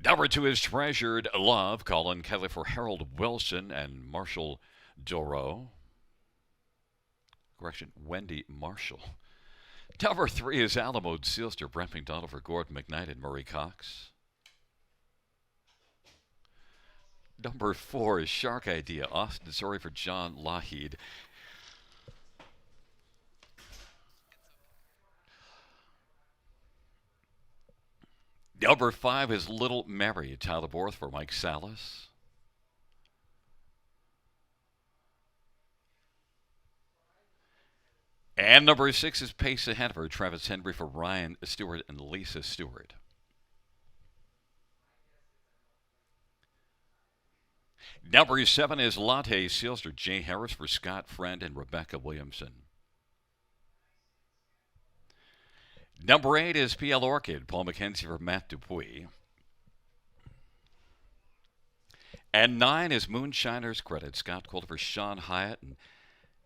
Number 2 is Treasured Love. Colin Kelly for Harold Wilson and Marshall Doro. Correction, Wendy Marshall. Number 3 is Alamode Sealster. Brent McDonald for Gordon McKnight and Murray Cox. Number 4 is Shark Idea. Austin, sorry for John Lougheed. Number 5 is Little Mary. Tyler Borth for Mike Salas. And number 6 is Pace Ahead for Travis Henry for Ryan Stewart and Lisa Stewart. Number 7 is Latte Seals for Jay Harris for Scott Friend and Rebecca Williamson. Number 8 is PL Orchid, Paul McKenzie for Matt Dupuis. And 9 is Moonshiner's Credit, Scott Coulter for Sean Hyatt and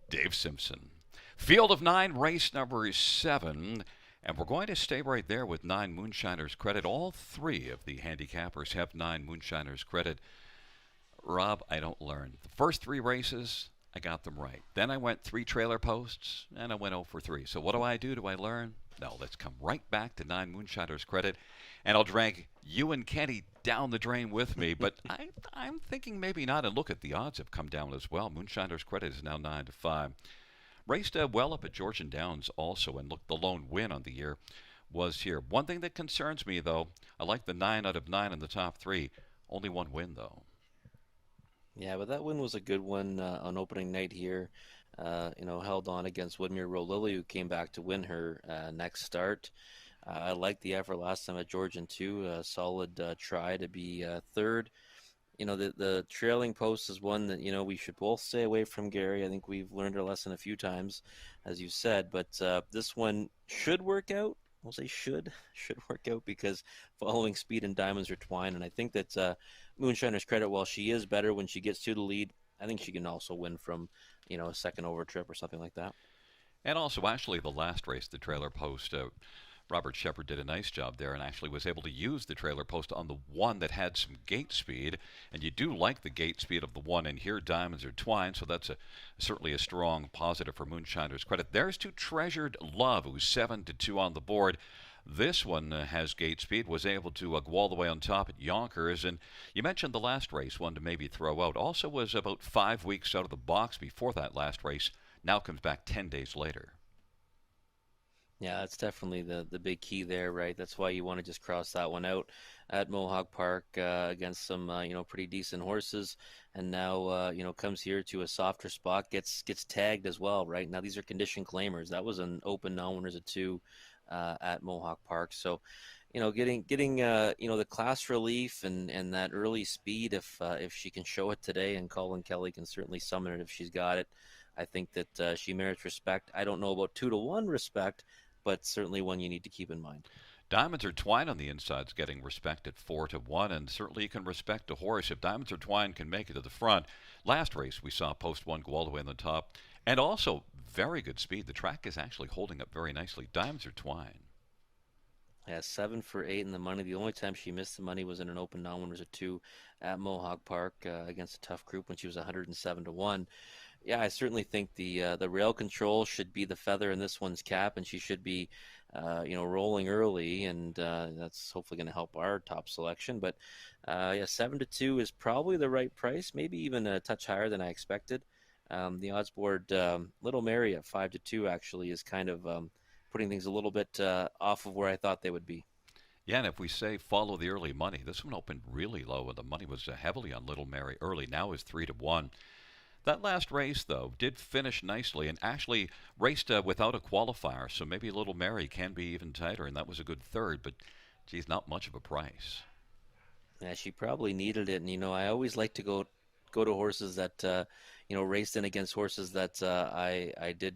Dave Simpson. Field of 9, race number 7. And we're going to stay right there with 9 Moonshiner's Credit. All 3 of the handicappers have 9 Moonshiner's Credit. Rob, I don't learn. The first 3 races, I got them right. Then I went 3 trailer posts, and I went 0 for 3. So what do I do? Do I learn? No, let's come right back to 9 Moonshiner's Credit, and I'll drag you and Kenny down the drain with me. But I'm thinking maybe not. And look at the odds have come down as well. Moonshiner's Credit is now 9 to 5. Raced well up at Georgian Downs also, and look, the lone win on the year was here. One thing that concerns me, though, I like the 9 out of 9 in the top 3. Only 1 win, though. Yeah, but that win was a good one on opening night here. Held on against Woodmere Road Lily, who came back to win her next start. I liked the effort last time at Georgian too. A solid try to be third. The trailing post is one that we should both stay away from, Gary. I think we've learned our lesson a few times, as you said. But this one should work out. We'll say should work out because following speed and diamonds are twined, and I think that Moonshiner's Credit, while she is better when she gets to the lead, I think she can also win from a second over trip or something like that. And also, actually, the last race, the trailer post, Robert Shepard did a nice job there and actually was able to use the trailer post on the one that had some gate speed. And you do like the gate speed of the one, and here diamonds are twined, so that's certainly a strong positive for Moonshiner's Credit. There's to Treasured Love, who's 7 to 2 on the board. This one has gate speed, was able to go all the way on top at Yonkers. And you mentioned the last race, one to maybe throw out. Also was about 5 weeks out of the box before that last race. Now comes back 10 days later. Yeah, that's definitely the big key there, right? That's why you want to just cross that one out at Mohawk Park against some pretty decent horses, and now comes here to a softer spot, gets tagged as well, right? Now these are condition claimers. That was an open non-winners of 2 at Mohawk Park, so getting the class relief and that early speed if she can show it today, and Colin Kelly can certainly summon it if she's got it. I think that she merits respect. I don't know about 2 to 1 respect, but certainly one you need to keep in mind. Diamonds Are Twined on the inside's getting respect at 4 to 1, and certainly you can respect a horse if Diamonds Are Twined can make it to the front. Last race we saw post 1 go all the way on the top, and also very good speed. The track is actually holding up very nicely. Diamonds Are Twined. Yeah, 7 for 8 in the money. The only time she missed the money was in an open non-winners of 2 at Mohawk Park against a tough group when she was 107 to 1. Yeah, I certainly think the rail control should be the feather in this one's cap, and she should be, rolling early, and that's hopefully going to help our top selection. But yeah, 7 to 2 is probably the right price, maybe even a touch higher than I expected. The odds board, Little Mary at 5 to 2 actually is kind of putting things a little bit off of where I thought they would be. Yeah, and if we say follow the early money, this one opened really low, and the money was heavily on Little Mary early. Now is 3 to 1. That last race, though, did finish nicely and actually raced without a qualifier, so maybe Little Mary can be even tighter, and that was a good third, but geez, not much of a price. Yeah, she probably needed it, and I always like to go to horses that raced in against horses that I did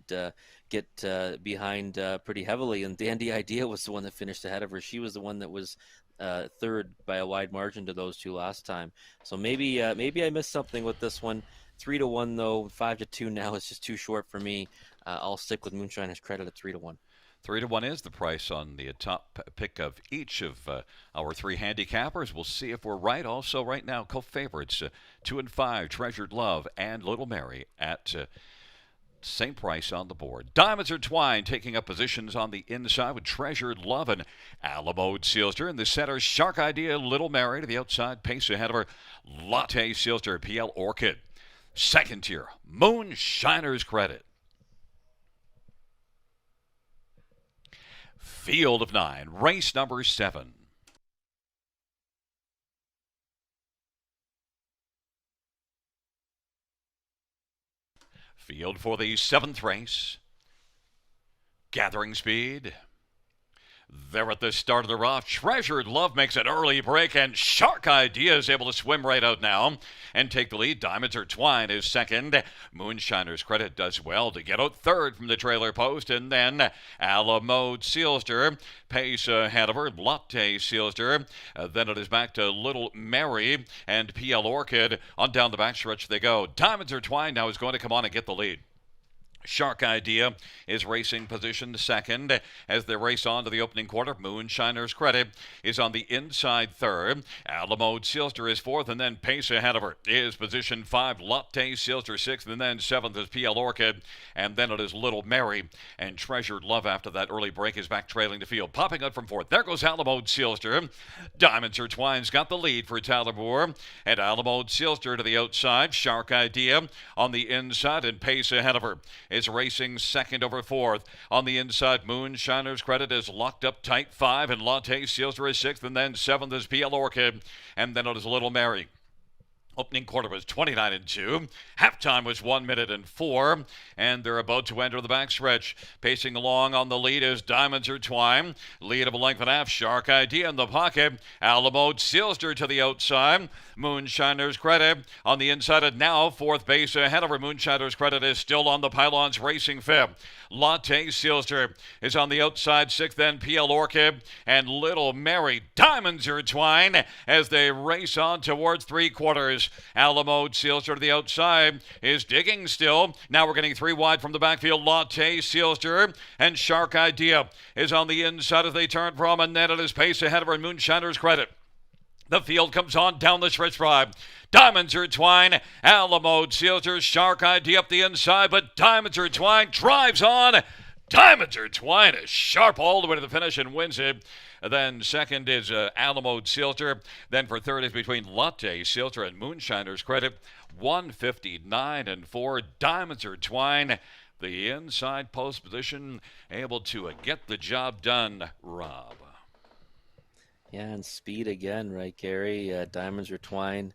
get behind pretty heavily, and Dandy Idea was the one that finished ahead of her. She was the one that was third by a wide margin to those 2 last time. So maybe I missed something with this one. 3 to 1 though, 5 to 2 now is just too short for me. I'll stick with Moonshiner's Credit at 3 to 1. 3 to 1 is the price on the top pick of each of our 3 handicappers. We'll see if we're right. Also, right now, co-favorites 2 and 5, Treasured Love and Little Mary at Same price on the board. Diamonds Are Twine taking up positions on the inside with Treasured Love and Alamo Sealster. In the center, Shark Idea, Little Mary. To the outside, pace ahead of her, Latte Sealster, PL Orchid. Second tier, Moonshiner's Credit. Field of 9, race number 7. Field for the 7th race. Gathering speed. There at the start of the rough, Treasured Love makes an early break, and Shark Idea is able to swim right out now and take the lead. Diamonds Are Twine is second. Moonshiner's Credit does well to get out third from the trailer post, and then Alamo Sealster pace ahead of her, Latte Sealster. Then it is back to Little Mary and PL Orchid. On down the backstretch they go. Diamonds Are Twine now is going to come on and get the lead. Shark Idea is racing position second as they race on to the opening quarter. Moonshiner's Credit is on the inside third. Alamo Sealster is fourth, and then pace ahead of her is position 5. Latte Sealster sixth, and then seventh is PL Orchid, and then it is Little Mary. And Treasured Love after that early break is back trailing the field. Popping out from fourth. There goes Alamo Sealster. Diamonds Are Twine's got the lead for Tyler Moore, and Alamo Sealster to the outside. Shark Idea on the inside and pace ahead of her is racing second over fourth. On the inside, Moonshiner's Credit is locked up tight 5, and Latte Sealster is sixth, and then seventh is PL Orchid, and then it is Little Mary. Opening quarter was 29-2. Halftime was 1 minute and 4. And they're about to enter the backstretch. Pacing along on the lead is Diamonds Are Twine. Lead of a length and a half. Shark Idea in the pocket. Alamo Sealster to the outside. Moonshiner's Credit on the inside, and now fourth base ahead of her. Moonshiner's Credit is still on the pylons, racing fifth. Latte Sealster is on the outside, sixth, then PL Orchid and Little Mary. Diamonds Are Twine as they race on towards three quarters. Alamo Sealster to the outside is digging still. Now we're getting three wide from the backfield. Latte Sealster and Shark Idea is on the inside as they turn from, and then it is pace ahead of her. Moonshiner's Credit. The field comes on down the stretch drive. Diamonds Are Twine, Alamo Sealster, Shark Idea up the inside, but Diamonds Are Twine drives on. Diamonds Are Twine is sharp all the way to the finish and wins it. Then second is Alamo Sealster. Then for third is between Latte Sealster and Moonshiner's Credit. 159-4. Diamonds Are Twine. The inside post position able to get the job done, Rob. Yeah, and speed again, right, Gary? Diamonds Are Twine,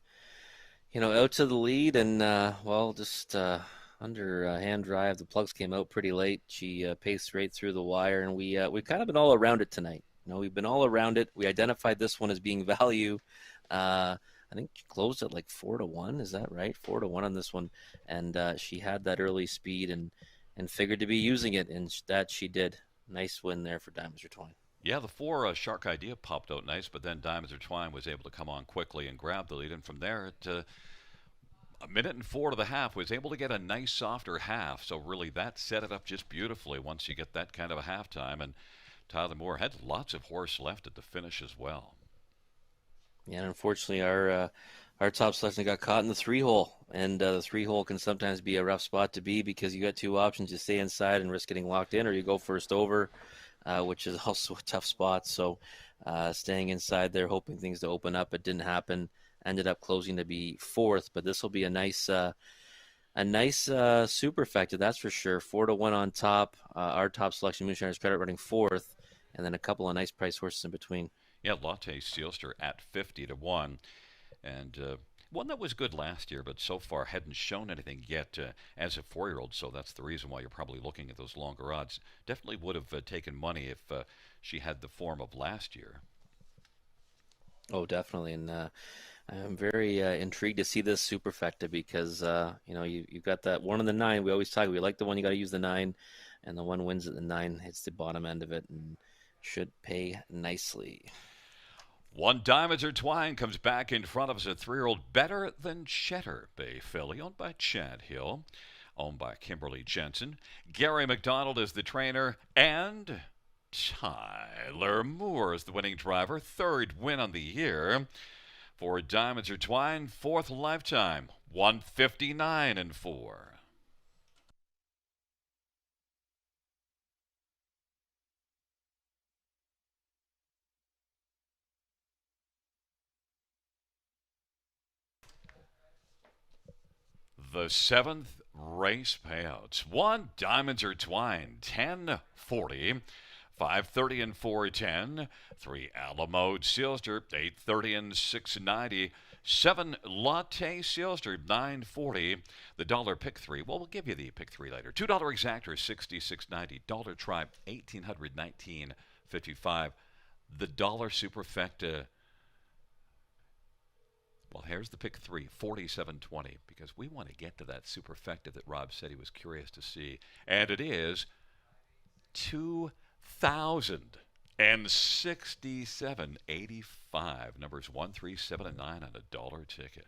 out to the lead, and just under hand drive. The plugs came out pretty late. She paced right through the wire, and we've kind of been all around it tonight. We've been all around it. We identified this one as being value. I think she closed at like 4-1. Is that right? 4-1 on this one, and she had that early speed and figured to be using it, and that she did. Nice win there for Diamonds Are Twine. Yeah, the 4 Shark Idea popped out nice, but then Diamonds Are Twine was able to come on quickly and grab the lead. And from there, at a minute and 4 to the half, was able to get a nice softer half. So really that set it up just beautifully once you get that kind of a halftime. And Tyler Moore had lots of horse left at the finish as well. Yeah, unfortunately, our top selection got caught in the 3-hole. And the 3-hole can sometimes be a rough spot to be because you got two options. You stay inside and risk getting locked in, or you go first over. Which is also a tough spot. So staying inside there, hoping things to open up. It didn't happen. Ended up closing to be fourth, but this will be a nice superfecta, that's for sure. 4-1 on top. Our top selection, Moonshiner's Credit, running fourth, and then a couple of nice price horses in between. Yeah, Latte Sealster at 50-1, and one that was good last year, but so far hadn't shown anything yet as a 4-year-old, so that's the reason why you're probably looking at those longer odds. Definitely would have taken money if she had the form of last year. Oh, definitely, and I'm very intrigued to see this superfecta because, you've got that 1 and the 9. We always talk, we like the one you got to use the 9, and the one wins at the 9, hits the bottom end of it, and should pay nicely. One Diamonds Are Twine comes back in front of us, a 3-year-old Better Than Cheddar Bay filly, owned by Chad Hill, owned by Kimberly Jensen. Gary McDonald is the trainer, and Tyler Moore is the winning driver. Third win on the year for Diamonds Are Twine, fourth lifetime, 159-4. The seventh race payouts. One, diamonds are twined, 1040. 530 and 410. 3 Alamo Sealster, 830 and 690. 7 Latte Sealster, 940. The dollar pick three. Well, we'll give you the pick three later. $2 exactor, 66.90. Dollar tribe, 1819.55. The dollar superfecta. Well, here's the pick three, 47.20, because we want to get to that superfecta that Rob said he was curious to see. And it is 2,067.85. Numbers 1, 3, 7, and 9 on a dollar ticket.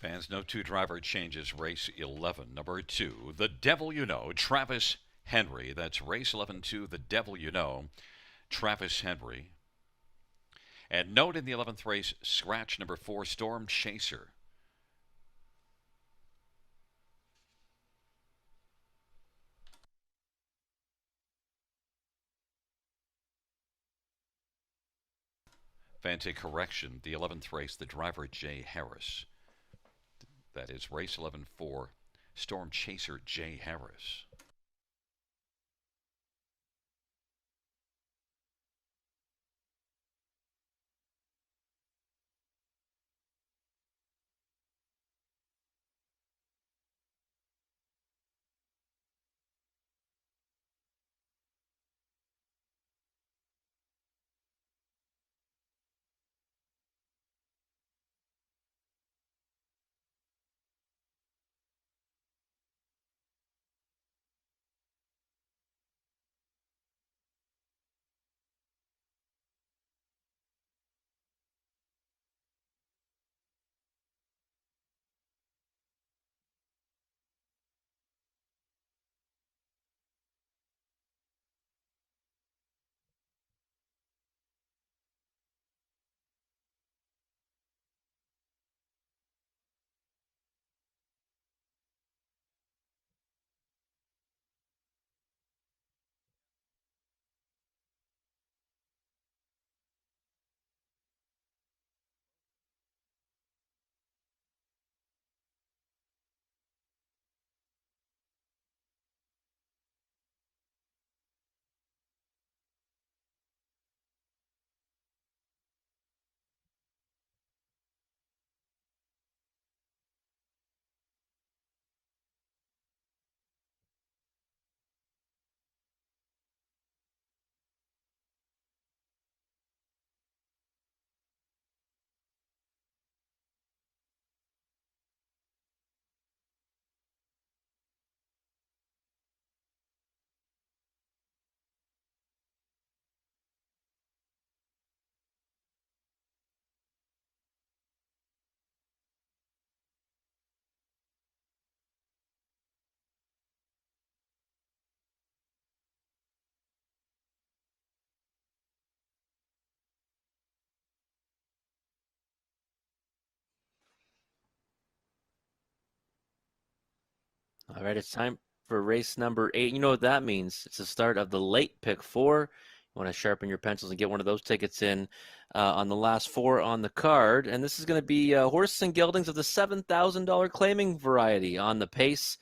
Fans, no two driver changes race 11. Number 2, the devil you know, Travis Henry. That's race 11 2, the devil you know, Travis Henry. And note in the 11th race, scratch number 4, Storm Chaser. Fan, take correction. The 11th race, the driver Jay Harris. That is race 11 4, Storm Chaser Jay Harris. All right, it's time for race number 8. You know what that means? It's the start of the late pick 4. You want to sharpen your pencils and get one of those tickets in on the last 4 on the card. And this is going to be horses and geldings of the $7,000 claiming variety on the pace.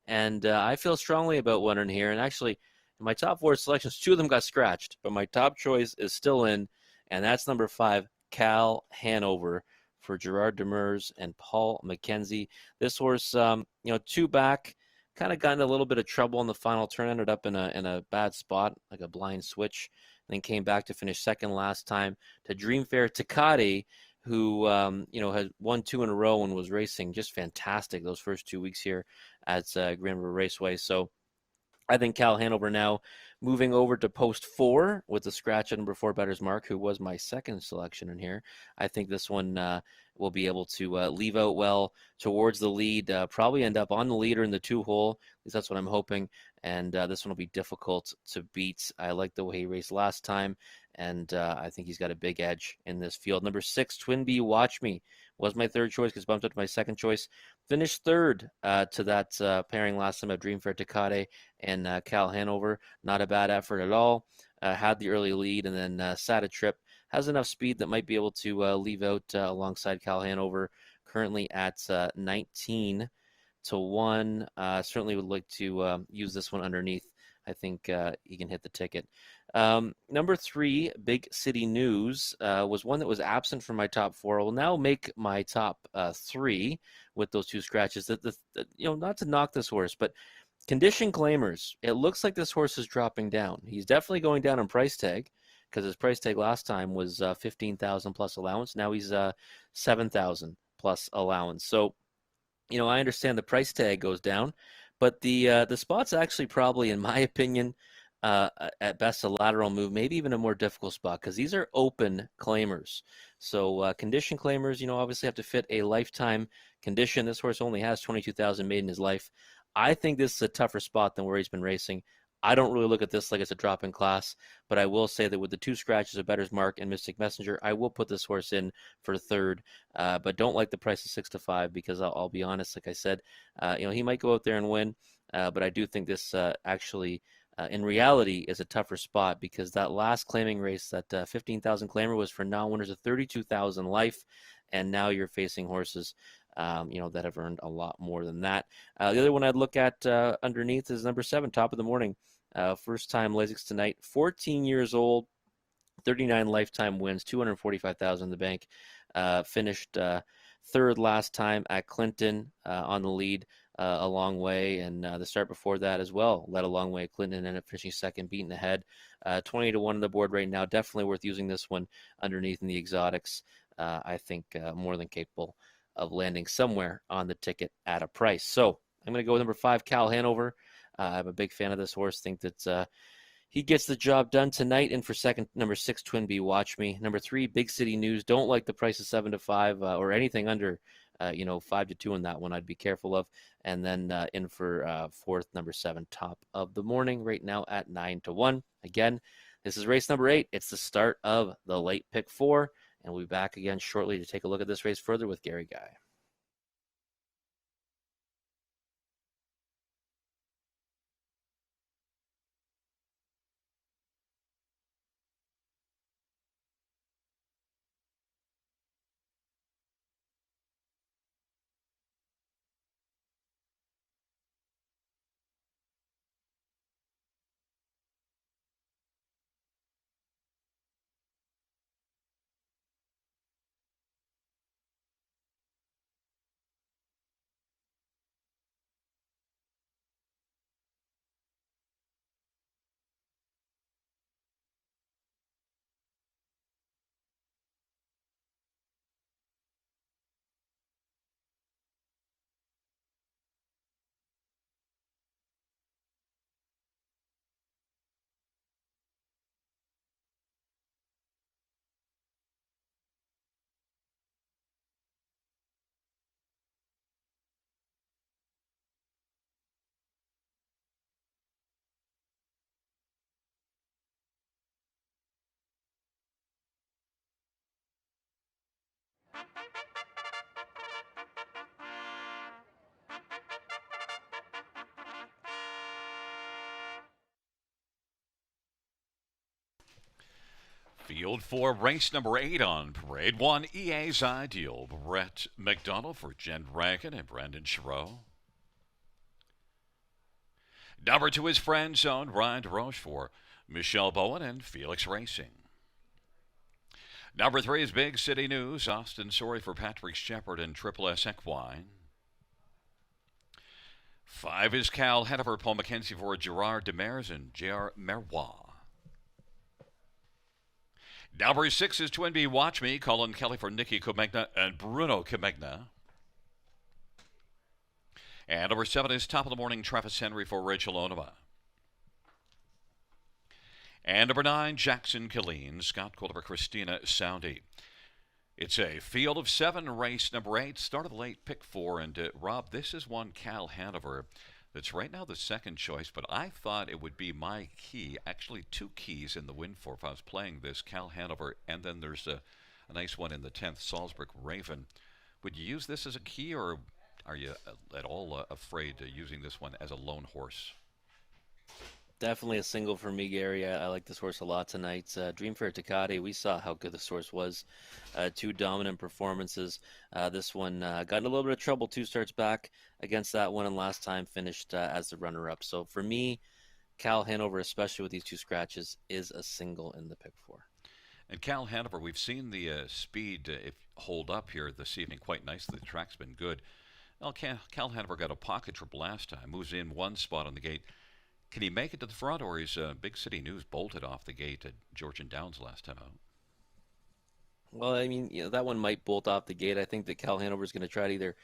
And I feel strongly about one in here. And actually, in my top 4 selections, 2 of them got scratched, but my top choice is still in, and that's number 5, Cal Hanover, for Gerard Demers and Paul McKenzie. This horse, 2 back, kind of got in a little bit of trouble in the final turn, ended up in a bad spot, like a blind switch, and then came back to finish second last time to Dreamfair Takati, who had won 2 in a row and was racing just fantastic those first 2 weeks here at Grand River Raceway. So I think Cal Hanover now moving over to post 4 with the scratch at number 4, Better's Mark, who was my second selection in here. I think this one will be able to leave out well towards the lead, probably end up on the leader in the 2-hole. At least that's what I'm hoping. And this one will be difficult to beat. I like the way he raced last time, and I think he's got a big edge in this field. Number 6, Twin Bee Watch Me, was my third choice because bumped up to my second choice. Finished third to that pairing last time of Dreamfair Takate and Cal Hanover. Not a bad effort at all. Had the early lead and then sat a trip. Has enough speed that might be able to leave out alongside Cal Hanover. Currently at 19 to 1. Certainly would like to use this one underneath. I think he can hit the ticket. Number 3, Big City News, was one that was absent from my top 4. I will now make my top 3 with those 2 scratches. Not to knock this horse, but condition claimers, it looks like this horse is dropping down. He's definitely going down in price tag because his price tag last time was 15,000 plus allowance. Now he's 7,000 plus allowance. So, I understand the price tag goes down, but the spot's actually probably, in my opinion, at best a lateral move, maybe even a more difficult spot because these are open claimers. So condition claimers, obviously have to fit a lifetime condition. This horse only has 22,000 made in his life. I think this is a tougher spot than where he's been racing. I don't really look at this like it's a drop in class, but I will say that with the 2 scratches of Better's Mark and Mystic Messenger, I will put this horse in for third, but don't like the price of 6 to 5 because I'll be honest, like I said, he might go out there and win, but I do think this actually, in reality, is a tougher spot because that last claiming race, that 15,000 claimer was for non-winners of 32,000 life, and now you're facing horses that have earned a lot more than that. The other one I'd look at underneath is number 7, Top of the Morning. First time Lasix tonight, 14 years old, 39 lifetime wins, 245,000 in the bank. Finished third last time at Clinton on the lead a long way, and the start before that as well led a long way at Clinton and ended up finishing second, beaten ahead. 20 to 1 on the board right now. Definitely worth using this one underneath in the exotics. I think more than capable of landing somewhere on the ticket at a price. So I'm going to go with number 5, Cal Hanover. I'm a big fan of this horse. Think that he gets the job done tonight. And for second, number 6, Twin Bee Watch Me. Number 3, Big City News. Don't like the price of 7 to 5 or anything under 5 to 2 in that one. I'd be careful of. And then in for fourth, number 7, Top of the Morning, right now at 9 to 1. Again, this is race number 8. It's the start of the late pick 4. And we'll be back again shortly to take a look at this race further with Gary Guy. Field 4, race number 8 on Parade 1, EA's Ideal. Brett McDonald for Jen Rankin and Brendan Chereau. Number 2 is Friend Zone, Ryan DeRoche for Michelle Bowen and Felix Racing. Number 3 is Big City News, Austin Sorry for Patrick Shepard and Triple S Equine. 5 is Cal Hanover, Paul McKenzie for Gerard Demers and J.R. Merois. Number 6 is Twin B Watch Me, Colin Kelly for Nikki Comegna and Bruno Comegna. And number 7 is Top of the Morning, Travis Henry for Rachel Onoma. And number 9, Jackson Killeen, Scott Quilter for Christina Soundy. It's a field of 7, race number 8, start of the late pick 4. And Rob, this is one Cal Hanover that's right now the second choice, but I thought it would be my key, actually 2 keys in the win for if I was playing this Cal Hanover, and then there's a nice one in the 10th, Salzburg Raven. Would you use this as a key, or are you at all afraid of using this one as a lone horse? Definitely a single for me, Gary. I like this horse a lot tonight. Dream Fair Takati, we saw how good this horse was. 2 dominant performances. This one got in a little bit of trouble 2 starts back against that one, and last time finished as the runner-up. So for me, Cal Hanover, especially with these 2 scratches, is a single in the pick 4. And Cal Hanover, we've seen the speed hold up here this evening quite nicely. The track's been good. Well, Cal Hanover got a pocket trip last time, moves in 1 spot on the gate. Can he make it to the front, or is Big City News bolted off the gate at Georgian Downs last time out? Well, I mean, that one might bolt off the gate. I think that Cal Hanover is going to try to either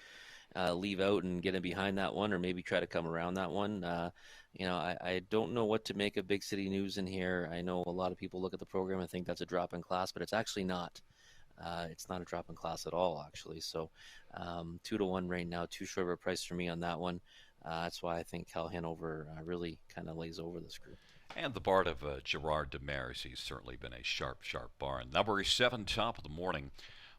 leave out and get in behind that one, or maybe try to come around that one. I don't know what to make of Big City News in here. I know a lot of people look at the program and think that's a drop in class, but it's actually not. It's not a drop in class at all, actually. So 2 to 1 right now, too short of a price for me on that one. That's why I think Cal Hanover really kind of lays over this group. And the Bard of Gerard Demers, he's certainly been a sharp bar. And number 7, Top of the Morning,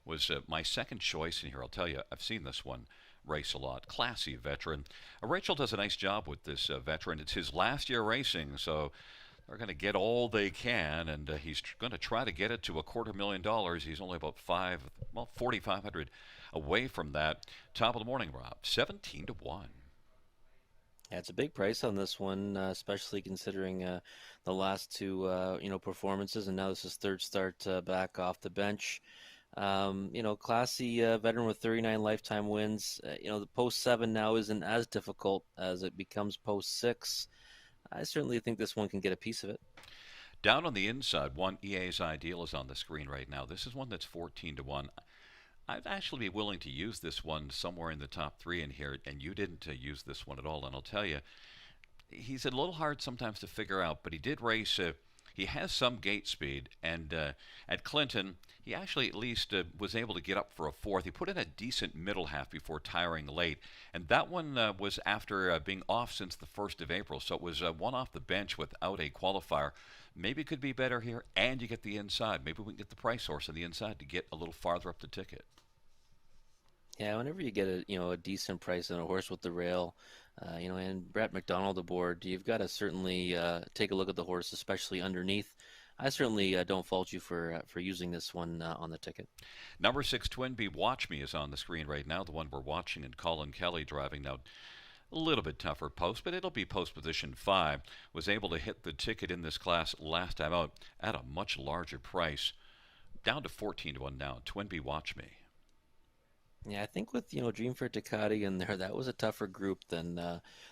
was my second choice in here. I'll tell you, I've seen this one race a lot. Classy veteran. Rachel does a nice job with this veteran. It's his last year racing, so they're going to get all they can, and he's going to try to get it to $250,000. He's only about 4,500 away from that. Top of the Morning, Rob, 17 to 1. Yeah, it's a big price on this one, especially considering the last 2 performances, and now this is 3rd start back off the bench. Classy veteran with 39 lifetime wins. The post 7 now isn't as difficult as it becomes post 6. I certainly think this one can get a piece of it. Down on the inside, 1 EA's Ideal is on the screen right now. This is one that's 14 to 1. I'd actually be willing to use this one somewhere in the top 3 in here, and you didn't use this one at all. And I'll tell you, he's a little hard sometimes to figure out, but he did race. He has some gate speed, and at Clinton, he actually at least was able to get up for a 4th. He put in a decent middle half before tiring late, and that one was after being off since the 1st of April, so it was one off the bench without a qualifier. Maybe it could be better here, and you get the inside. Maybe we can get the price horse on the inside to get a little farther up the ticket. Yeah, whenever you get a decent price on a horse with the rail, and Brett McDonald aboard, you've got to certainly take a look at the horse, especially underneath. I certainly don't fault you for using this one on the ticket. Number 6, Twin B Watch Me is on the screen right now, the one we're watching, and Colin Kelly driving now. A little bit tougher post, but it'll be post position 5. Was able to hit the ticket in this class last time out at a much larger price. Down to 14 to 1 now. Twin B Watch Me. Yeah, I think with Dream for Ducati in there, that was a tougher group than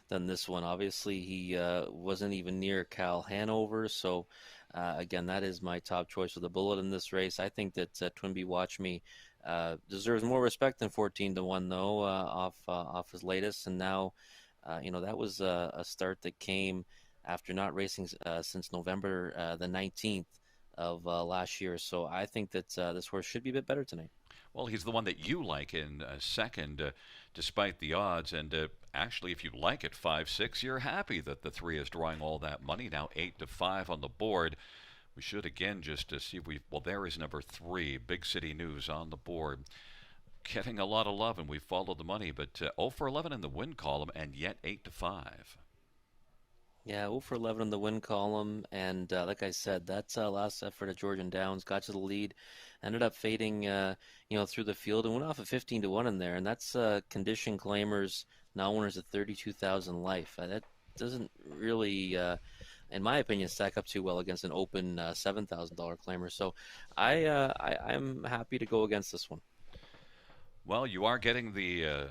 this one. Obviously, he wasn't even near Cal Hanover, so again, that is my top choice with a bullet in this race. I think that Twin B Watch Me deserves more respect than 14 to 1 though, off his latest, and now that was a start that came after not racing since November the 19th of last year. So I think that this horse should be a bit better tonight. Well, he's the one that you like in second, despite the odds. And actually, if you like it 5-6, you're happy that the 3 is drawing all that money. Now 8 to 5 on the board. We should again just see if we. Well, there is number 3, Big City News on the board, getting a lot of love, and we followed the money. But 0 for 11 in the win column, and yet 8 to 5. Yeah, 0 for 11 in the win column, and like I said, that last effort at Georgian Downs got to the lead, ended up fading, through the field and went off at 15 to 1 in there, and that's condition claimers now owners at 32,000 life. That doesn't really, in my opinion, stack up too well against an open $7,000 claimer. So I'm happy to go against this one. Well, you are getting the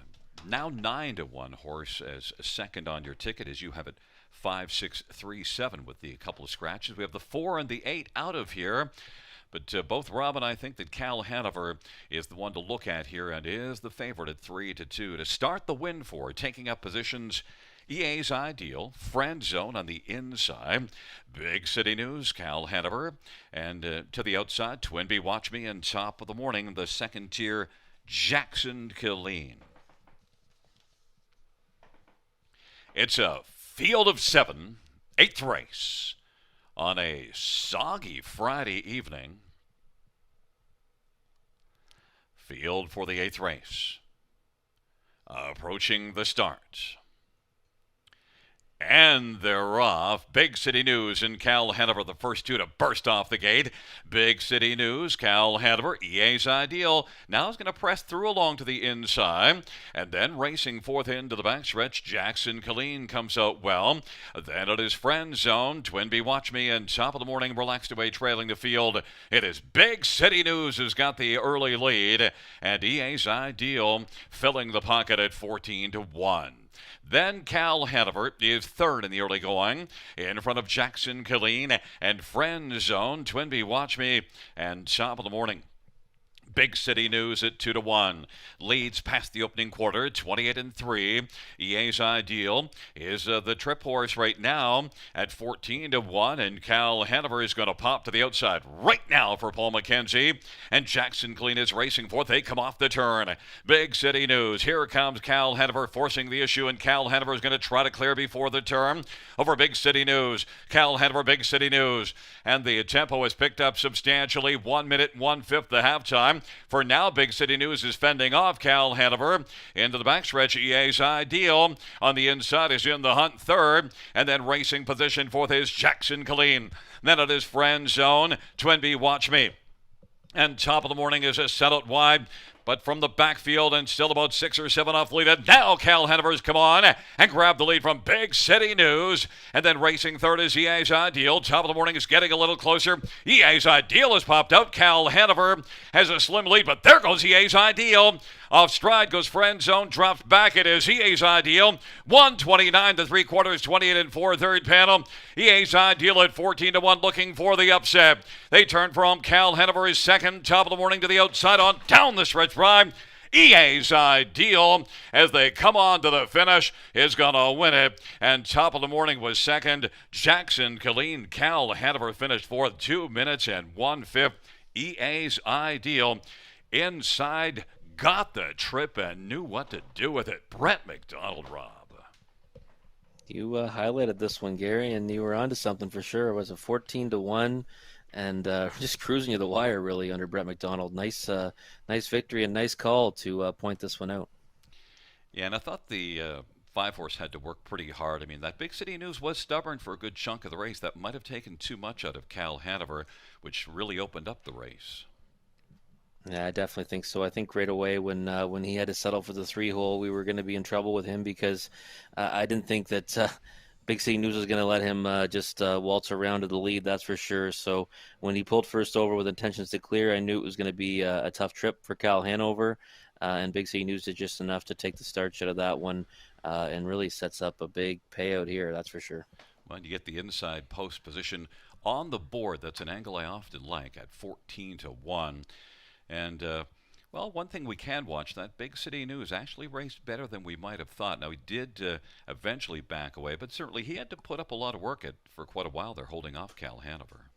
now 9 to 1 horse as a second on your ticket, as you have it 5, 6, 3, 7 with the couple of scratches. We have the 4 and the 8 out of here. But both Rob and I think that Cal Hanover is the one to look at here and is the favorite at 3 to 2 to start the win for, taking up positions. EA's Ideal, Friend Zone on the inside, Big City News, Cal Hanover, and to the outside, Twinbee Watch Me, and top of the morning, the second tier, Jackson Killeen. It's a field of 7, 8th race on a soggy Friday evening. Field for the 8th race. Approaching the start. And they're off. Big City News and Cal Hanover, the first two to burst off the gate. Big City News, Cal Hanover, EA's Ideal. Now is going to press through along to the inside. And then racing fourth into the backstretch, Jackson Killeen comes out well. Then it is Friend Zone, Twinbee Watch Me, and top of the morning, relaxed away, trailing the field. It is Big City News who's got the early lead. And EA's Ideal filling the pocket at 14 to 1. Then Cal Hanover is third in the early going, in front of Jackson Killeen and Friend Zone, Twinbee Watch Me, and top of the morning. Big City News at 2 to 1. Leads past the opening quarter, 28 and 3. EA's Ideal is the trip horse right now at 14 to 1. And Cal Hanover is going to pop to the outside right now for Paul McKenzie. And Jackson Killeen is racing fourth. They come off the turn. Big City News. Here comes Cal Hanover forcing the issue. And Cal Hanover is going to try to clear before the turn over Big City News. Cal Hanover, Big City News. And the tempo has picked up substantially. 1 minute, 1/5 the halftime. For now, Big City News is fending off Cal Hanover. Into the backstretch, EA's Ideal. On the inside is in the hunt third. And then racing position fourth is Jackson Killeen. Then it is Friend Zone. Twinbee Watch Me. And top of the morning is a set out wide. But from the backfield and still about 6 or 7 off lead. And now Cal Hanover's come on and grab the lead from Big City News. And then racing third is EA's Ideal. Top of the morning is getting a little closer. EA's Ideal has popped out. Cal Hanover has a slim lead, but there goes EA's Ideal. Off stride goes Friend Zone, drops back. It is EA's Ideal. 129 to 3/4, 28 and 4, third panel. EA's Ideal at 14 to 1, looking for the upset. They turn from Cal Hanover is second. Top of the morning to the outside on down the stretch drive. EA's Ideal, as they come on to the finish, is going to win it. And top of the morning was second. Jackson Killeen. Cal Hanover finished fourth, 2 minutes and 1/5. EA's Ideal inside, got the trip and knew what to do with it. Brett McDonald, Rob. You highlighted this one, Gary, and you were onto something for sure. It was a 14 to 1 and just cruising to the wire really under Brett McDonald. Nice victory and nice call to point this one out. Yeah, and I thought the 5 horse had to work pretty hard. I mean, that Big City News was stubborn for a good chunk of the race. That might have taken too much out of Cal Hanover, which really opened up the race. Yeah, I definitely think so. I think right away when he had to settle for the 3-hole, we were going to be in trouble with him because I didn't think that Big City News was going to let him just waltz around to the lead. That's for sure. So when he pulled first over with intentions to clear, I knew it was going to be a tough trip for Cal Hanover, and Big City News did just enough to take the starch out of that one, and really sets up a big payout here. That's for sure. Well, you get the inside post position on the board. That's an angle I often like at 14 to 1. And, well, one thing we can watch, that Big City News actually raced better than we might have thought. Now, he did eventually back away, but certainly he had to put up a lot of work for quite a while there, holding off Cal Hanover.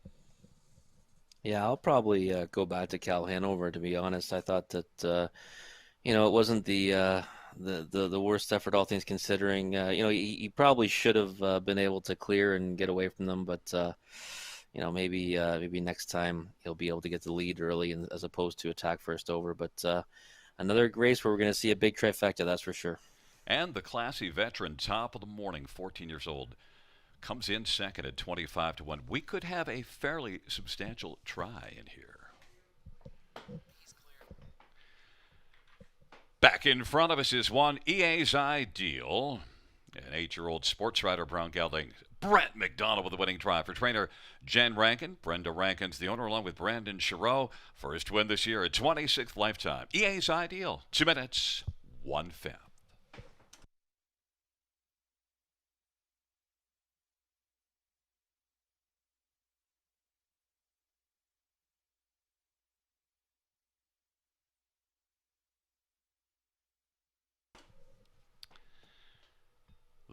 Yeah, I'll probably go back to Cal Hanover, to be honest. I thought that, it wasn't the worst effort, all things considering. He probably should have been able to clear and get away from them, but maybe next time he'll be able to get the lead early as opposed to attack first over. But another race where we're going to see a big trifecta, that's for sure. And the classy veteran, top of the morning, 14 years old, comes in second at 25 to 1. We could have a fairly substantial try in here. Back in front of us is one EA's Ideal. An 8-year-old sports writer, brown gelding Brett McDonald with the winning try for trainer Jen Rankin. Brenda Rankin's the owner along with Brandon Giroux. First win this year, a 26th lifetime. EA's Ideal, 2 minutes, 1/5.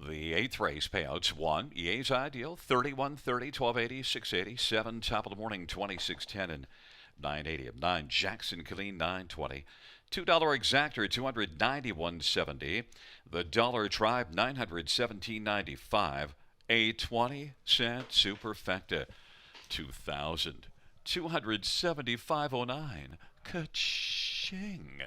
The 8th race payouts 1, EA's Ideal, 3130, 1280, 680, 7, top of the morning, 2610 and 980 of 9, Jackson Killeen, 920. $2 exactor, 291.70. The dollar tribe, 917.95. A 20-cent superfecta, 2,275.09. Ka-ching.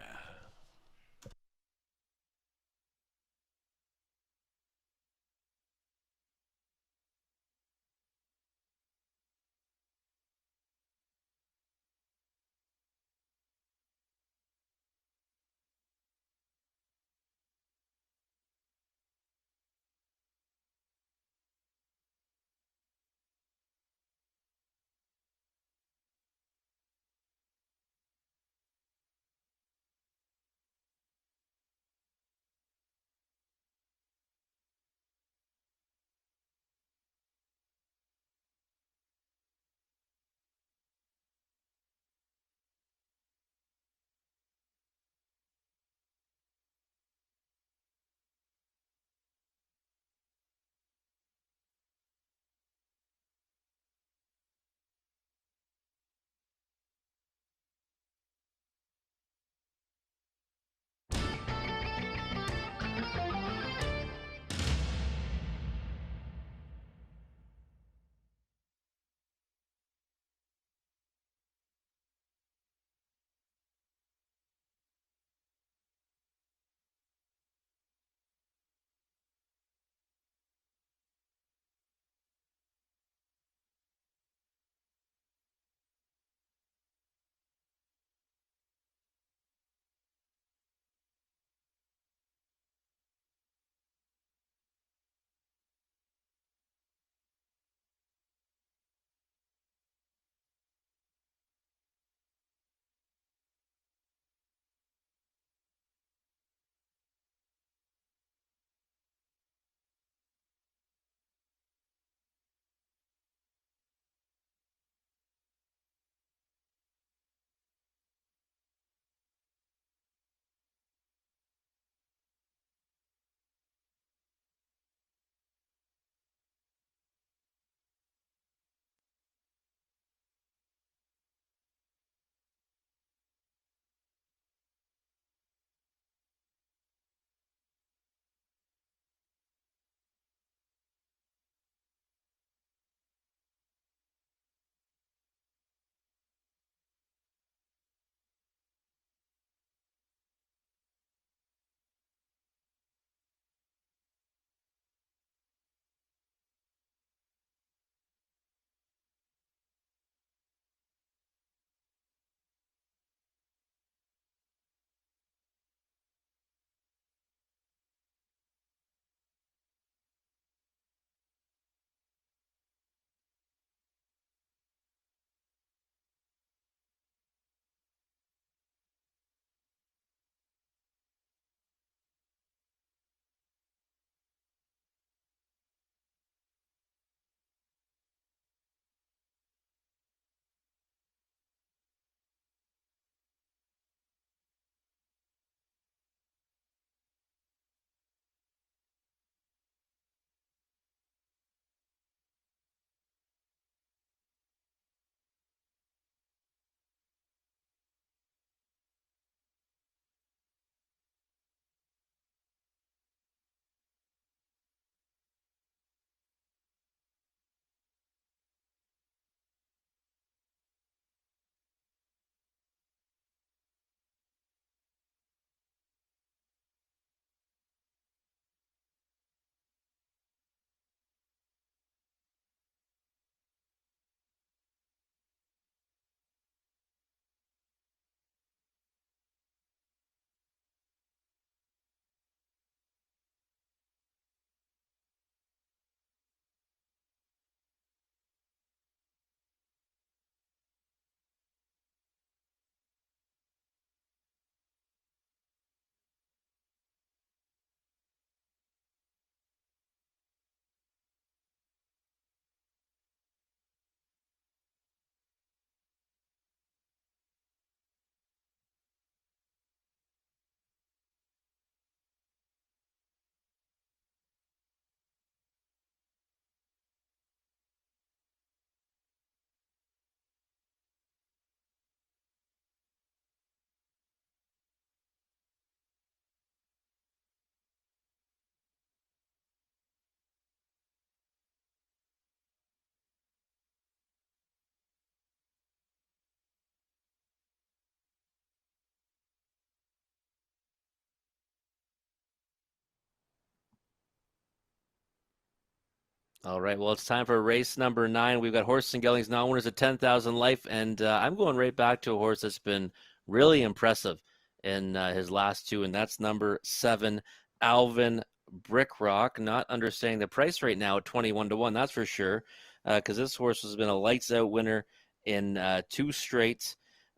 All right, well, it's time for race number 9. We've got Horses and Geldings non-winners at 10,000 life, and I'm going right back to a horse that's been really impressive in his last two, and that's number 7, Alvin Brickrock. Not understanding the price right now at 21 to 1, that's for sure, because this horse has been a lights-out winner in 2 straight.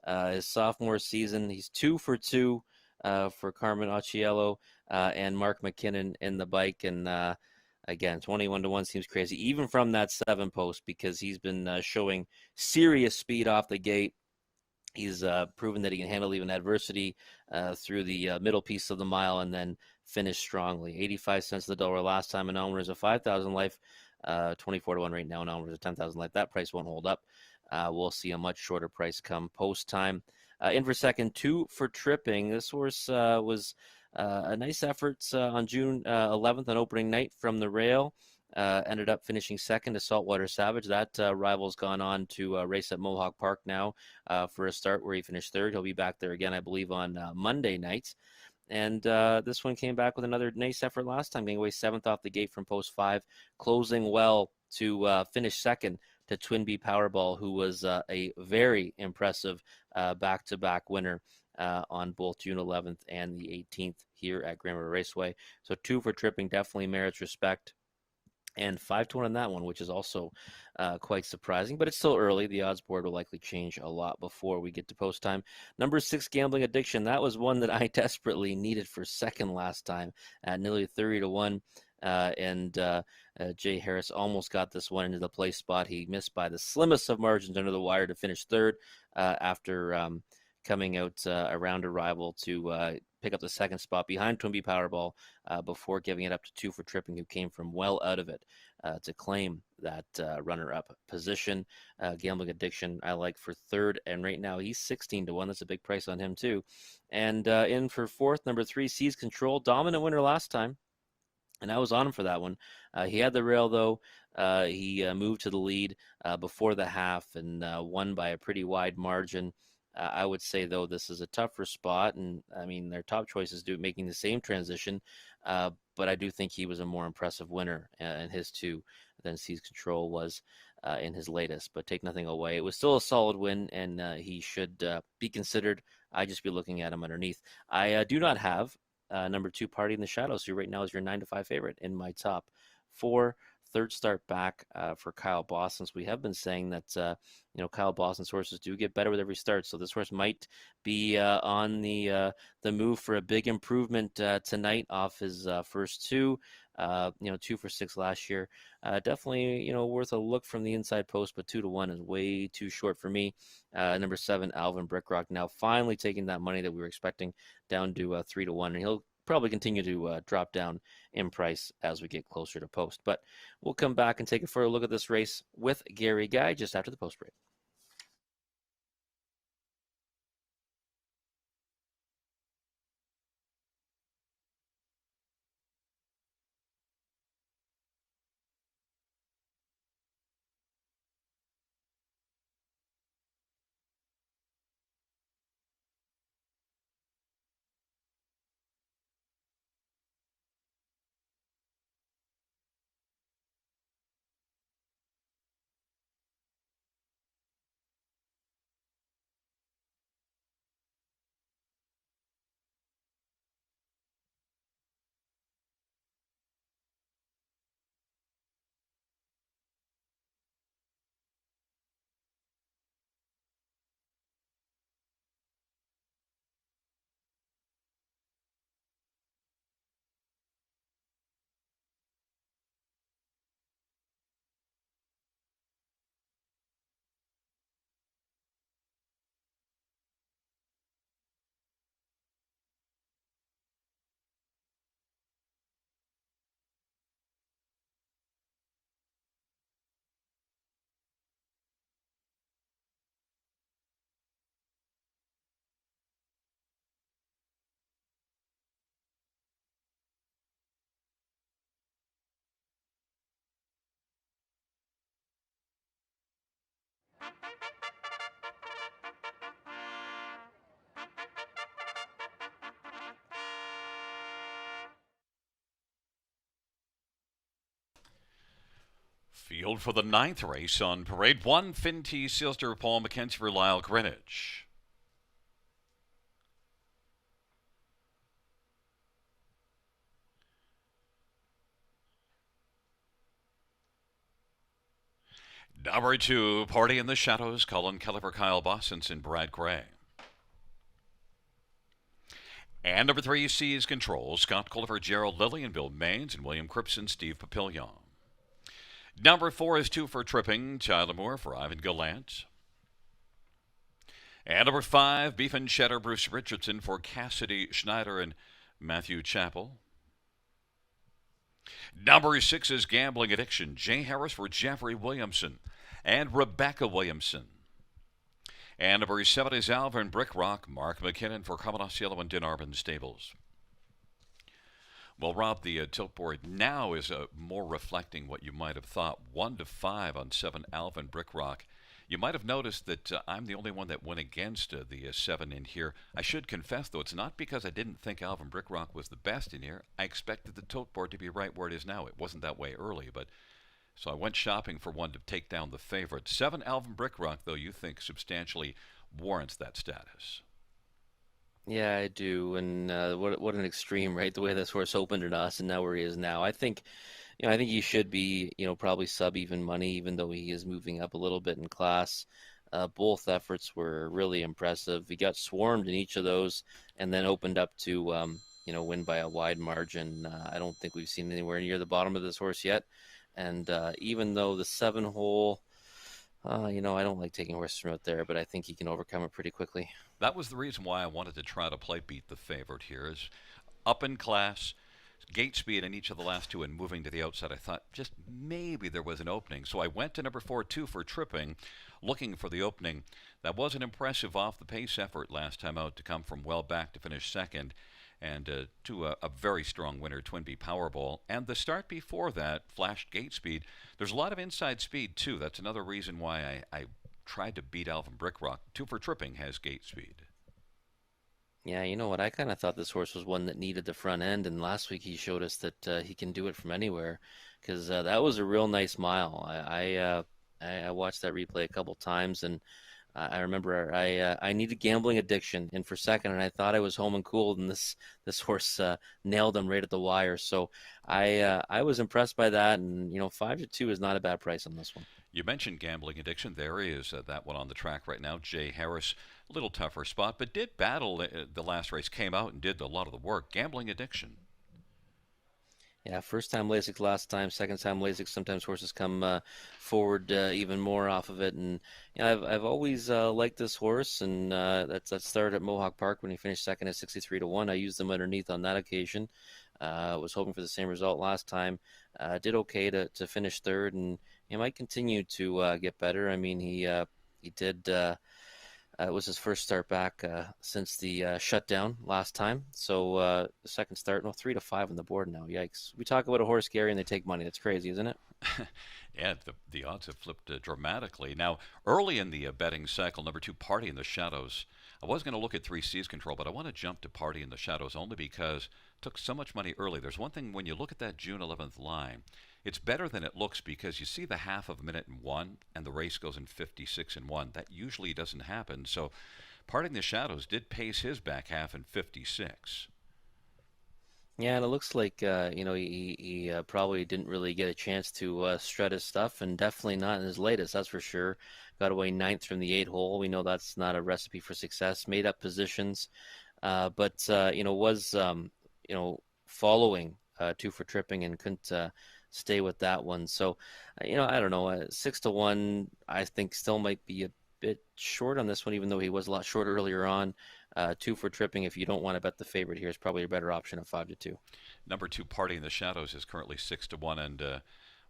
His sophomore season, he's 2 for 2 for Carmen Occhiello and Mark McKinnon in the bike, and again, 21 to 1 seems crazy, even from that 7 post, because he's been showing serious speed off the gate. He's proven that he can handle even adversity through the middle piece of the mile and then finish strongly. 85 cents to the dollar last time, and Elmer is a 5,000 life, 24 to 1 right now, and Elmer is a 10,000 life. That price won't hold up. We'll see a much shorter price come post time. In for second, 2 for Tripping. This horse was a nice effort on June 11th on opening night from the rail. Ended up finishing second to Saltwater Savage. That rival's gone on to race at Mohawk Park now for a start where he finished third. He'll be back there again, I believe, on Monday night. And this one came back with another nice effort last time, getting away 7th off the gate from post 5, closing well to finish second to Twin B Powerball, who was a very impressive back-to-back winner on both June 11th and the 18th here at Grand River Raceway. So 2 for Tripping definitely merits respect. And 5 to 1 on that one, which is also quite surprising, but it's still early. The odds board will likely change a lot before we get to post time. Number 6, Gambling Addiction. That was one that I desperately needed for second last time at nearly 30 to 1. And Jay Harris almost got this one into the place spot. He missed by the slimmest of margins under the wire to finish third after coming out around a rival to pick up the second spot behind Twin B Powerball before giving it up to 2 for Tripping, who came from well out of it to claim that runner-up position. Gambling Addiction I like for third, and right now he's 16 to 1. That's a big price on him too. And in for fourth, number 3, Seize Control. Dominant winner last time, and I was on him for that one. He had the rail, though. He moved to the lead before the half and won by a pretty wide margin. I would say, though, this is a tougher spot, and I mean, their top choices do making the same transition, but I do think he was a more impressive winner in his two than Seize Control was in his latest. But take nothing away, it was still a solid win, and he should be considered. I just be looking at him underneath. I do not have number 2, Party in the Shadows, who right now is your 9 to 5 favorite in my top 4. Third start back for Kyle Boston. So we have been saying that Kyle Boston's horses do get better with every start. So this horse might be on the move for a big improvement tonight off his first 2. 2 for 6 last year. Definitely, worth a look from the inside post, but 2 to 1 is way too short for me. Number 7, Alvin Brickrock, now finally taking that money that we were expecting down to 3 to 1, and he'll probably continue to drop down in price as we get closer to post. But we'll come back and take a further look at this race with Gary Guy just after the post break. Field for the ninth race on Parade 1, Finn T. Sealster, Paul McKenzie for Lyle Greenwich. Number 2, Party in the Shadows, Colin Keller for Kyle Bossens and Brad Gray. And number 3, Seize Control, Scott Culliver, Gerald Lilly, and Bill Maines, and William Cripson, Steve Papillion. Number 4 is 2 for Tripping, Tyler Moore for Ivan Gallant. And number 5, Beef and Cheddar, Bruce Richardson for Cassidy Schneider and Matthew Chappell. Number 6 is Gambling Addiction, Jay Harris for Jeffrey Williamson and Rebecca Williamson. And number 7 is Alvin Brickrock, Mark McKinnon for Commodore and Dinarbin Stables. Well, Rob, the tilt board now is more reflecting what you might have thought. 1-5 on 7 Alvin Brickrock. You might have noticed that I'm the only one that went against the 7 in here. I should confess, though, it's not because I didn't think Alvin Brickrock was the best in here. I expected the tilt board to be right where it is now. It wasn't that way early, but so I went shopping for one to take down the favorite. 7 Alvin Brickrock, though, you think substantially warrants that status. Yeah, I do. And what an extreme, right? The way this horse opened at us and now where he is now. I think he should be, probably sub even money, even though he is moving up a little bit in class. Both efforts were really impressive. He got swarmed in each of those and then opened up to, win by a wide margin. I don't think we've seen anywhere near the bottom of this horse yet. And even though the 7-hole, I don't like taking horses from out there, but I think he can overcome it pretty quickly. That was the reason why I wanted to try to play Beat the Favorite here. Is up in class, gate speed in each of the last 2 and moving to the outside. I thought just maybe there was an opening. So I went to number 4, 2 for Tripping, looking for the opening. That was an impressive off-the-pace effort last time out to come from well back to finish second. And to a very strong winner, Twinbee Powerball. And the start before that flashed gate speed. There's a lot of inside speed, too. That's another reason why I tried to beat Alvin Brickrock. 2 for Tripping has gate speed. Yeah, you know what? I kind of thought this horse was one that needed the front end, and last week he showed us that he can do it from anywhere, because that was a real nice mile. I watched that replay a couple times, and I remember I needed Gambling Addiction in for second, and I thought I was home and cooled, and this horse nailed him right at the wire. So I was impressed by that, and 5-2 is not a bad price on this one. You mentioned Gambling Addiction. There is that one on the track right now. Jay Harris, a little tougher spot, but did battle the last race, came out and did a lot of the work. Gambling Addiction. Yeah, first time Lasix, last time, second time Lasix. Sometimes horses come forward even more off of it, and I've always liked this horse, and that started at Mohawk Park when he finished second at 63-1. I used them underneath on that occasion. Was hoping for the same result last time. Did okay to finish third, and he might continue to get better. I mean, he did. It was his first start back since the shutdown last time. So the second start, 3-5 on the board now. Yikes. We talk about a horse, Gary, and they take money. That's crazy, isn't it? Yeah, the odds have flipped dramatically. Now, early in the betting cycle, number 2, Party in the Shadows. I was going to look at 3 Seize Control, but I want to jump to Party in the Shadows only because it took so much money early. There's one thing when you look at that June 11th line, it's better than it looks because you see the half of a minute in 1 and the race goes in 56-1. That usually doesn't happen. So Party in the Shadows did pace his back half in 56. Yeah, and it looks like he probably didn't really get a chance to strut his stuff, and definitely not in his latest, that's for sure. Got away 9th from the 8-hole. We know that's not a recipe for success. Made up positions, but was following 2 for Tripping and couldn't stay with that one. So, I don't know. 6-1, I think still might be a bit short on this one, even though he was a lot short earlier on. 2 for Tripping, if you don't want to bet the favorite here, is probably a better option at 5-2. Number 2, Party in the Shadows, is currently 6-1, and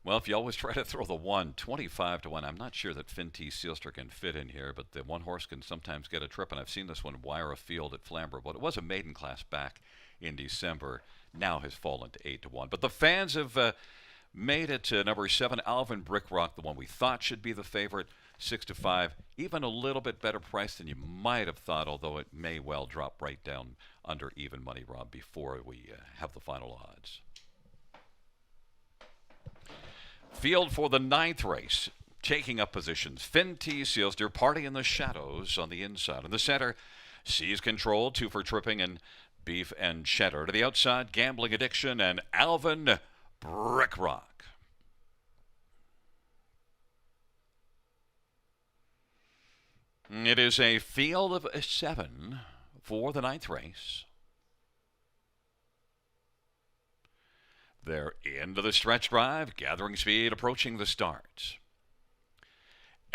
well, if you always try to throw the 25-1, I'm not sure that Finn T. Sealster can fit in here, but the one horse can sometimes get a trip, and I've seen this one wire a field at Flamborough. But it was a maiden class back in December, now has fallen to 8-1. But the fans have made it to number 7, Alvin Brickrock, the one we thought should be the favorite, 6-5, even a little bit better price than you might have thought, although it may well drop right down under even money, Rob, before we have the final odds. Field for the ninth race. Taking up positions. Finn T. Sealster, Party in the Shadows on the inside. In the center, Seize Control, Two for Tripping, and Beef and Cheddar. To the outside, Gambling Addiction and Alvin Brickrock. It is a field of 7 for the ninth race. They're into the stretch drive, gathering speed, approaching the start.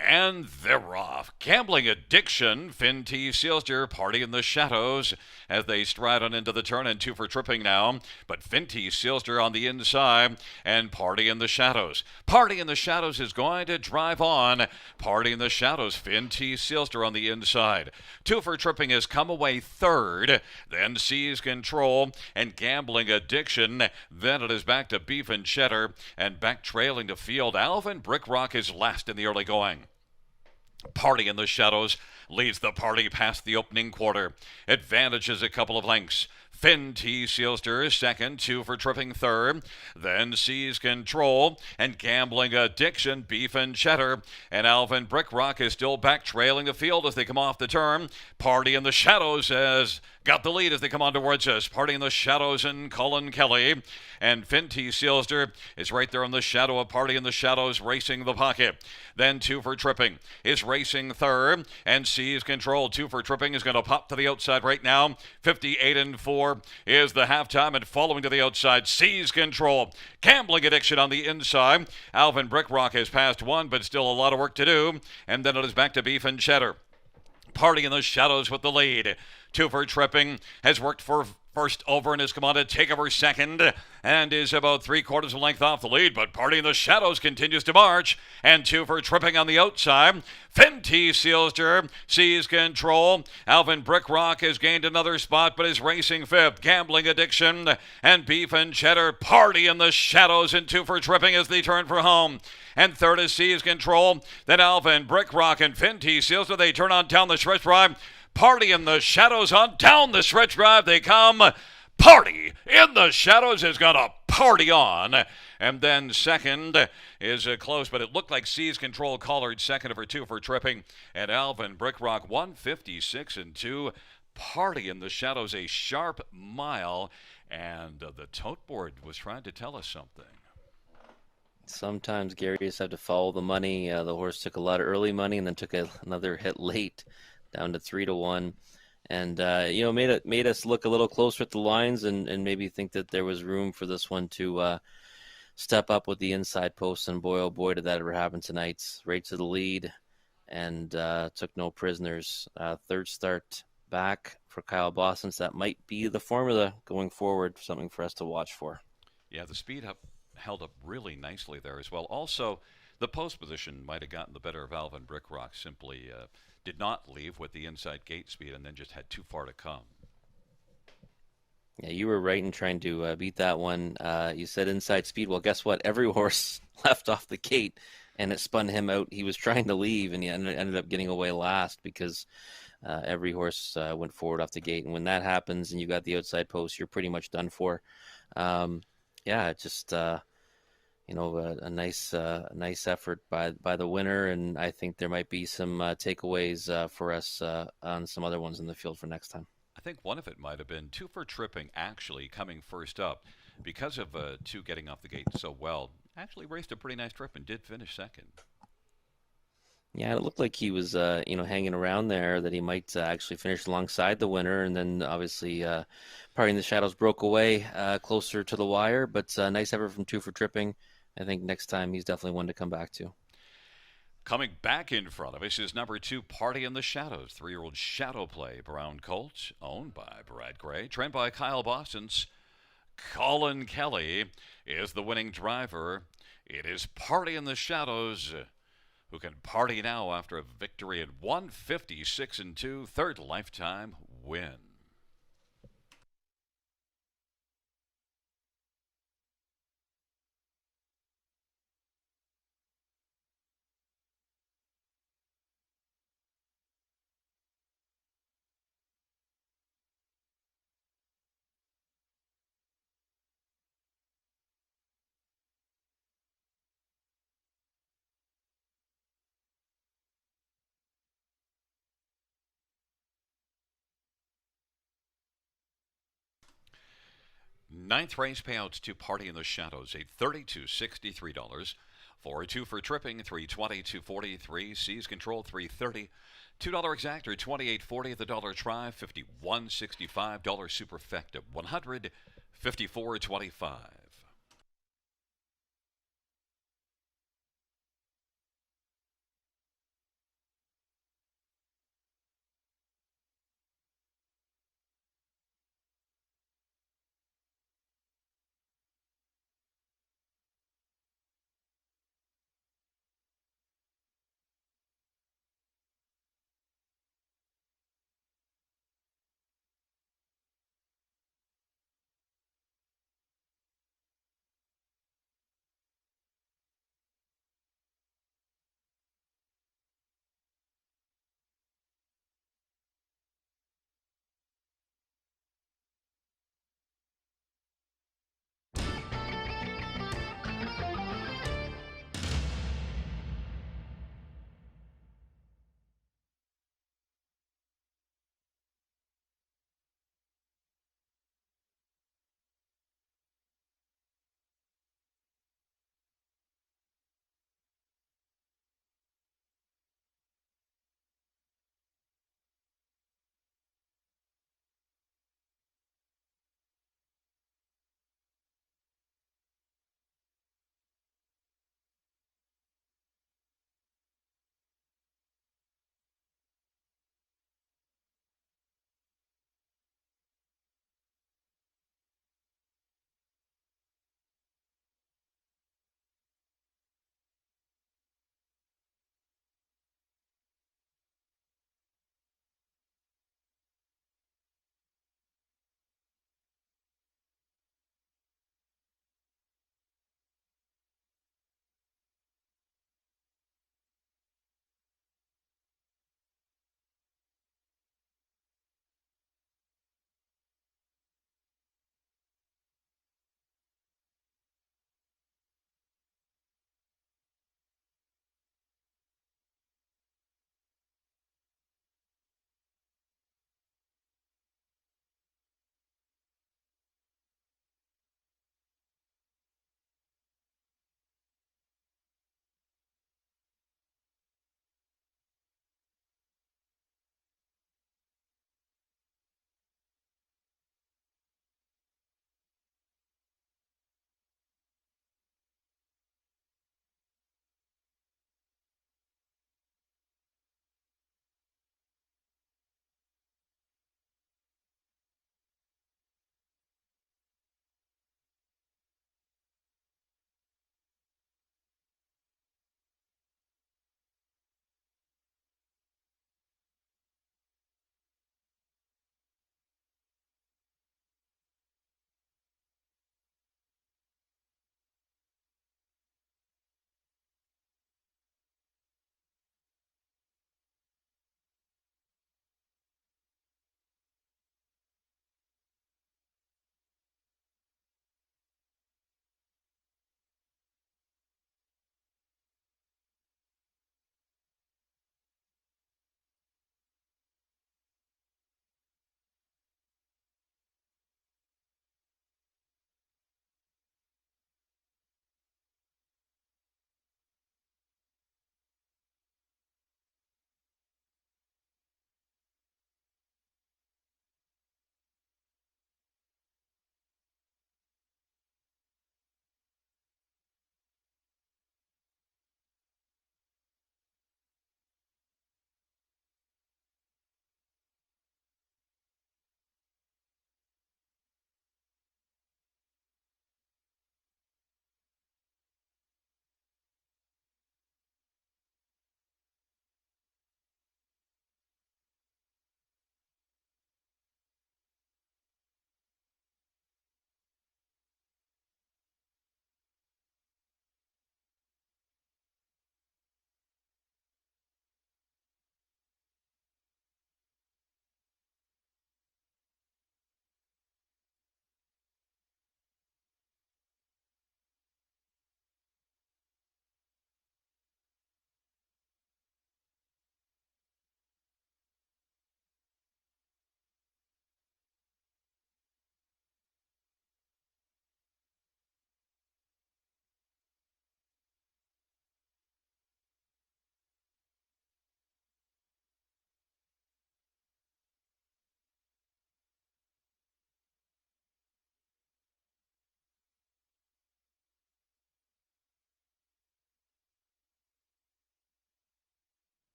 And they're off. Gambling Addiction, Finn T. Sealster, Party in the Shadows as they stride on into the turn, and Two for Tripping now. But Finn T. Sealster on the inside and Party in the Shadows. Party in the Shadows is going to drive on. Party in the Shadows, Finn T. Sealster on the inside. Two for Tripping has come away third. Then Seize Control and Gambling Addiction. Then it is back to Beef and Cheddar and back trailing to field. Alvin Brickrock is last in the early going. Party in the Shadows leads the party past the opening quarter. Advantages a couple of lengths. Finn T. Sealster second, Two for Tripping third. Then Seize Control and Gambling Addiction, Beef and Cheddar. And Alvin Brickrock is still back trailing the field as they come off the turn. Party in the Shadows has got the lead as they come on towards us. Party in the Shadows and Colin Kelly. And Finn T. Sealster is right there in the shadow of Party in the Shadows, racing the pocket. Then Two for Tripping is racing third. And Seize Control, Two for Tripping is going to pop to the outside right now. 58-4 is the halftime, and following to the outside, Seize Control. Gambling Addiction on the inside. Alvin Brickrock has passed one, but still a lot of work to do. And then it is back to Beef and Cheddar. Party in the Shadows with the lead. Two for Tripping has worked for first over and has come on to take over second and is about 3/4 of a length off the lead, but Party in the Shadows continues to march, and Two for Tripping on the outside. Finn T. Sealster, Seize Control. Alvin Brickrock has gained another spot but is racing fifth. Gambling Addiction and Beef and Cheddar. Party in the Shadows and Two for Tripping as they turn for home. And third is Seize Control. Then Alvin Brickrock and Finn T. Sealster, they turn on down the stretch drive. Party in the Shadows on down the stretch drive they come. Party in the Shadows is going to party on. And then second is close, but it looked like Seize Control collared second over Two for Tripping. And Alvin Brickrock 156-2. Party in the Shadows, a sharp mile. And the tote board was trying to tell us something. Sometimes Gary just have to follow the money. The horse took a lot of early money and then took another hit late, down to 3-1, and made us look a little closer at the lines and maybe think that there was room for this one to step up with the inside post. And boy, oh boy, did that ever happen tonight! Right to the lead, and took no prisoners. Third start back for Kyle Boston. So that might be the formula going forward. Something for us to watch for. Yeah, the speed held up really nicely there as well. Also, the post position might have gotten the better of Alvin Brickrock. Simply did not leave with the inside gate speed and then just had too far to come. Yeah, you were right in trying to beat that one. You said inside speed. Well, guess what? Every horse left off the gate, and it spun him out. He was trying to leave, and he ended up getting away last because every horse went forward off the gate. And when that happens and you got the outside post, you're pretty much done for. Just a nice effort by the winner, and I think there might be some takeaways for us on some other ones in the field for next time. I think one of it might have been Two for Tripping actually coming first up because of Two getting off the gate so well. Actually raced a pretty nice trip and did finish second. Yeah, it looked like he was hanging around there, that he might actually finish alongside the winner, and then obviously Party in the Shadows broke away closer to the wire, but nice effort from Two for Tripping. I think next time he's definitely one to come back to. Coming back in front of us is number 2, Party in the Shadows, 3-year-old Shadow Play Brown Colt, owned by Brad Gray, trained by Kyle Boston's Colin Kelly is the winning driver. It is Party in the Shadows, who can party now after a victory at 156-2, third lifetime win. Ninth race payouts to Party in the Shadows, $830 to $63. 402 for tripping, 320 to 43. Seize control, 330. $2 exactor, 28.40 at the dollar try, 51.65. Dollar superfecta, 100, 54.25.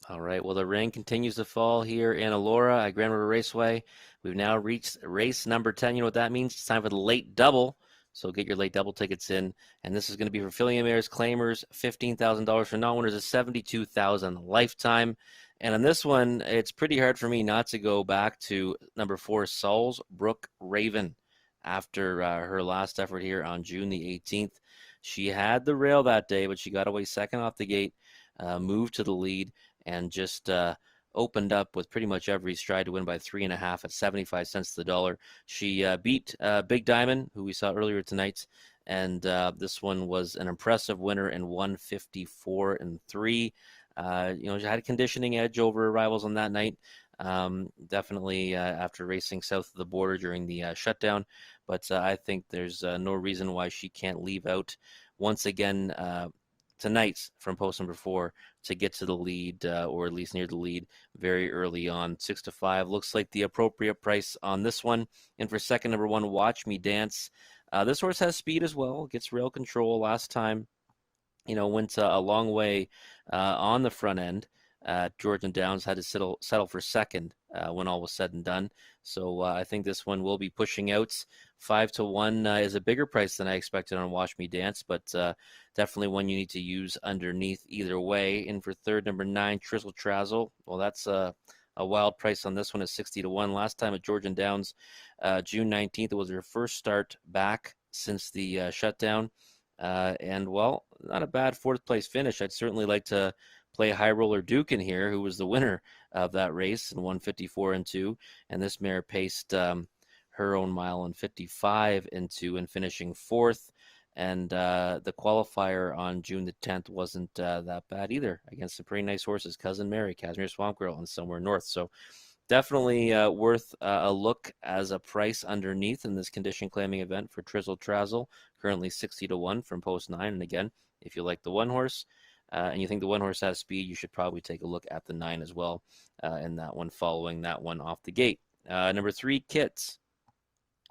All right. Well, the rain continues to fall here in Elora at Grand River Raceway. We've now reached race number 10. You know what that means? It's time for the late double. So get your late double tickets in. And this is going to be for Fillion Mares, claimers, $15,000 for non-winners, is $72,000 lifetime. And on this one, it's pretty hard for me not to go back to number 4, Salisbrook Raven. After her last effort here on June the 18th, she had the rail that day, but she got away second off the gate, moved to the lead, and just opened up with pretty much every stride to win by 3.5 at 75 cents to the dollar. She beat Big Diamond, who we saw earlier tonight, and this one was an impressive winner in 154 and 3. She had a conditioning edge over rivals on that night. Definitely after racing south of the border during the shutdown, but I think there's no reason why she can't leave out once again tonight from post number 4 to get to the lead, or at least near the lead very early on. 6-5 looks like the appropriate price on this one. And for second, number 1, Watch Me Dance. This horse has speed as well, gets rail control. Last time, went a long way on the front end. Georgian Downs had to settle for second when all was said and done. So I think this one will be pushing out. 5-1 is a bigger price than I expected on Watch Me Dance, but definitely one you need to use underneath either way. And for third, number 9, Trizzle Trazzle. Well, that's a wild price on this one at 60-1. Last time at Georgian Downs, June 19th, it was her first start back since the shutdown. And well, not a bad fourth place finish. I'd certainly like to play High Roller Duke in here, who was the winner of that race in 154 and 2. And this mare paced her own mile in 55 and 2 and finishing fourth. And the qualifier on June the 10th wasn't that bad either against some pretty nice horses, Cousin Mary, Casimir Swamp Girl, and Somewhere North. So definitely worth a look as a price underneath in this condition claiming event for Trizzle Trazzle, currently 60-1 from post 9. And again, if you like the one horse and you think the one horse has speed, you should probably take a look at the 9 as well, and that one following that one off the gate. Number 3, Kits.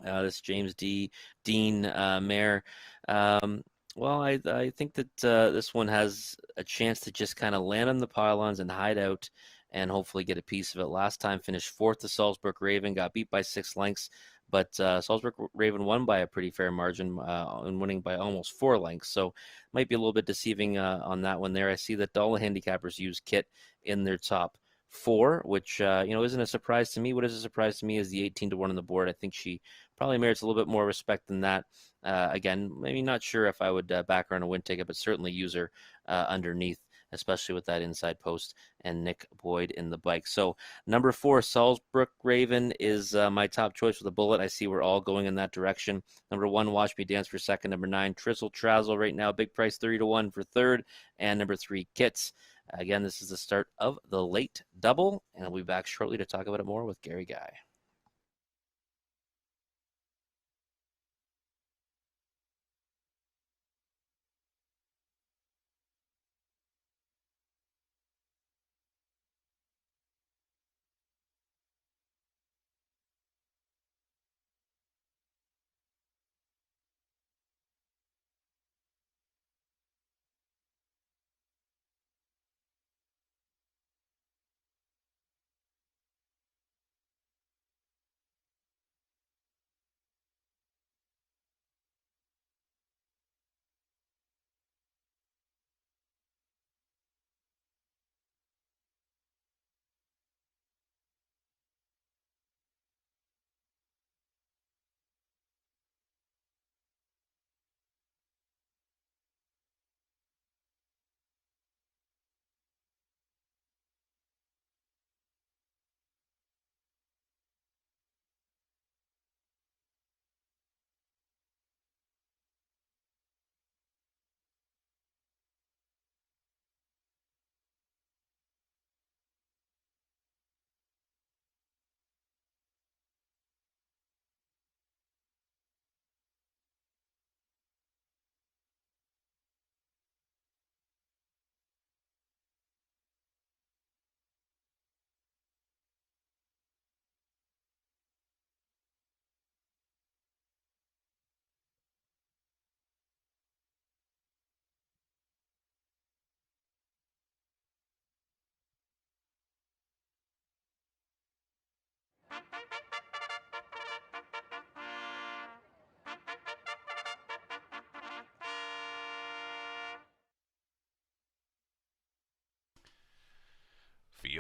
This James Dean mare. Well, I think that this one has a chance to just kind of land on the pylons and hide out and hopefully get a piece of it. Last time finished fourth to Salisbrook Raven, got beat by 6 lengths, but Salisbrook Raven won by a pretty fair margin and winning by almost 4 lengths. So might be a little bit deceiving on that one there. I see that all the handicappers use Kit in their top 4, which isn't a surprise to me. What is a surprise to me is the 18-1 on the board. I think she probably merits a little bit more respect than that. Again, maybe not sure if I would back her on a win ticket, but certainly use her underneath, especially with that inside post and Nick Boyd in the bike. So number 4, Salisbrook Raven is my top choice with a bullet. I see we're all going in that direction. Number 1, Watch Me Dance for second. Number 9, Trizzle Trazzle right now, big price 30-1 for third. And number 3, Kits. Again, this is the start of the late double, and I'll be back shortly to talk about it more with Gary Guy.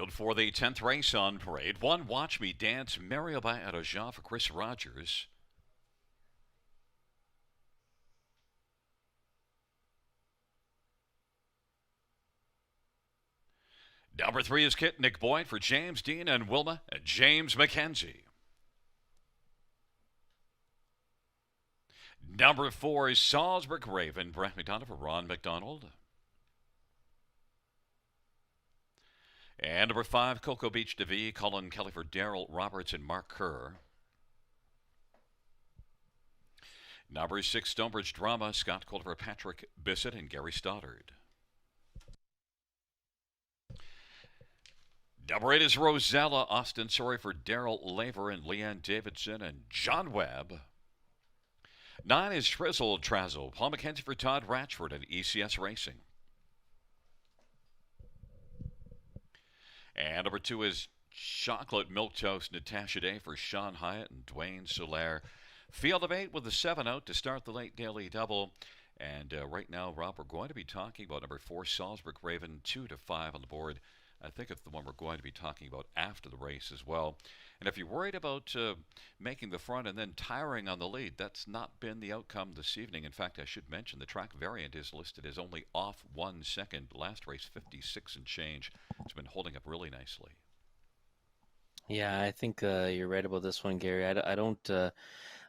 field for the 10th race on parade. One, Watch Me Dance, Mario by Adoja for Chris Rogers. Number 3 is Kit Nick Boyd for James Dean and Wilma and James McKenzie. Number 4 is Salzburg Raven, Brett McDonough for Ron McDonald. And number 5, Cocoa Beach DeVee, Colin Kelly for Daryl Roberts and Mark Kerr. Number 6, Stonebridge Drama, Scott Calder for Patrick Bissett and Gary Stoddard. Number 8 is Rosella, Austin Sorry for Daryl Laver and Leanne Davidson and John Webb. 9 is Trizzle Trazzle, Paul McKenzie for Todd Ratchford and ECS Racing. And number 2 is Chocolate Milk Toast, Natasha Day for Sean Hyatt and Dwayne Solaire. Field of 8 with the 7 out to start the late daily double. And right now, Rob, we're going to be talking about number 4, Salzburg Raven, 2 to 5 on the board. I think it's the one we're going to be talking about after the race as well. And if you're worried about making the front and then tiring on the lead, that's not been the outcome this evening. In fact, I should mention the track variant is listed as only off 1 second. Last race, 56 and change. It's been holding up really nicely. Yeah, I think you're right about this one, Gary. I don't.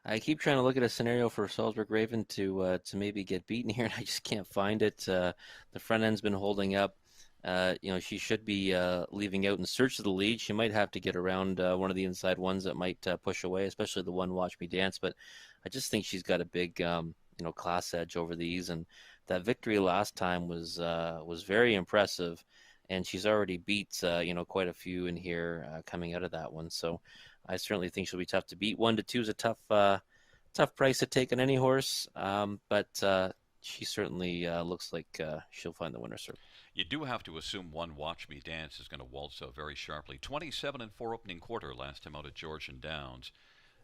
I keep trying to look at a scenario for Salzburg Raven to maybe get beaten here, and I just can't find it. The front end's been holding up. She should be leaving out in search of the lead. She might have to get around one of the inside ones that might push away, especially the one Watch Me Dance. But I just think she's got a big, class edge over these. And that victory last time was very impressive. And she's already beat, quite a few in here coming out of that one. So I certainly think she'll be tough to beat. 1 to 2 is a tough price to take on any horse. But she certainly looks like she'll find the winner's circle. You do have to assume one Watch Me Dance is going to waltz out very sharply. 27 and 4 opening quarter last time out at Georgian Downs.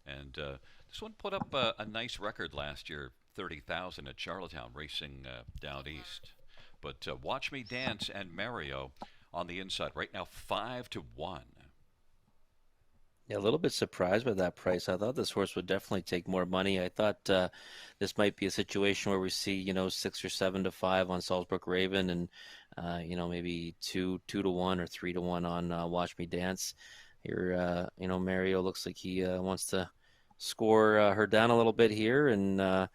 And this one put up a nice record last year, 30,000 at Charlottetown racing down east. But Watch Me Dance and Mario on the inside right now 5 to 1. Yeah, a little bit surprised by that price. I thought this horse would definitely take more money. I thought this might be a situation where we see, 6 or 7 to 5 on Salzburg Raven, and maybe 2 to 1 or 3 to 1 on Watch Me Dance. Here, Mario looks like he wants to score her down a little bit here, and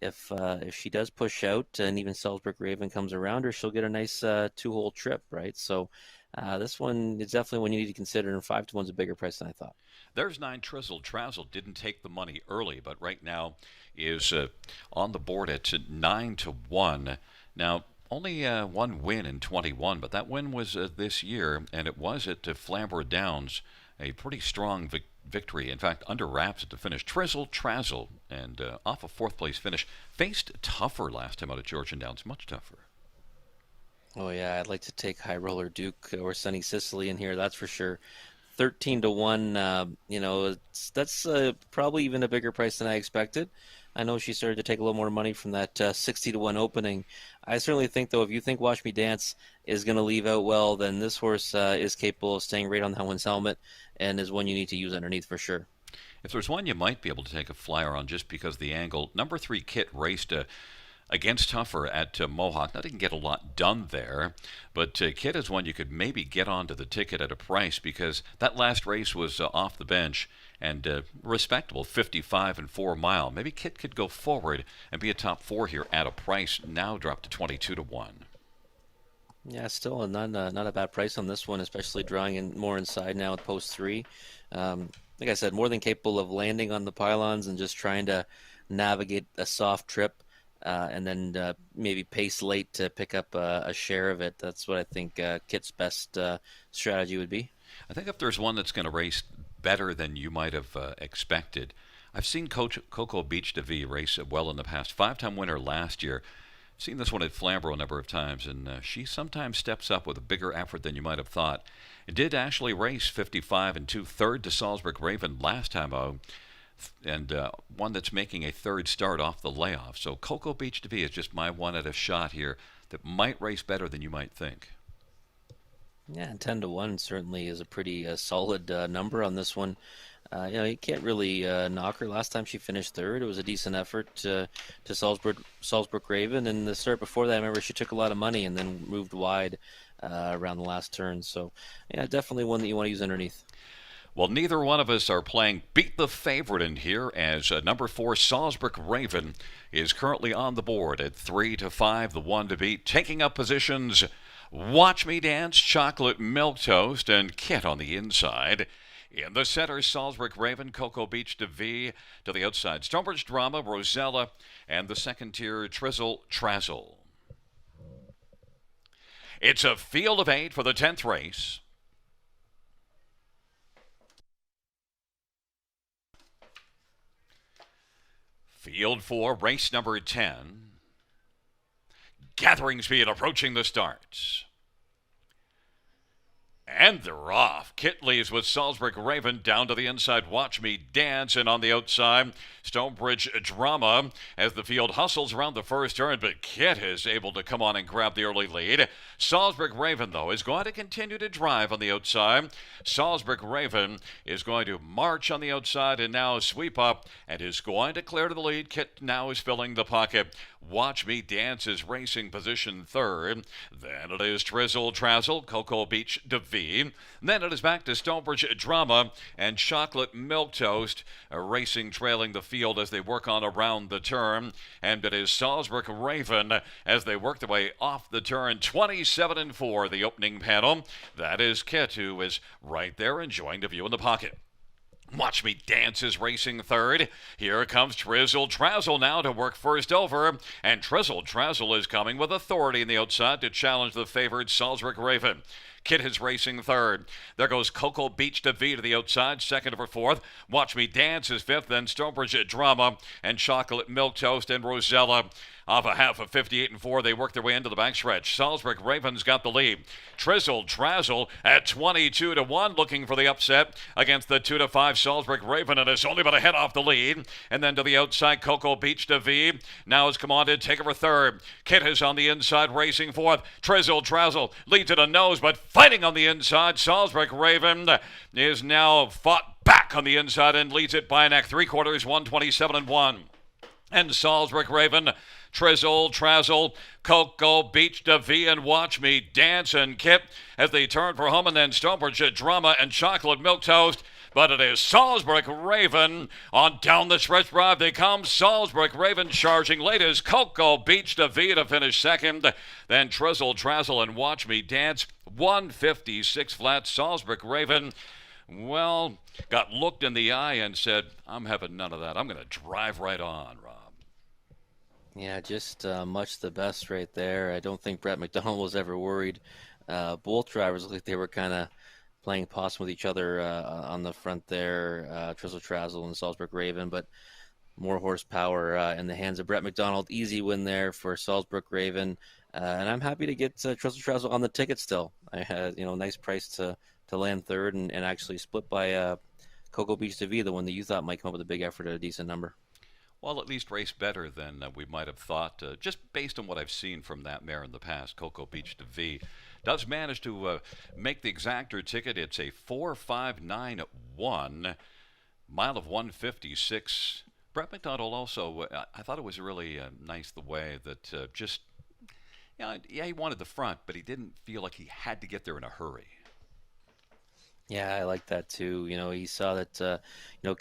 if she does push out and even Salzburg Raven comes around her, she'll get a nice 2-hole trip, right? So. This one is definitely one you need to consider, and 5 to 1's a bigger price than I thought. There's 9 Trizzle Trazzle. Didn't take the money early, but right now is on the board at 9 to 1. Now, only one win in 21, but that win was this year, and it was at Flamborough Downs, a pretty strong victory. In fact, under wraps at the finish. Trizzle Trazzle, and off a 4th place finish. Faced tougher last time out at Georgian Downs, much tougher. Oh yeah, I'd like to take High Roller Duke or Sunny Sicily in here. That's for sure. 13 to 1. That's probably even a bigger price than I expected. I know she started to take a little more money from that 60 to 1 opening. I certainly think, though, if you think Watch Me Dance is going to leave out well, then this horse is capable of staying right on that one's helmet and is one you need to use underneath for sure. If there's one you might be able to take a flyer on just because of the angle, number 3 Kit raced against Tougher at Mohawk. Now, didn't get a lot done there, but Kit is one you could maybe get onto the ticket at a price because that last race was off the bench and respectable, 55 and 4 mile. Maybe Kit could go forward and be a top 4 here at a price now dropped to 22 to 1. Yeah, still not a bad price on this one, especially drawing in more inside now with post 3. Like I said, more than capable of landing on the pylons and just trying to navigate a soft trip. And then maybe pace late to pick up a share of it. That's what I think Kit's best strategy would be. I think if there's one that's going to race better than you might have expected, I've seen Cocoa Beach DeVee race well in the past. 5-time winner last year. I've seen this one at Flamborough a number of times, and she sometimes steps up with a bigger effort than you might have thought. It did actually race 55 and 2/3 to Salzburg Raven last time out. And one that's making a 3rd start off the layoff. So Cocoa Beach DeVee is just my one at a shot here that might race better than you might think. Yeah, and 10-1 certainly is a pretty solid number on this one. You can't really knock her. Last time she finished third, it was a decent effort to Salzburg Raven, and the start before that, I remember she took a lot of money and then moved wide around the last turn. So, yeah, definitely one that you want to use underneath. Well, neither one of us are playing beat the favorite in here, as number 4 Salzburg Raven is currently on the board at 3-5, the one to beat, taking up positions. Watch Me Dance, Chocolate Milk Toast, and Kit on the inside. In the center, Salzburg Raven, Cocoa Beach to V. To the outside, Stonebridge Drama, Rosella, and the second tier, Trizzle Trazzle. It's a field of 8 for the 10th race. Field 4, race number 10. Gathering speed approaching the starts. And they're off. Kit leaves with Salzburg Raven down to the inside. Watch Me Dance. And on the outside, Stonebridge Drama as the field hustles around the first turn. But Kit is able to come on and grab the early lead. Salzburg Raven, though, is going to continue to drive on the outside. Salzburg Raven is going to march on the outside and now sweep up and is going to clear to the lead. Kit now is filling the pocket. Watch Me Dance is racing position third. Then it is Trizzle Trazzle, Cocoa Beach DeVee. Then it is back to Stonebridge Drama and Chocolate Milk Toast, racing trailing the field as they work on around the turn. And it is Salzburg Raven as they work their way off the turn. 27-4, the opening panel. That is Kit, who is right there enjoying the view in the pocket. Watch Me Dance is racing third. Here comes Trizzle Trazzle now to work first over. And Trizzle Trazzle is coming with authority in the outside to challenge the favored Salzburg Raven. Kit is racing third. There goes Cocoa Beach to V to the outside, second over fourth. Watch Me Dance is fifth, then Stonebridge Drama and Chocolate Milk Toast and Rosella. Off a half of 58-4, they work their way into the backstretch. Salzburg Ravens got the lead. Trizzle Trazzle at 22-1, looking for the upset against the 2-5 Salzburg Raven, and has only been a head off the lead. And then to the outside, Cocoa Beach to V. Now is come on to take over third. Kit is on the inside, racing fourth. Trizzle Trazzle leads it a nose, but fighting on the inside. Salzburg Raven is now fought back on the inside and leads it by a neck. 3/4, 127-1. And Salzburg Raven, Trizzle, Trazzle, Cocoa Beach to V, and Watch Me Dance and Kit as they turn for home, and then Stonebridge Drama and Chocolate Milk Toast. But it is Salzburg Raven on down the stretch drive. They come. Salzburg Raven charging late as Cocoa Beach to V to finish second. Then Trizzle, Trazzle, and Watch Me Dance. 156 flat. Salzburg Raven, well, got looked in the eye and said, I'm having none of that. I'm going to drive right on, Rob. Yeah, just much the best right there. I don't think Brett McDonald was ever worried. Both drivers looked like they were kind of playing possum with each other on the front there, Trizzle Trazzle and Salzburg Raven, but more horsepower in the hands of Brett McDonald. Easy win there for Salzburg Raven, and I'm happy to get Trizzle Trazzle on the ticket still. I had nice price to land third and actually split by Cocoa Beach to V, the one that you thought might come up with a big effort at a decent number. Well, at least race better than we might have thought, just based on what I've seen from that mare in the past. Cocoa Beach to V does manage to make the exactor ticket. It's a 4.591, mile of 156. Brett McDonald also, I thought it was really nice the way that yeah, he wanted the front, but he didn't feel like he had to get there in a hurry. Yeah, I like that too. He saw that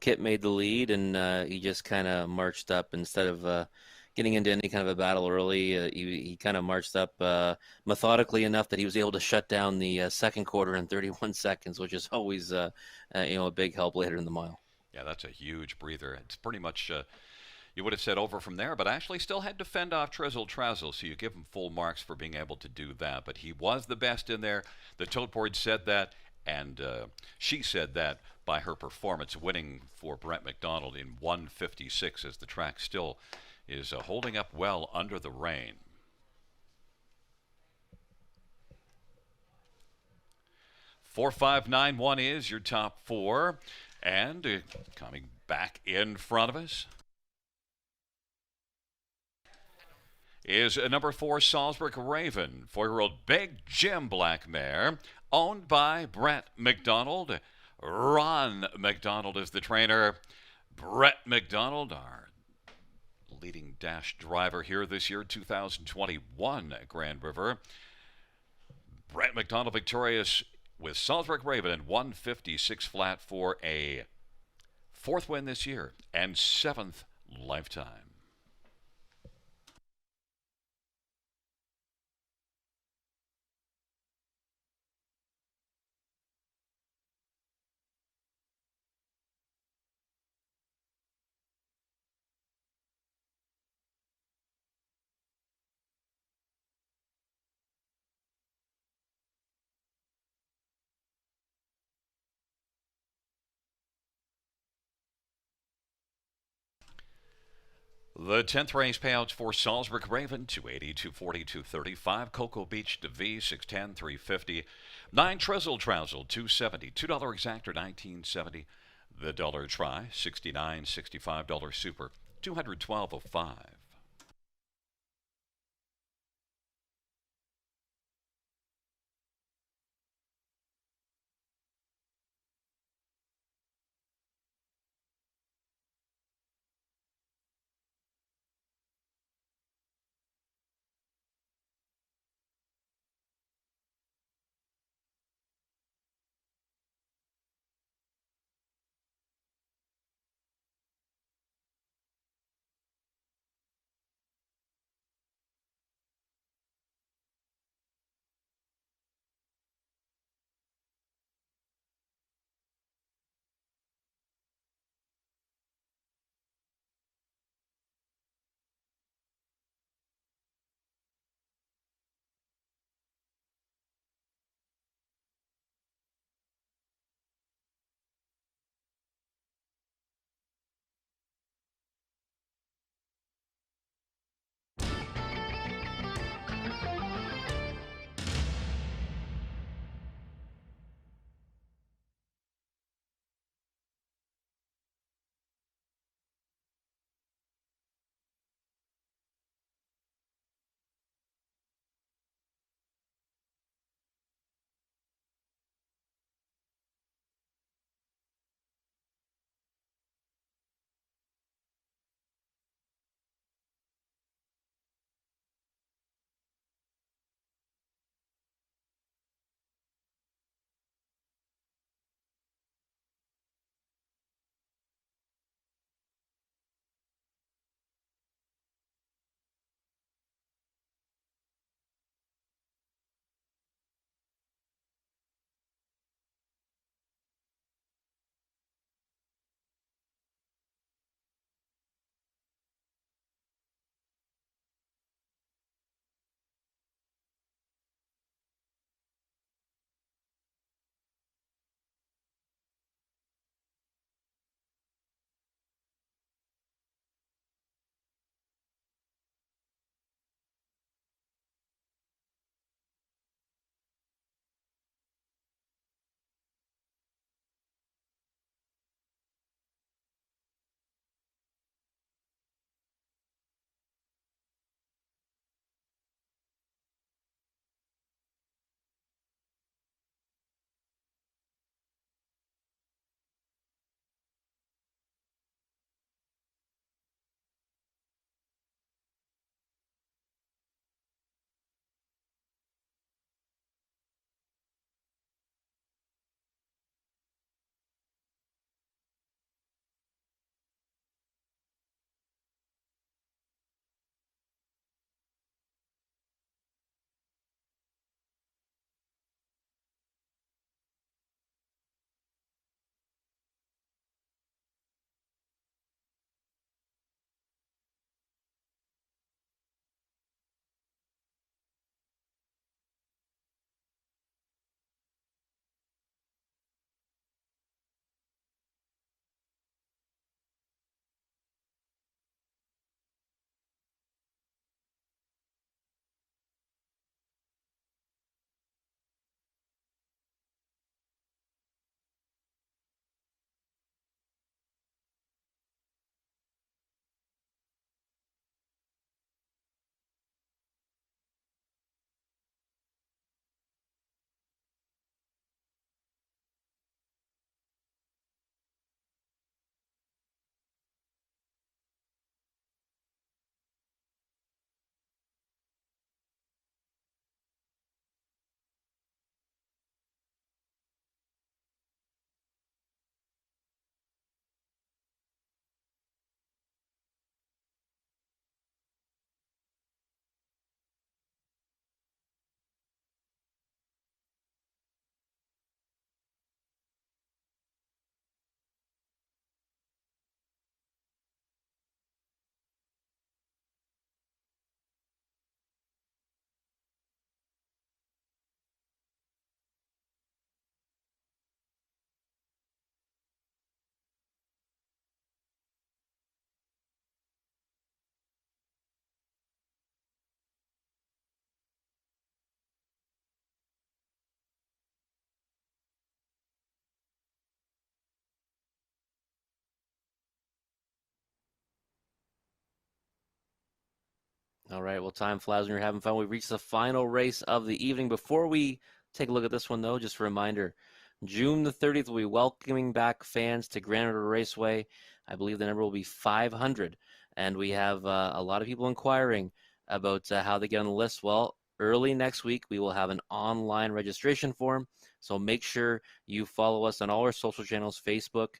Kit made the lead, and he just kind of marched up instead of getting into any kind of a battle early. He kind of marched up methodically enough that he was able to shut down the second quarter in 31 seconds, which is always a big help later in the mile. Yeah, that's a huge breather. It's pretty much you would have said over from there, but actually still had to fend off Trizzle Trazzle, so you give him full marks for being able to do that. But he was the best in there. The tote board said that. And she said that by her performance, winning for Brett McDonald in 156 as the track still is holding up well under the rain. Four, 5, 9, 1 is your top four. And coming back in front of us is number 4 Salzburg Raven, 4-year-old Big Jim Black Mare. owned by Brett McDonald. Ron McDonald is the trainer. Brett McDonald, our leading dash driver here this year, 2021 at Grand River. Brett McDonald victorious with Salisbury Raven in 156 flat for a fourth win this year and seventh lifetime. The 10th race payouts for Salisbury Raven 280, 240, 235. Cocoa Beach to V 610, 350. 9 Trezzle Trousil 270. $2 exactor 1970. The dollar try 69, $65 super 212.05. All right. Well, time flies when you're having fun. We've reached the final race of the evening. Before we take a look at this one, though, just a reminder June the 30th, we'll be welcoming back fans to Grand River Raceway. I believe the number will be 500. And we have a lot of people inquiring about how they get on the list. Well, early next week, we will have an online registration form. So make sure you follow us on all our social channels Facebook,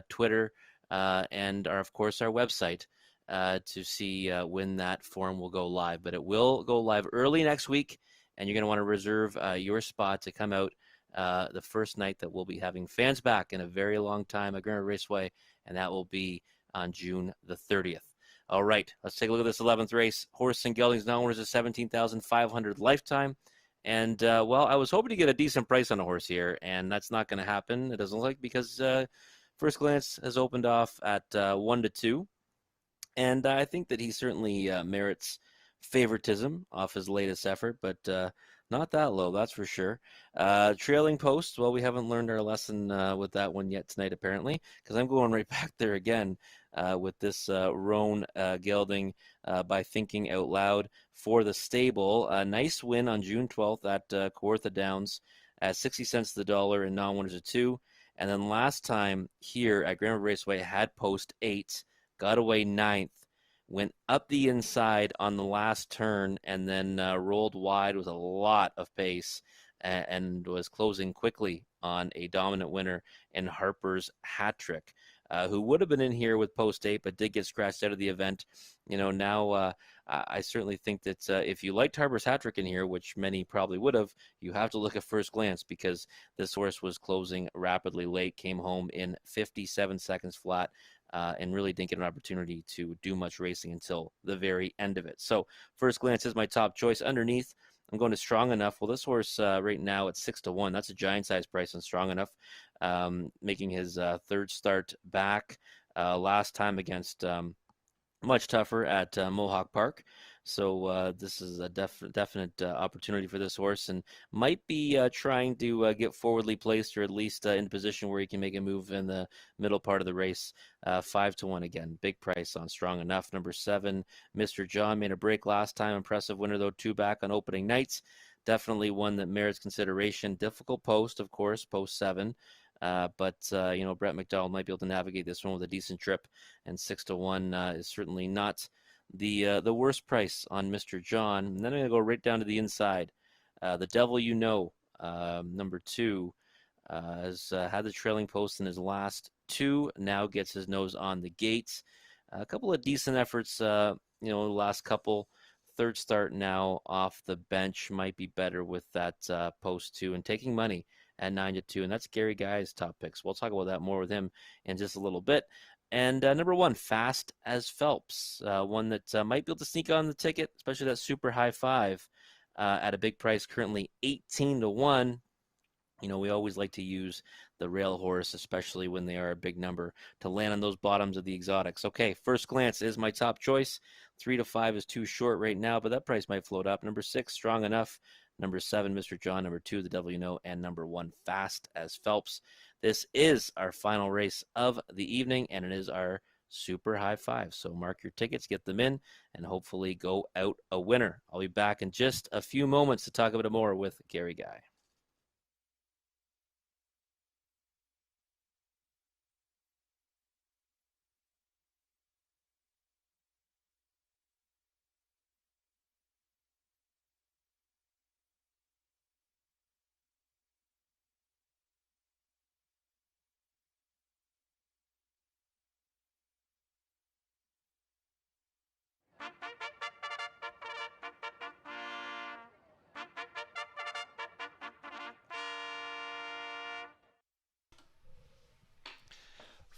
Twitter, and, of course, our website to see when that form will go live. But it will go live early next week, and you're going to want to reserve your spot to come out the first night that we'll be having fans back in a very long time at Grand Raceway, and that will be on June the 30th. All right, let's take a look at this 11th race. Horse and Geldings now owners of 17,500 lifetime. And, well, I was hoping to get a decent price on a horse here, and that's not going to happen. It doesn't look like because First Glance has opened off at 1-2. And I think that he certainly merits favoritism off his latest effort, but not that low, that's for sure. Trailing post, well, we haven't learned our lesson with that one yet tonight, apparently, because I'm going right back there again with this Roan gelding by Thinking Out Loud for the stable. A nice win on June 12th at Kawartha Downs at 60 cents to the dollar in non-winners of 2. And then last time here at Grand River Raceway had post 8. Got away 9th, went up the inside on the last turn, and then rolled wide with a lot of pace and was closing quickly on a dominant winner in Harper's Hat Trick, who would have been in here with post 8, but did get scratched out of the event. Now I certainly think that if you liked Harper's Hat Trick in here, which many probably would have, you have to look at First Glance because this horse was closing rapidly late, came home in 57 seconds flat. And really didn't get an opportunity to do much racing until the very end of it. So First Glance is my top choice. Underneath, I'm going to Strong Enough. Well, this horse right now at 6-1. That's a giant size price on Strong Enough, making his third start back last time against much tougher at Mohawk Park. So this is a definite opportunity for this horse, and might be trying to get forwardly placed, or at least in a position where he can make a move in the middle part of the race. 5-1 again, big price on Strong Enough. Number 7, Mr. John made a break last time. Impressive winner though, 2 back on opening nights. Definitely one that merits consideration. Difficult post, of course, post 7. But Brett McDowell might be able to navigate this one with a decent trip, and 6-1 is certainly not the worst price on Mr. John. And then I'm going to go right down to the inside. The Devil You Know, number 2, has had the trailing post in his last 2, now gets his nose on the gates. A couple of decent efforts, the last couple. Third start now off the bench, might be better with that post 2 and taking money at 9-2, and that's Gary Guy's top picks. We'll talk about that more with him in just a little bit. And number 1, Fast as Phelps, one that might be able to sneak on the ticket, especially that super high 5 at a big price, currently 18-1. We always like to use the rail horse, especially when they are a big number, to land on those bottoms of the exotics. Okay, First Glance is my top choice. 3-5 is too short right now, but that price might float up. Number 6, Strong Enough. Number 7, Mr. John. Number 2, The Devil You Know. And number 1, Fast as Phelps. This is our final race of the evening, and it is our super high 5. So mark your tickets, get them in, and hopefully go out a winner. I'll be back in just a few moments to talk a bit more with Gary Guy.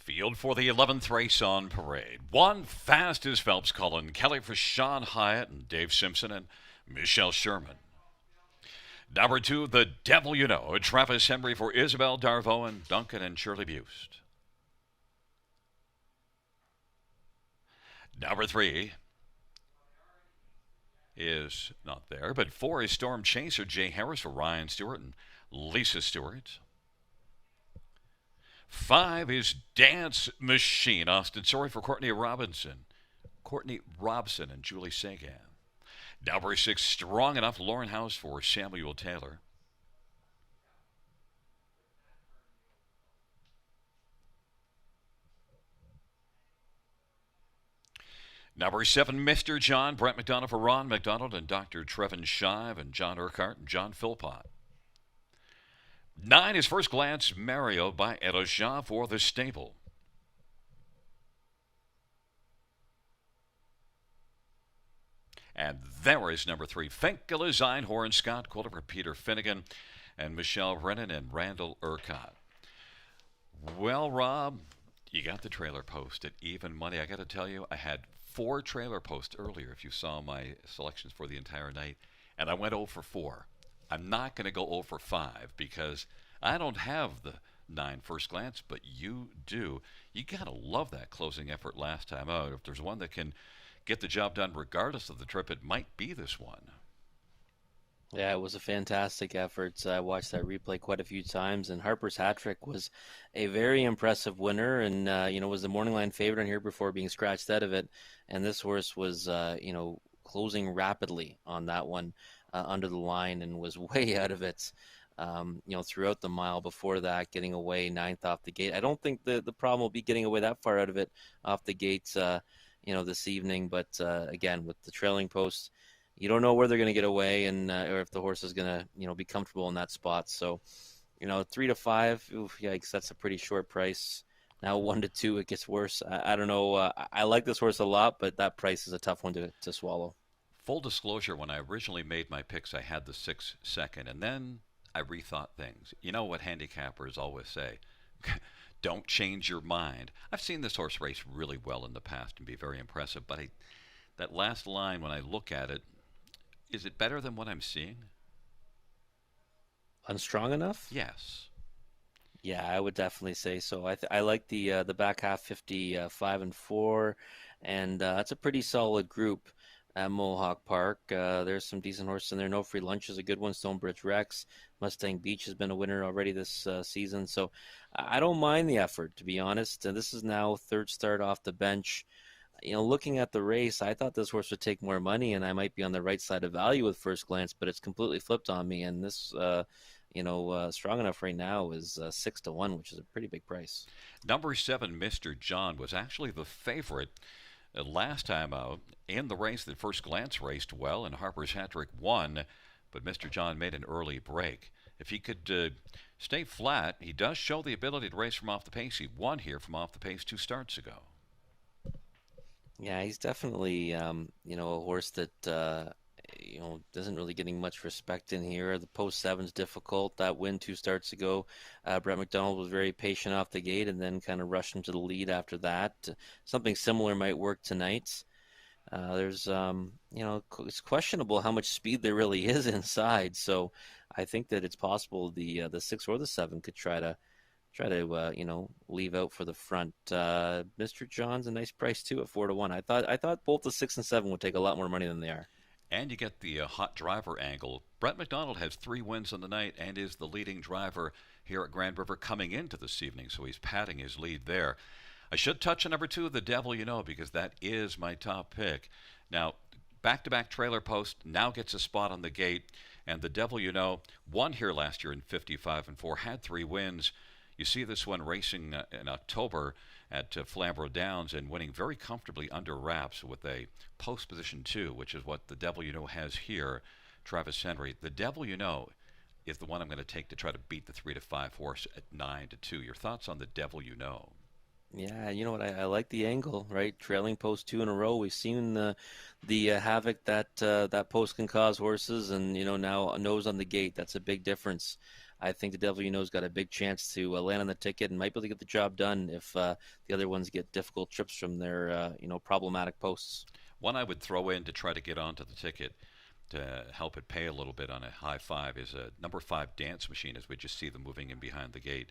Field for the 11th race on parade. 1, Fast as Phelps, Colin Kelly for Sean Hyatt and Dave Simpson and Michelle Sherman. Number 2, The Devil You Know, Travis Henry for Isabel Darvaux and Duncan and Shirley Bust. Number 3 is not there, but 4 is Storm Chaser, Jay Harris for Ryan Stewart and Lisa Stewart. 5 is Dance Machine, Austin Sorry for Courtney Robson and Julie Sagan. Number 6, Strong Enough, Lauren House for Samuel Taylor. Number 7, Mr. John, Brent McDonough for Ron McDonald and Dr. Trevin Shive and John Urquhart and John Philpott. 9 is First Glance Mario by Elisha for the Stable. And there is number 3, Fenkele Einhorn, Scott Quiller for Peter Finnegan and Michelle Brennan and Randall Urquhart. Well, Rob, you got the trailer post at even money. I got to tell you, I had 4 trailer posts earlier if you saw my selections for the entire night, and I went 0 for 4. I'm not going to go 0 for 5 because I don't have the 9 First Glance, but you do. You got to love that closing effort last time out. If there's one that can get the job done regardless of the trip, it might be this one. Yeah, it was a fantastic effort. I watched that replay quite a few times, and Harper's hat trick was a very impressive winner, and was the morning line favorite on here before being scratched out of it. And this horse was closing rapidly on that one under the line and was way out of it. Throughout the mile before that, getting away 9th off the gate. I don't think the problem will be getting away that far out of it off the gates, this evening. But again, with the trailing posts, you don't know where they're going to get away and or if the horse is going to, be comfortable in that spot. So, 3 to 5, oof, yikes, that's a pretty short price. Now 1 to 2, it gets worse. I don't know. I like this horse a lot, but that price is a tough one to swallow. Full disclosure, when I originally made my picks, I had the 6 second, and then I rethought things. You know what handicappers always say? Don't change your mind. I've seen this horse race really well in the past and be very impressive, but that last line, when I look at it, is it better than what I'm seeing? Unstrong enough? Yes. Yeah, I would definitely say so. I like the back half 55 and 4, and that's a pretty solid group at Mohawk Park. There's some decent horses in there. No Free Lunch is a good one. Stonebridge Rex, Mustang Beach has been a winner already this season, so I don't mind the effort, to be honest. And this is now 3rd start off the bench. Looking at the race, I thought this horse would take more money, and I might be on the right side of value with First Glance, but it's completely flipped on me. And this, Strong Enough right now is 6 to 1, which is a pretty big price. Number 7, Mr. John, was actually the favorite last time out in the race that First Glance raced well, and Harper's hat trick won, but Mr. John made an early break. If he could stay flat, he does show the ability to race from off the pace. He won here from off the pace 2 starts ago. Yeah, he's definitely, a horse that, doesn't really getting much respect in here. The post 7's difficult. That win 2 starts ago, Brett McDonald was very patient off the gate and then kind of rushed into the lead after that. Something similar might work tonight. There's, it's questionable how much speed there really is inside. So I think that it's possible the 6 or the 7 could try to leave out for the front. Mr. John's a nice price too at 4 to 1. I thought both the 6 and 7 would take a lot more money than they are. And you get the hot driver angle. Brett McDonald has 3 wins on the night and is the leading driver here at Grand River coming into this evening, so he's padding his lead there. I should touch on number 2, The Devil You Know, because that is my top pick. Now, back-to-back trailer post now gets a spot on the gate, and The Devil You Know won here last year in 55 and 4, had 3 wins. You see this one racing in October at Flamborough Downs and winning very comfortably under wraps with a post position 2, which is what The Devil You Know has here. Travis Henry. The Devil You Know is the one I'm going to take to try to beat the 3 to 5 horse at 9 to 2. Your thoughts on The Devil You Know? Yeah, you know what? I like the angle, right? Trailing post 2 in a row. We've seen the havoc that post can cause horses, and now a nose on the gate. That's a big difference. I think the Devil You Know's got a big chance to land on the ticket and might be able to get the job done if the other ones get difficult trips from their problematic posts. One I would throw in to try to get onto the ticket to help it pay a little bit on a high 5 is a number 5 Dance Machine, as we just see them moving in behind the gate.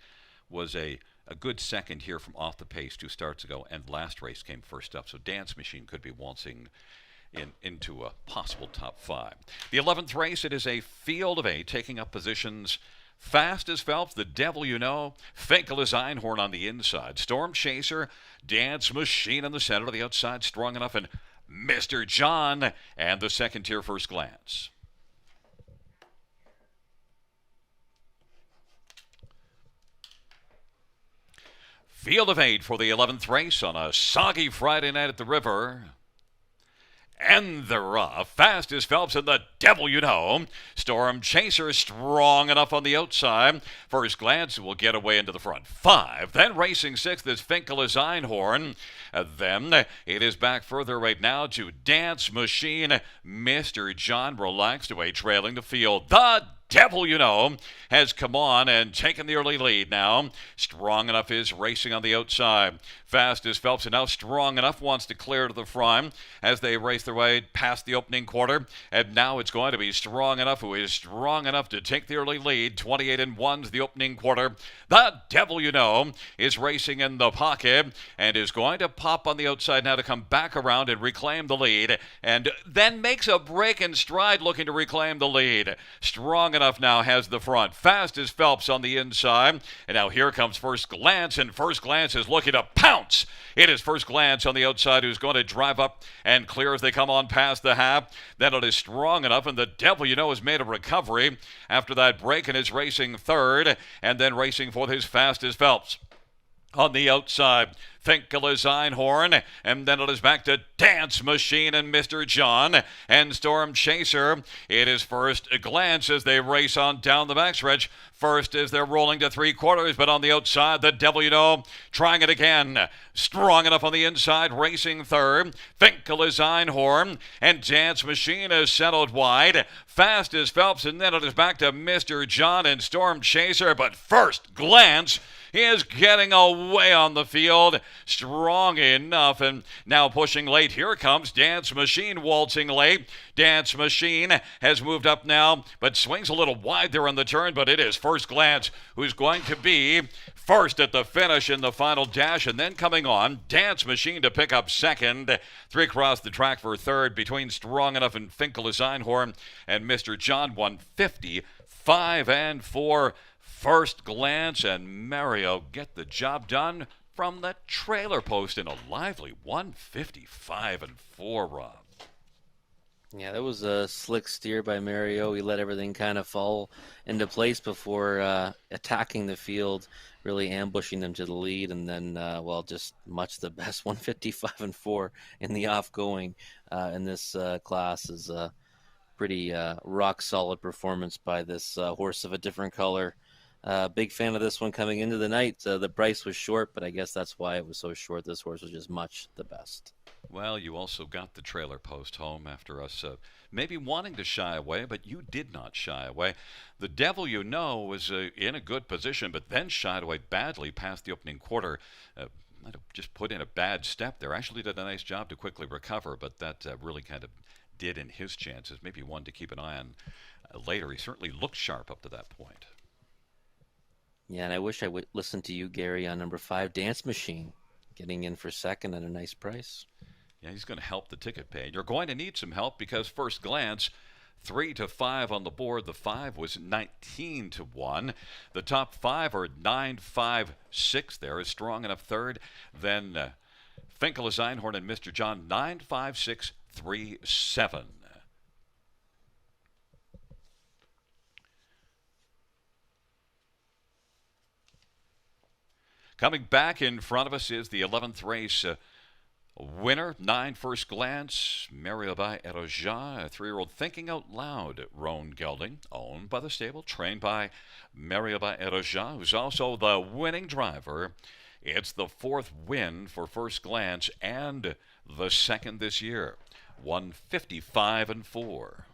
Was a good second here from off the pace 2 starts ago, and last race came first up. So Dance Machine could be waltzing into a possible top 5. The 11th race, it is a field of 8, taking up positions fast as Phelps, The Devil You Know, Fenkele Einhorn on the inside, Storm Chaser, Dance Machine on the center, to the outside, Strong Enough, and Mr. John, and the second tier first glance. Field of 8 for the 11th race on a soggy Friday night at the river. And they're off. Fast as Phelps and the devil you know. Storm Chaser strong enough on the outside. First glance will get away into the front 5. Then racing 6th is Finkel as Einhorn. Then it is back further right now to Dance Machine. Mr. John relaxed away, trailing the field. The devil you know has come on and taken the early lead now. Strong enough is racing on the outside. Fast as Phelps and now strong enough wants to clear to the front as they race their way past the opening quarter. And now it's going to be strong enough who is strong enough to take the early lead. 28 and 1's the opening quarter. The devil you know is racing in the pocket and is going to pop on the outside now to come back around and reclaim the lead. And then makes a break in stride looking to reclaim the lead. Strong enough now has the front. Fast as Phelps on the inside. And now here comes First Glance, and First Glance is looking to pounce. It is First Glance on the outside who's going to drive up and clear as they come on past the half. Then it is strong enough, and the devil you know has made a recovery after that break and is racing third, and then racing for his Fast as Phelps. On the outside, Finkel is Einhorn, and then it is back to Dance Machine and Mr. John and Storm Chaser. It is First Glance as they race on down the backstretch. First as they're rolling to 3/4, but on the outside, the devil you know, trying it again. Strong enough on the inside, racing third. Finkel is Einhorn, and Dance Machine is settled wide. Fast as Phelps, and then it is back to Mr. John and Storm Chaser, but First Glance is getting away on the field. Strong enough, and now pushing late. Here comes Dance Machine waltzing late. Dance Machine has moved up now, but swings a little wide there on the turn, but it is First Glance who's going to be first at the finish in the final dash, and then coming on, Dance Machine to pick up second. 3 across the track for third between Strong Enough and Finkel as Einhorn, and Mr. John 150, 5 and 4. First Glance and Mario get the job done from the trailer post in a lively 155 and 4, Rob. Yeah, that was a slick steer by Mario. He let everything kind of fall into place before attacking the field, really ambushing them to the lead, and then, just much the best 155 and 4 in the off-going in this class is a pretty rock-solid performance by this horse of a different color. Big fan of this one coming into the night. The price was short, but I guess that's why it was so short. This horse was just much the best. Well, you also got the trailer post home after us maybe wanting to shy away, but you did not shy away. The devil you know was in a good position, but then shied away badly past the opening quarter. Might have just put in a bad step there. Actually did a nice job to quickly recover, but that really kind of did in his chances. Maybe one to keep an eye on later. He certainly looked sharp up to that point. Yeah, and I wish I would listen to you, Gary, on number 5, Dance Machine, getting in for second at a nice price. Yeah, he's going to help the ticket pay. You're going to need some help because First Glance, 3 to 5 on the board. The 5 was 19 to 1. The top 5 are 9, 5, 6 there. Is Strong Enough third. Then Finkel is Einhorn and Mr. John, 9, 5, 6, 3, 7. Coming back in front of us is the 11th race winner, 9 First Glance, Mario by Eroja, a 3-year-old Thinking Out Loud, Roan Gelding, owned by the stable, trained by Mario by Eroja, who's also the winning driver. It's the 4th win for First Glance and the 2nd this year, 155 and 4.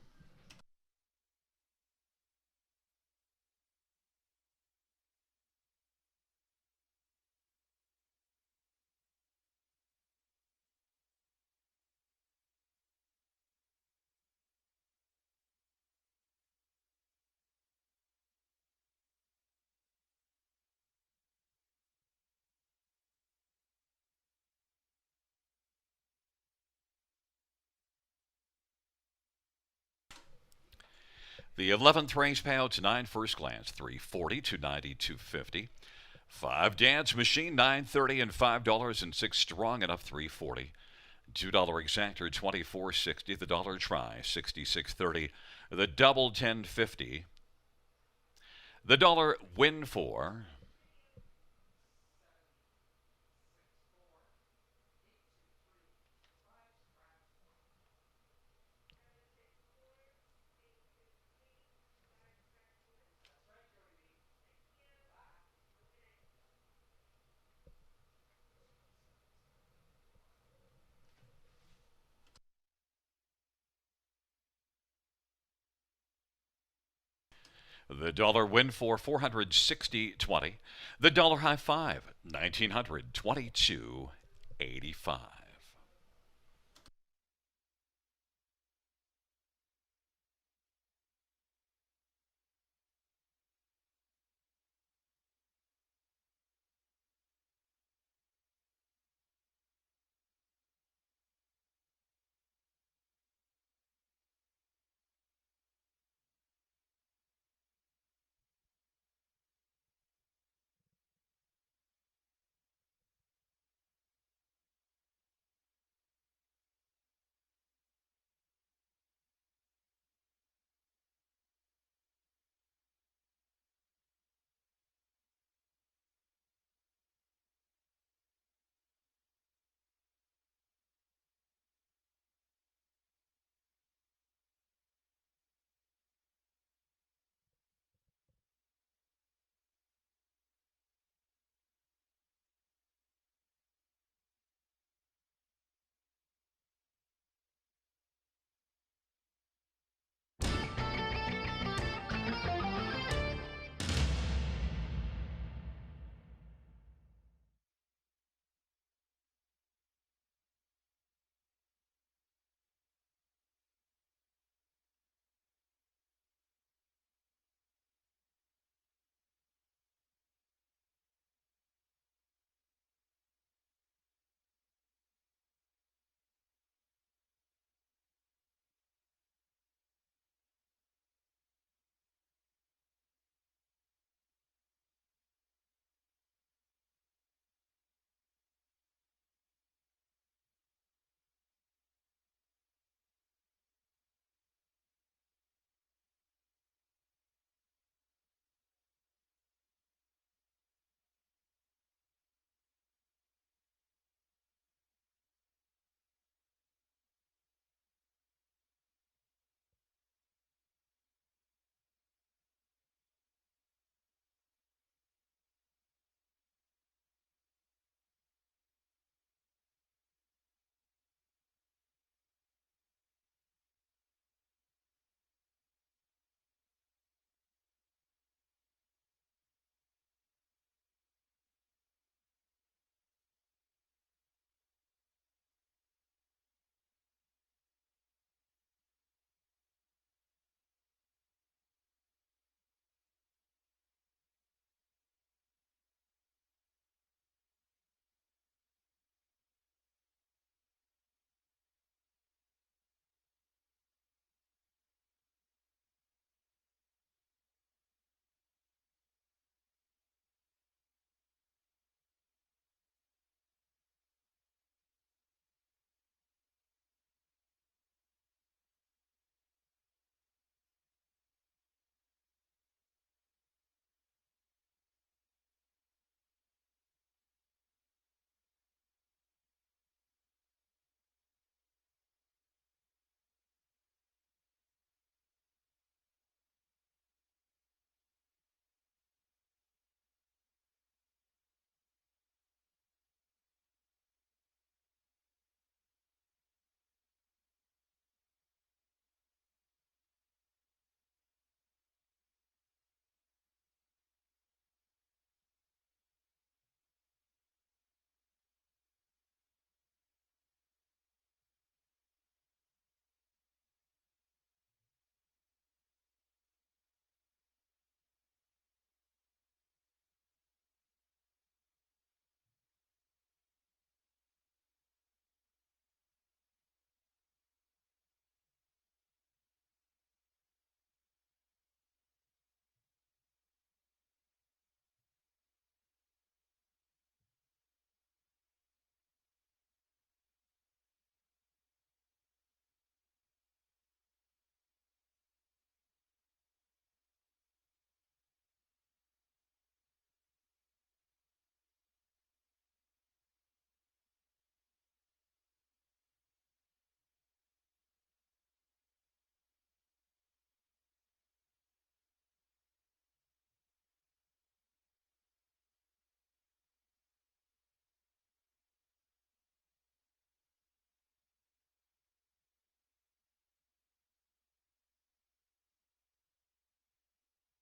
The 11th race payouts, 9 First Glance, 340 to 250. 5 Dance Machine, $9.30 and $5 and 6 Strong Enough, $3.40. $2 exactor 24.60. The dollar try 66.30. The double 10.50. The dollar win for the dollar win for 460.20. The dollar high five 1922.85.